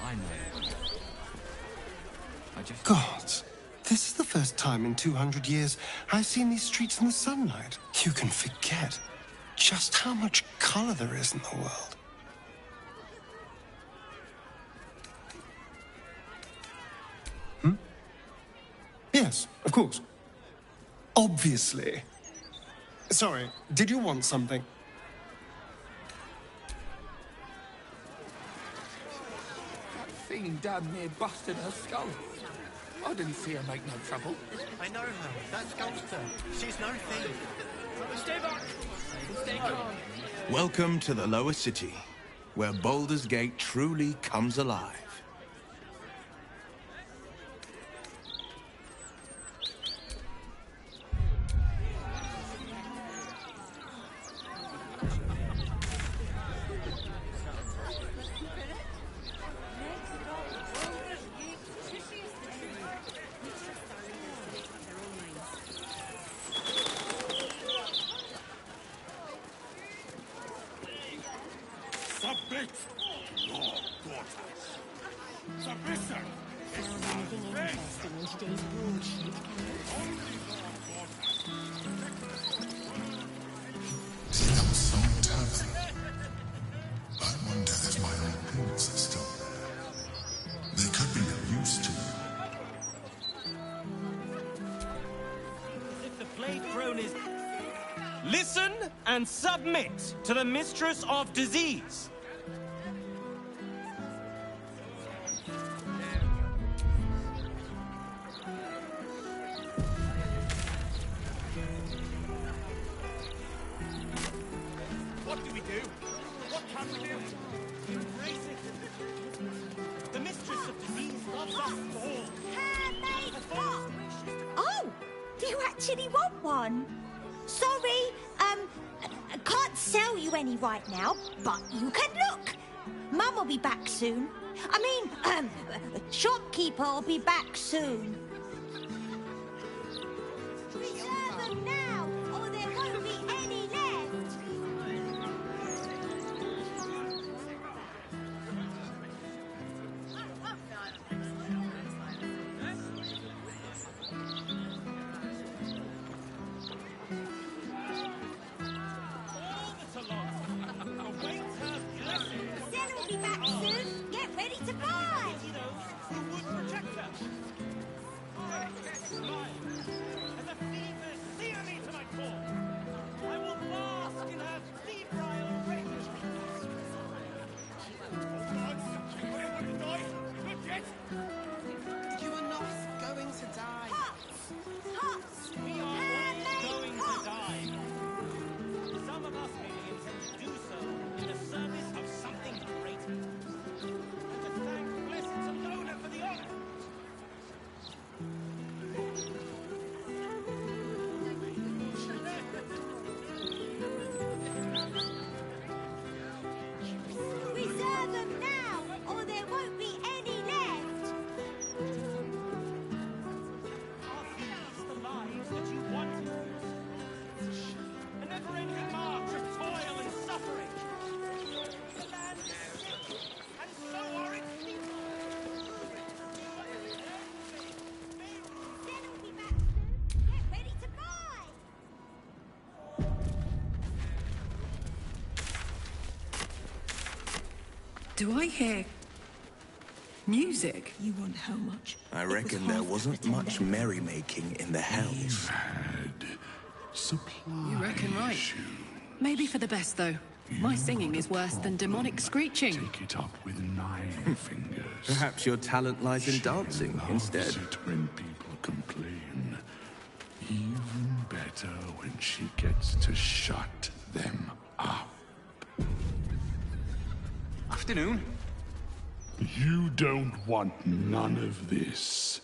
I know. Gods, this is the first time in 200 years I've seen these streets in the sunlight. You can forget just how much color there is in the world. Yes, of course. Obviously. Sorry, did you want something? That fiend damn near busted her skull. I didn't see her make no trouble. I know her. That's Ghoster. She's no thief. Stay back! Stay calm. Welcome to the Lower City, where Baldur's Gate truly comes alive. Submit! Your daughters. Submission! Anything interesting in today's broadsheet, Still so tavern. I wonder if my old boots are still there. They could be of use to If the plague throne is... Listen and submit to the Mistress of Disease. What do we do? What can we do? Embrace it. The Mistress of Disease loves us all. Oh! Do you actually want one? Sorry, I can't sell you any right now, but you can look. Mum will be back soon. I mean, shopkeeper will be back soon. Reserve them now, or there won't be any left. Sarah will be back soon. Get ready to buy. You are not going to die. Hops! We are all going to die. Some of us may intend to do so in the service of something greater. And to thank Blessed Salona for the honor. Reserve them now, or there won't be any left. Are these the lives that you wanted? A never-ending march of toil and suffering. The land is sick, and so are its people. Sarah will be back soon. Get ready to buy. Do I hear music? You want how much? I reckon there wasn't much merrymaking in the hells. Supply You reckon right. issue. Maybe for the best, though. My singing is worse than demonic screeching. Take it up with 9 fingers. Perhaps your talent lies in dancing Loves instead. it when people complain. Even better when she gets to shut them up. Afternoon. You don't want none of this.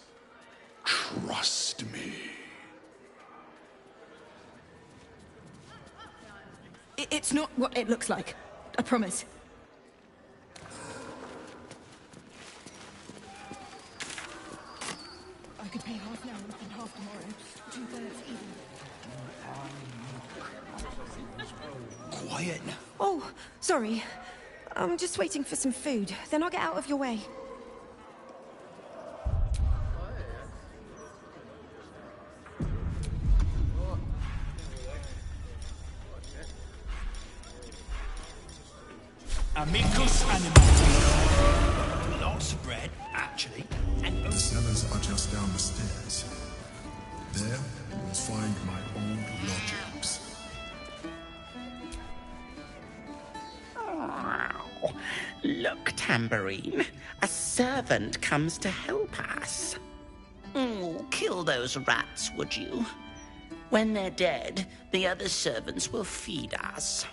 Trust me. It's not what it looks like. I promise. I could pay half now and half tomorrow. 2/3 even. Quiet now. Oh, sorry. I'm just waiting for some food. Then I'll get out of your way. Amicus animatus. Lots of bread, actually, and The cellars are just down the stairs. There, you will find my old lodgings. Oh, look, Tambourine. A servant comes to help us. Oh, kill those rats, would you? When they're dead, the other servants will feed us.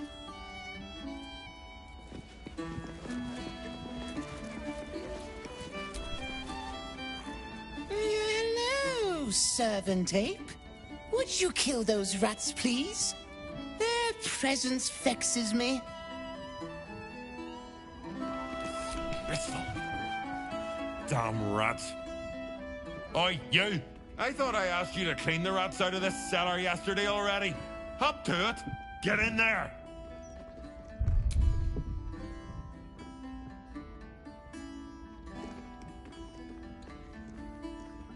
Hello, servant ape. Would you kill those rats, please? Their presence vexes me. Damn rats. Oi, you! I thought I asked you to clean the rats out of this cellar yesterday already. Up to it! Get in there!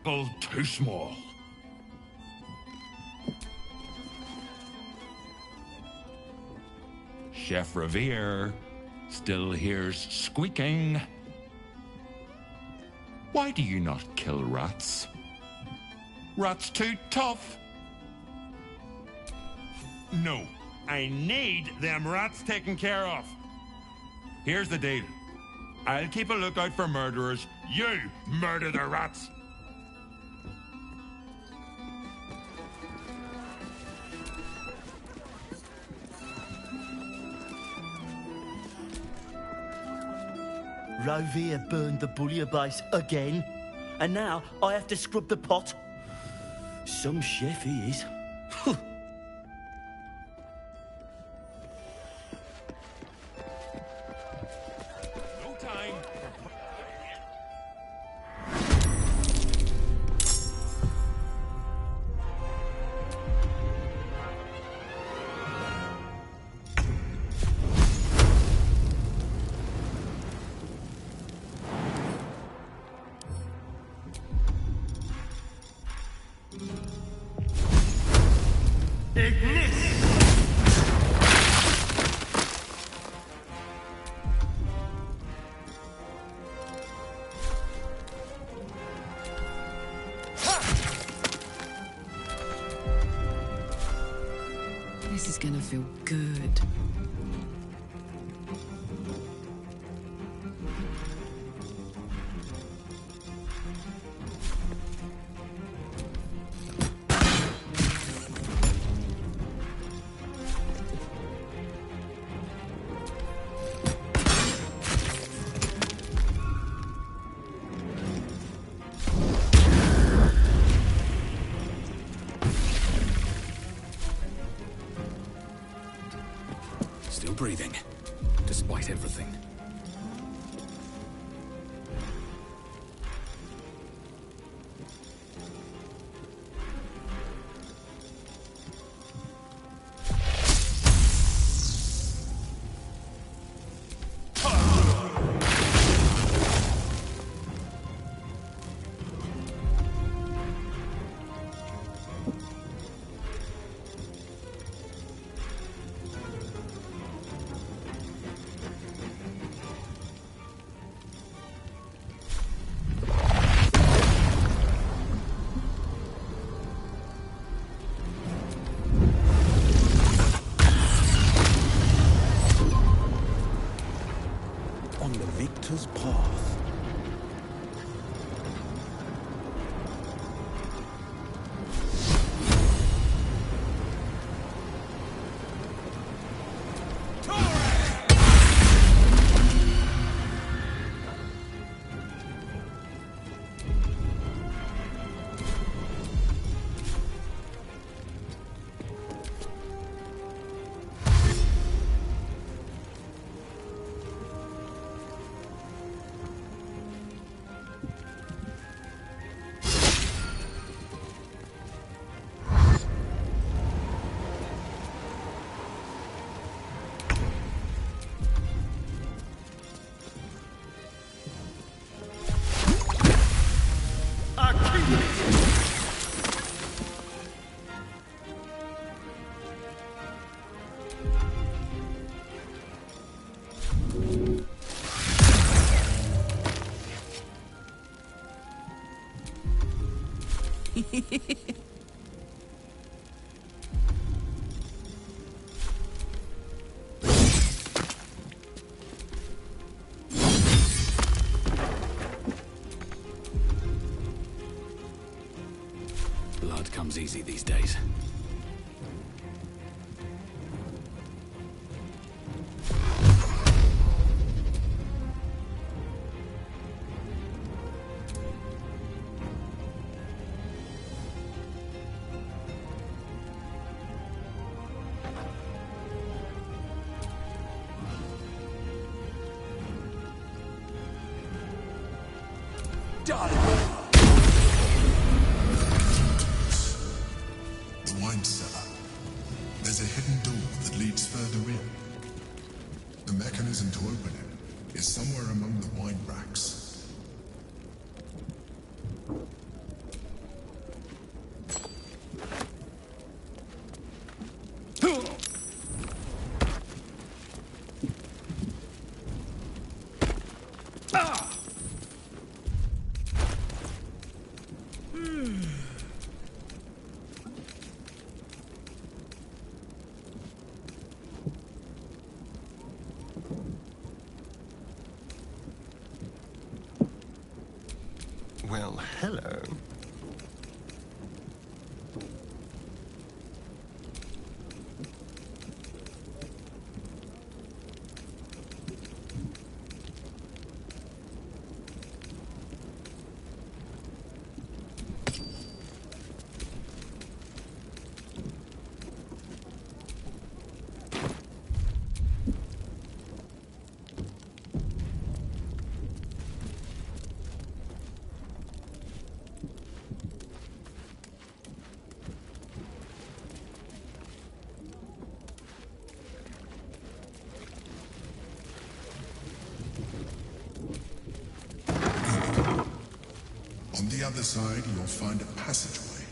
Bull too small. Chef Revere still hears squeaking. Why do you not kill rats? Rats too tough. No, I need them rats taken care of. Here's the deal. I'll keep a lookout for murderers. You murder the rats. Rovere burned the bouillabaisse again, and now I have to scrub the pot. Some chef he is. This is gonna feel good. Still breathing, despite everything. On the victor's path. Blood comes easy these days. The wine cellar. There's a hidden door that leads further in. The mechanism to open it is somewhere among the wine racks. Well, hello. On the other side, you'll find a passageway,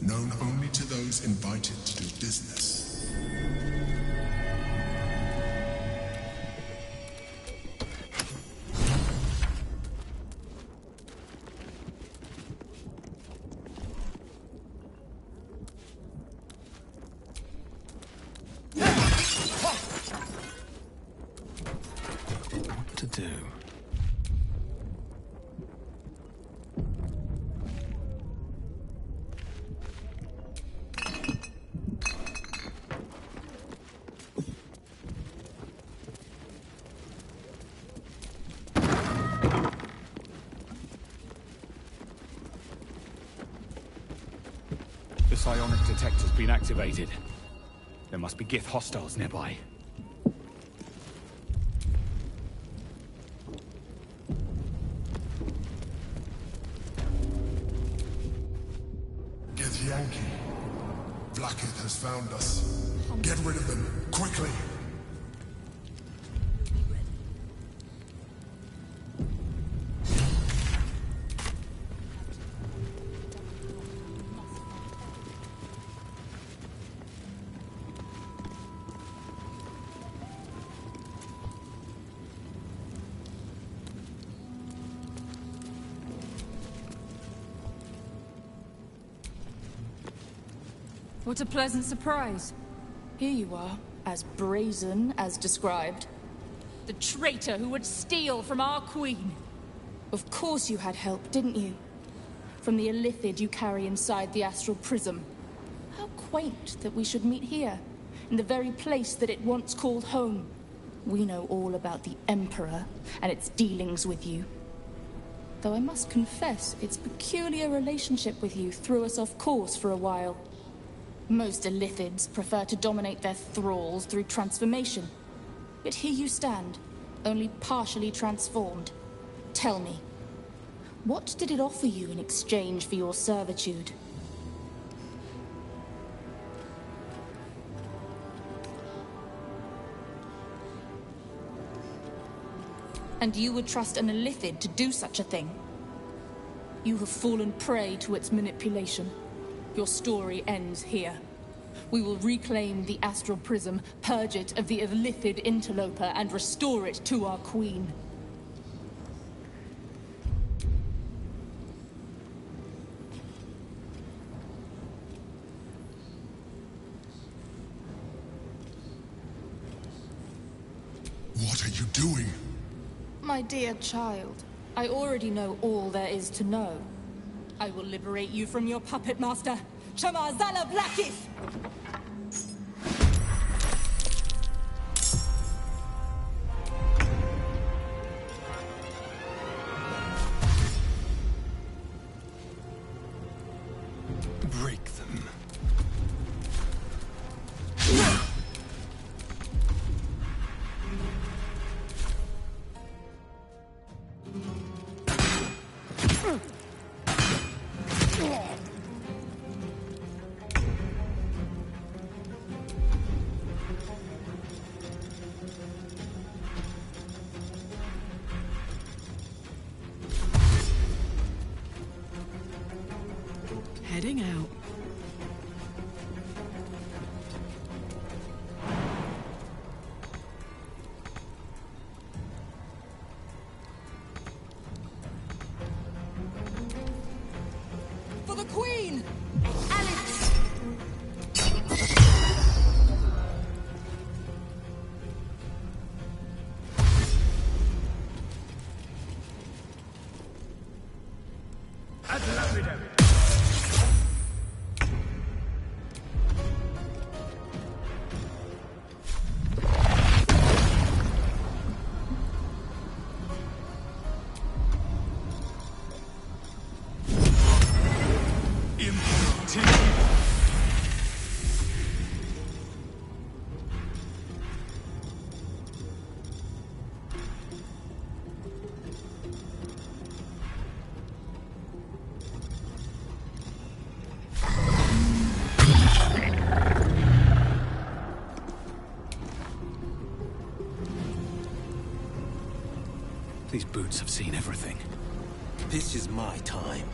known only to those invited to do business. do. The psionic detector's been activated. There must be Gith hostiles nearby. Get Yankee. Vlaakith has found us. Get rid of them, quickly! What a pleasant surprise. Here you are, as brazen as described. The traitor who would steal from our queen. Of course you had help, didn't you? From the illithid you carry inside the astral prism. How quaint that we should meet here, in the very place that it once called home. We know all about the Emperor and its dealings with you. Though I must confess, its peculiar relationship with you threw us off course for a while. Most illithids prefer to dominate their thralls through transformation. Yet here you stand, only partially transformed. Tell me, what did it offer you in exchange for your servitude? And you would trust an illithid to do such a thing? You have fallen prey to its manipulation. Your story ends here. We will reclaim the astral prism, purge it of the illithid interloper, and restore it to our queen. What are you doing? My dear child, I already know all there is to know. I will liberate you from your puppet master, Shamazala Blackith! Break them. Heading out. For the Queen! These boots have seen everything. This is my time.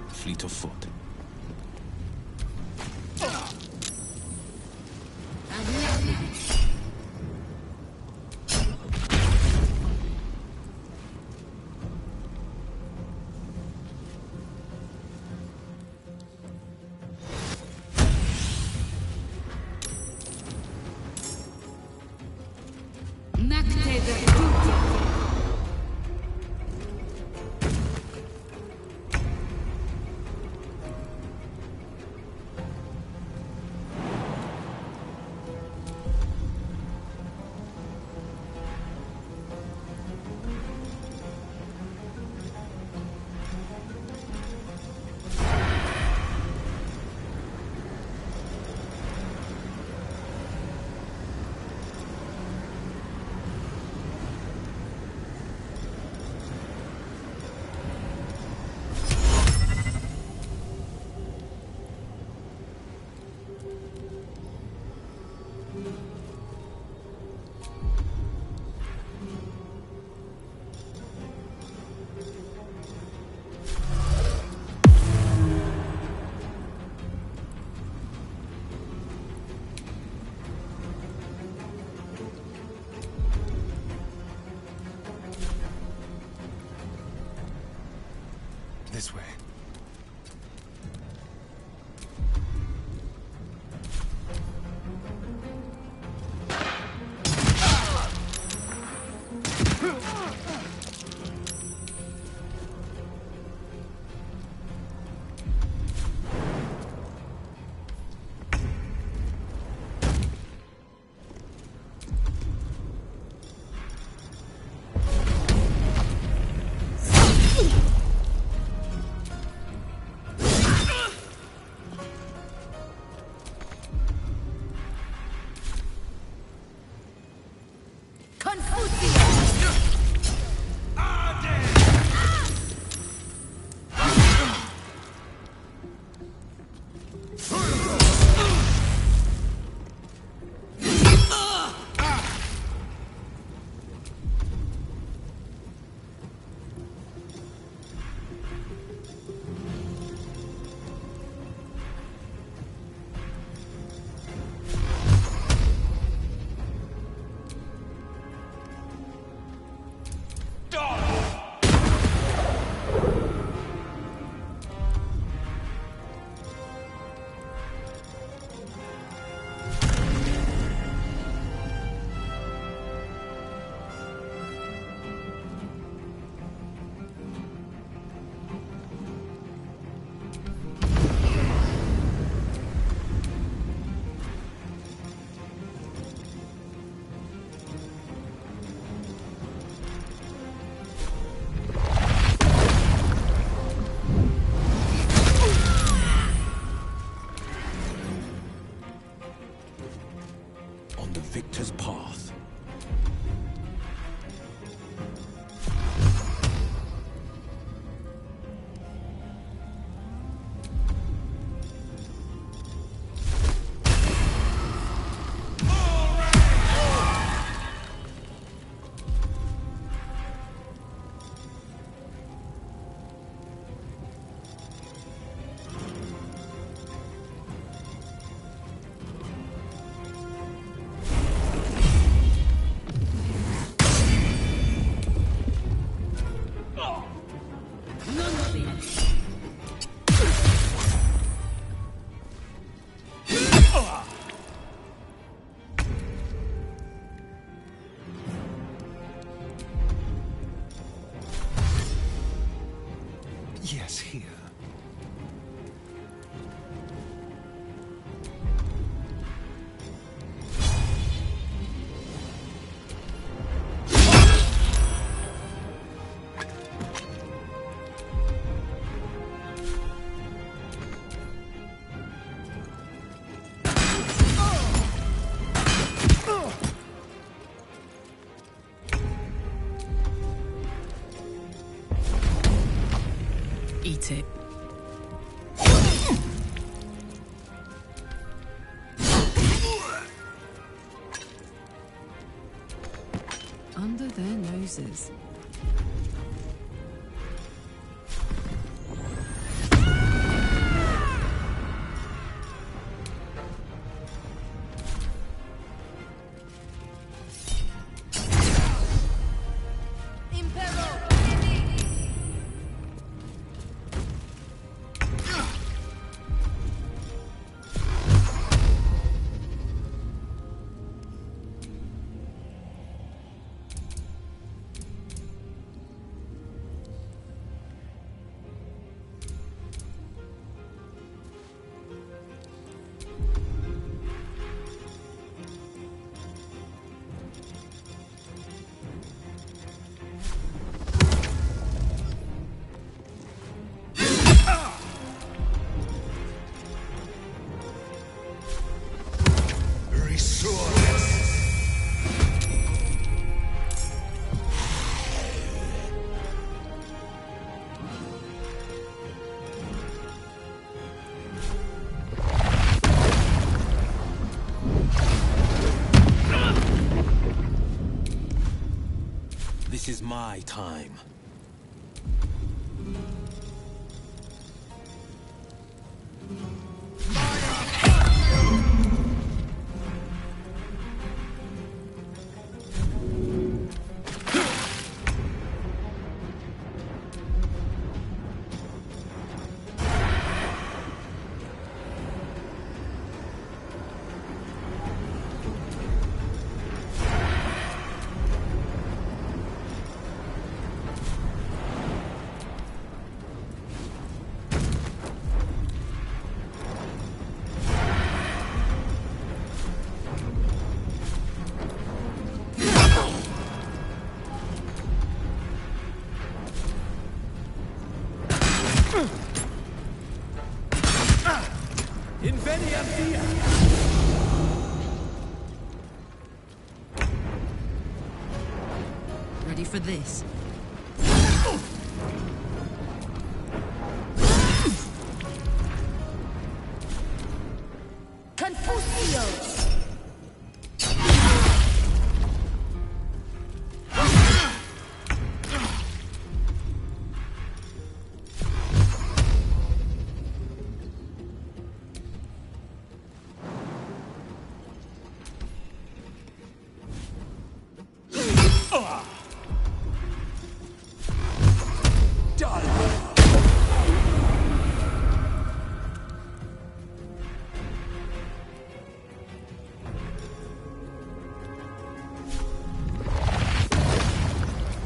Fleet of foot. This way. Victor's path. Yes, here. Eat it. Under their noses. This is my time. Inveniam dia! Ready for this? Confucio!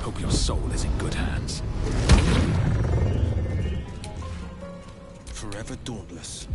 Hope your soul is in good hands. Forever dauntless.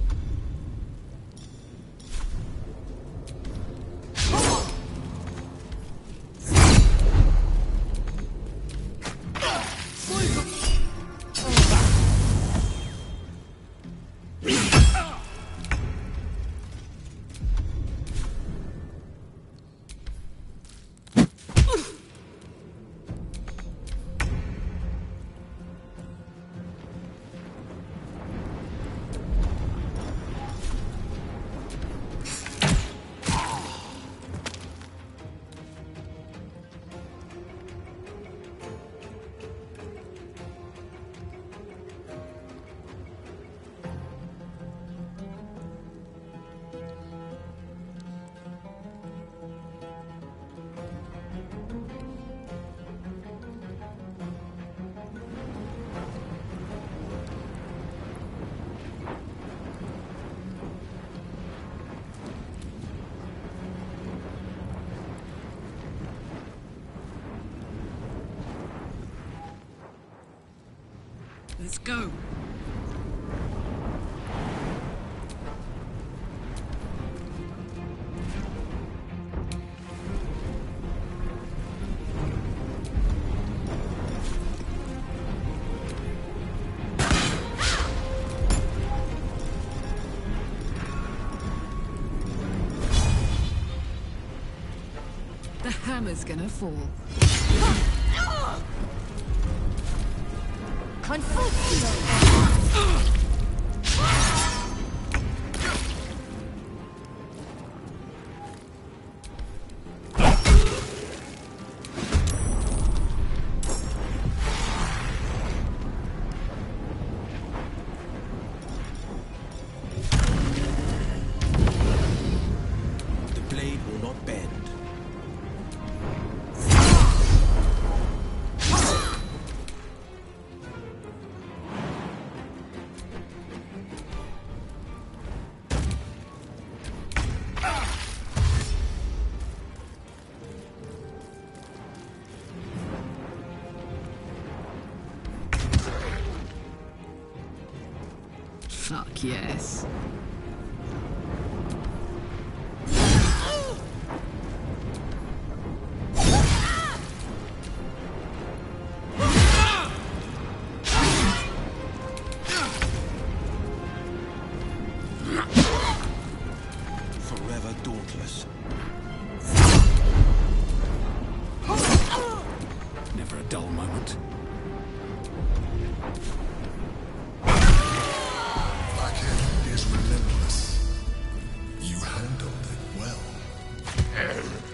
Let's go. The hammer's gonna fall. The blade will not bend. Fuck yes. Forever dauntless. Never a dull moment. Blackhead is relentless. You handled it well.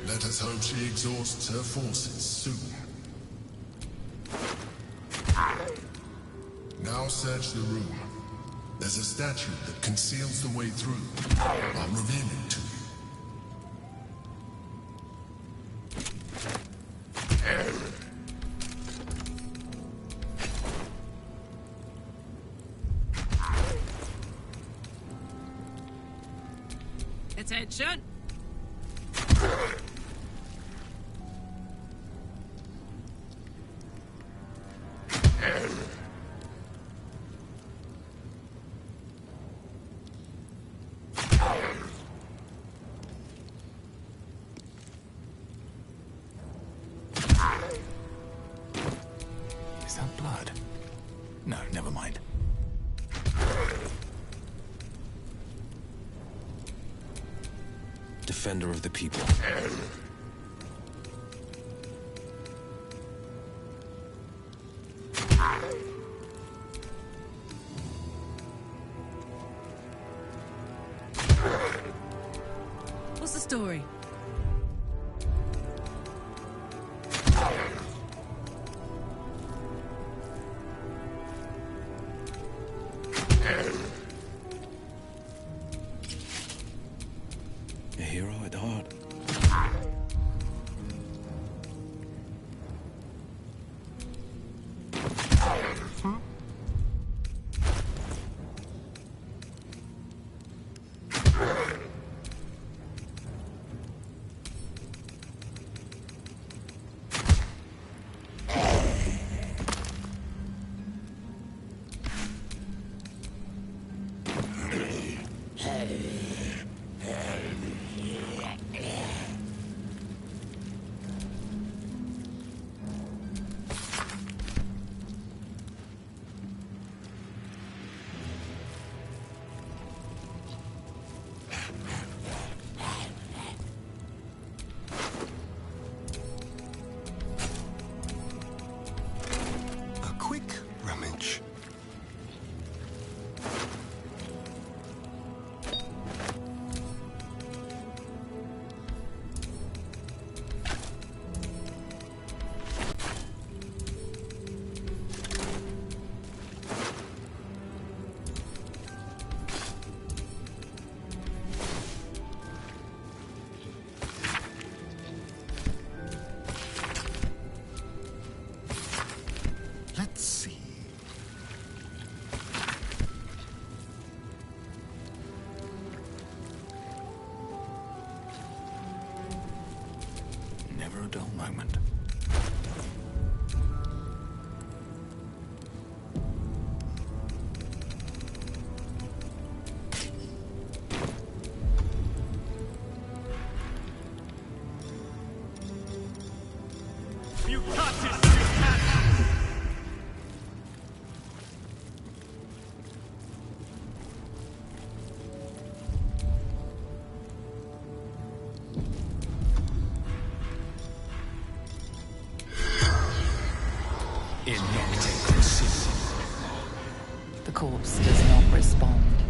Let us hope she exhausts her forces soon. Now search the room. There's a statue that conceals the way through. I'll reveal it to you. Attention! Is that blood? No, never mind. defender of the people. What's the story? A hero at heart. A quick rummage. Let's see. Never a dull moment. You touch it, you can't. Inoctic. The corpse does not respond.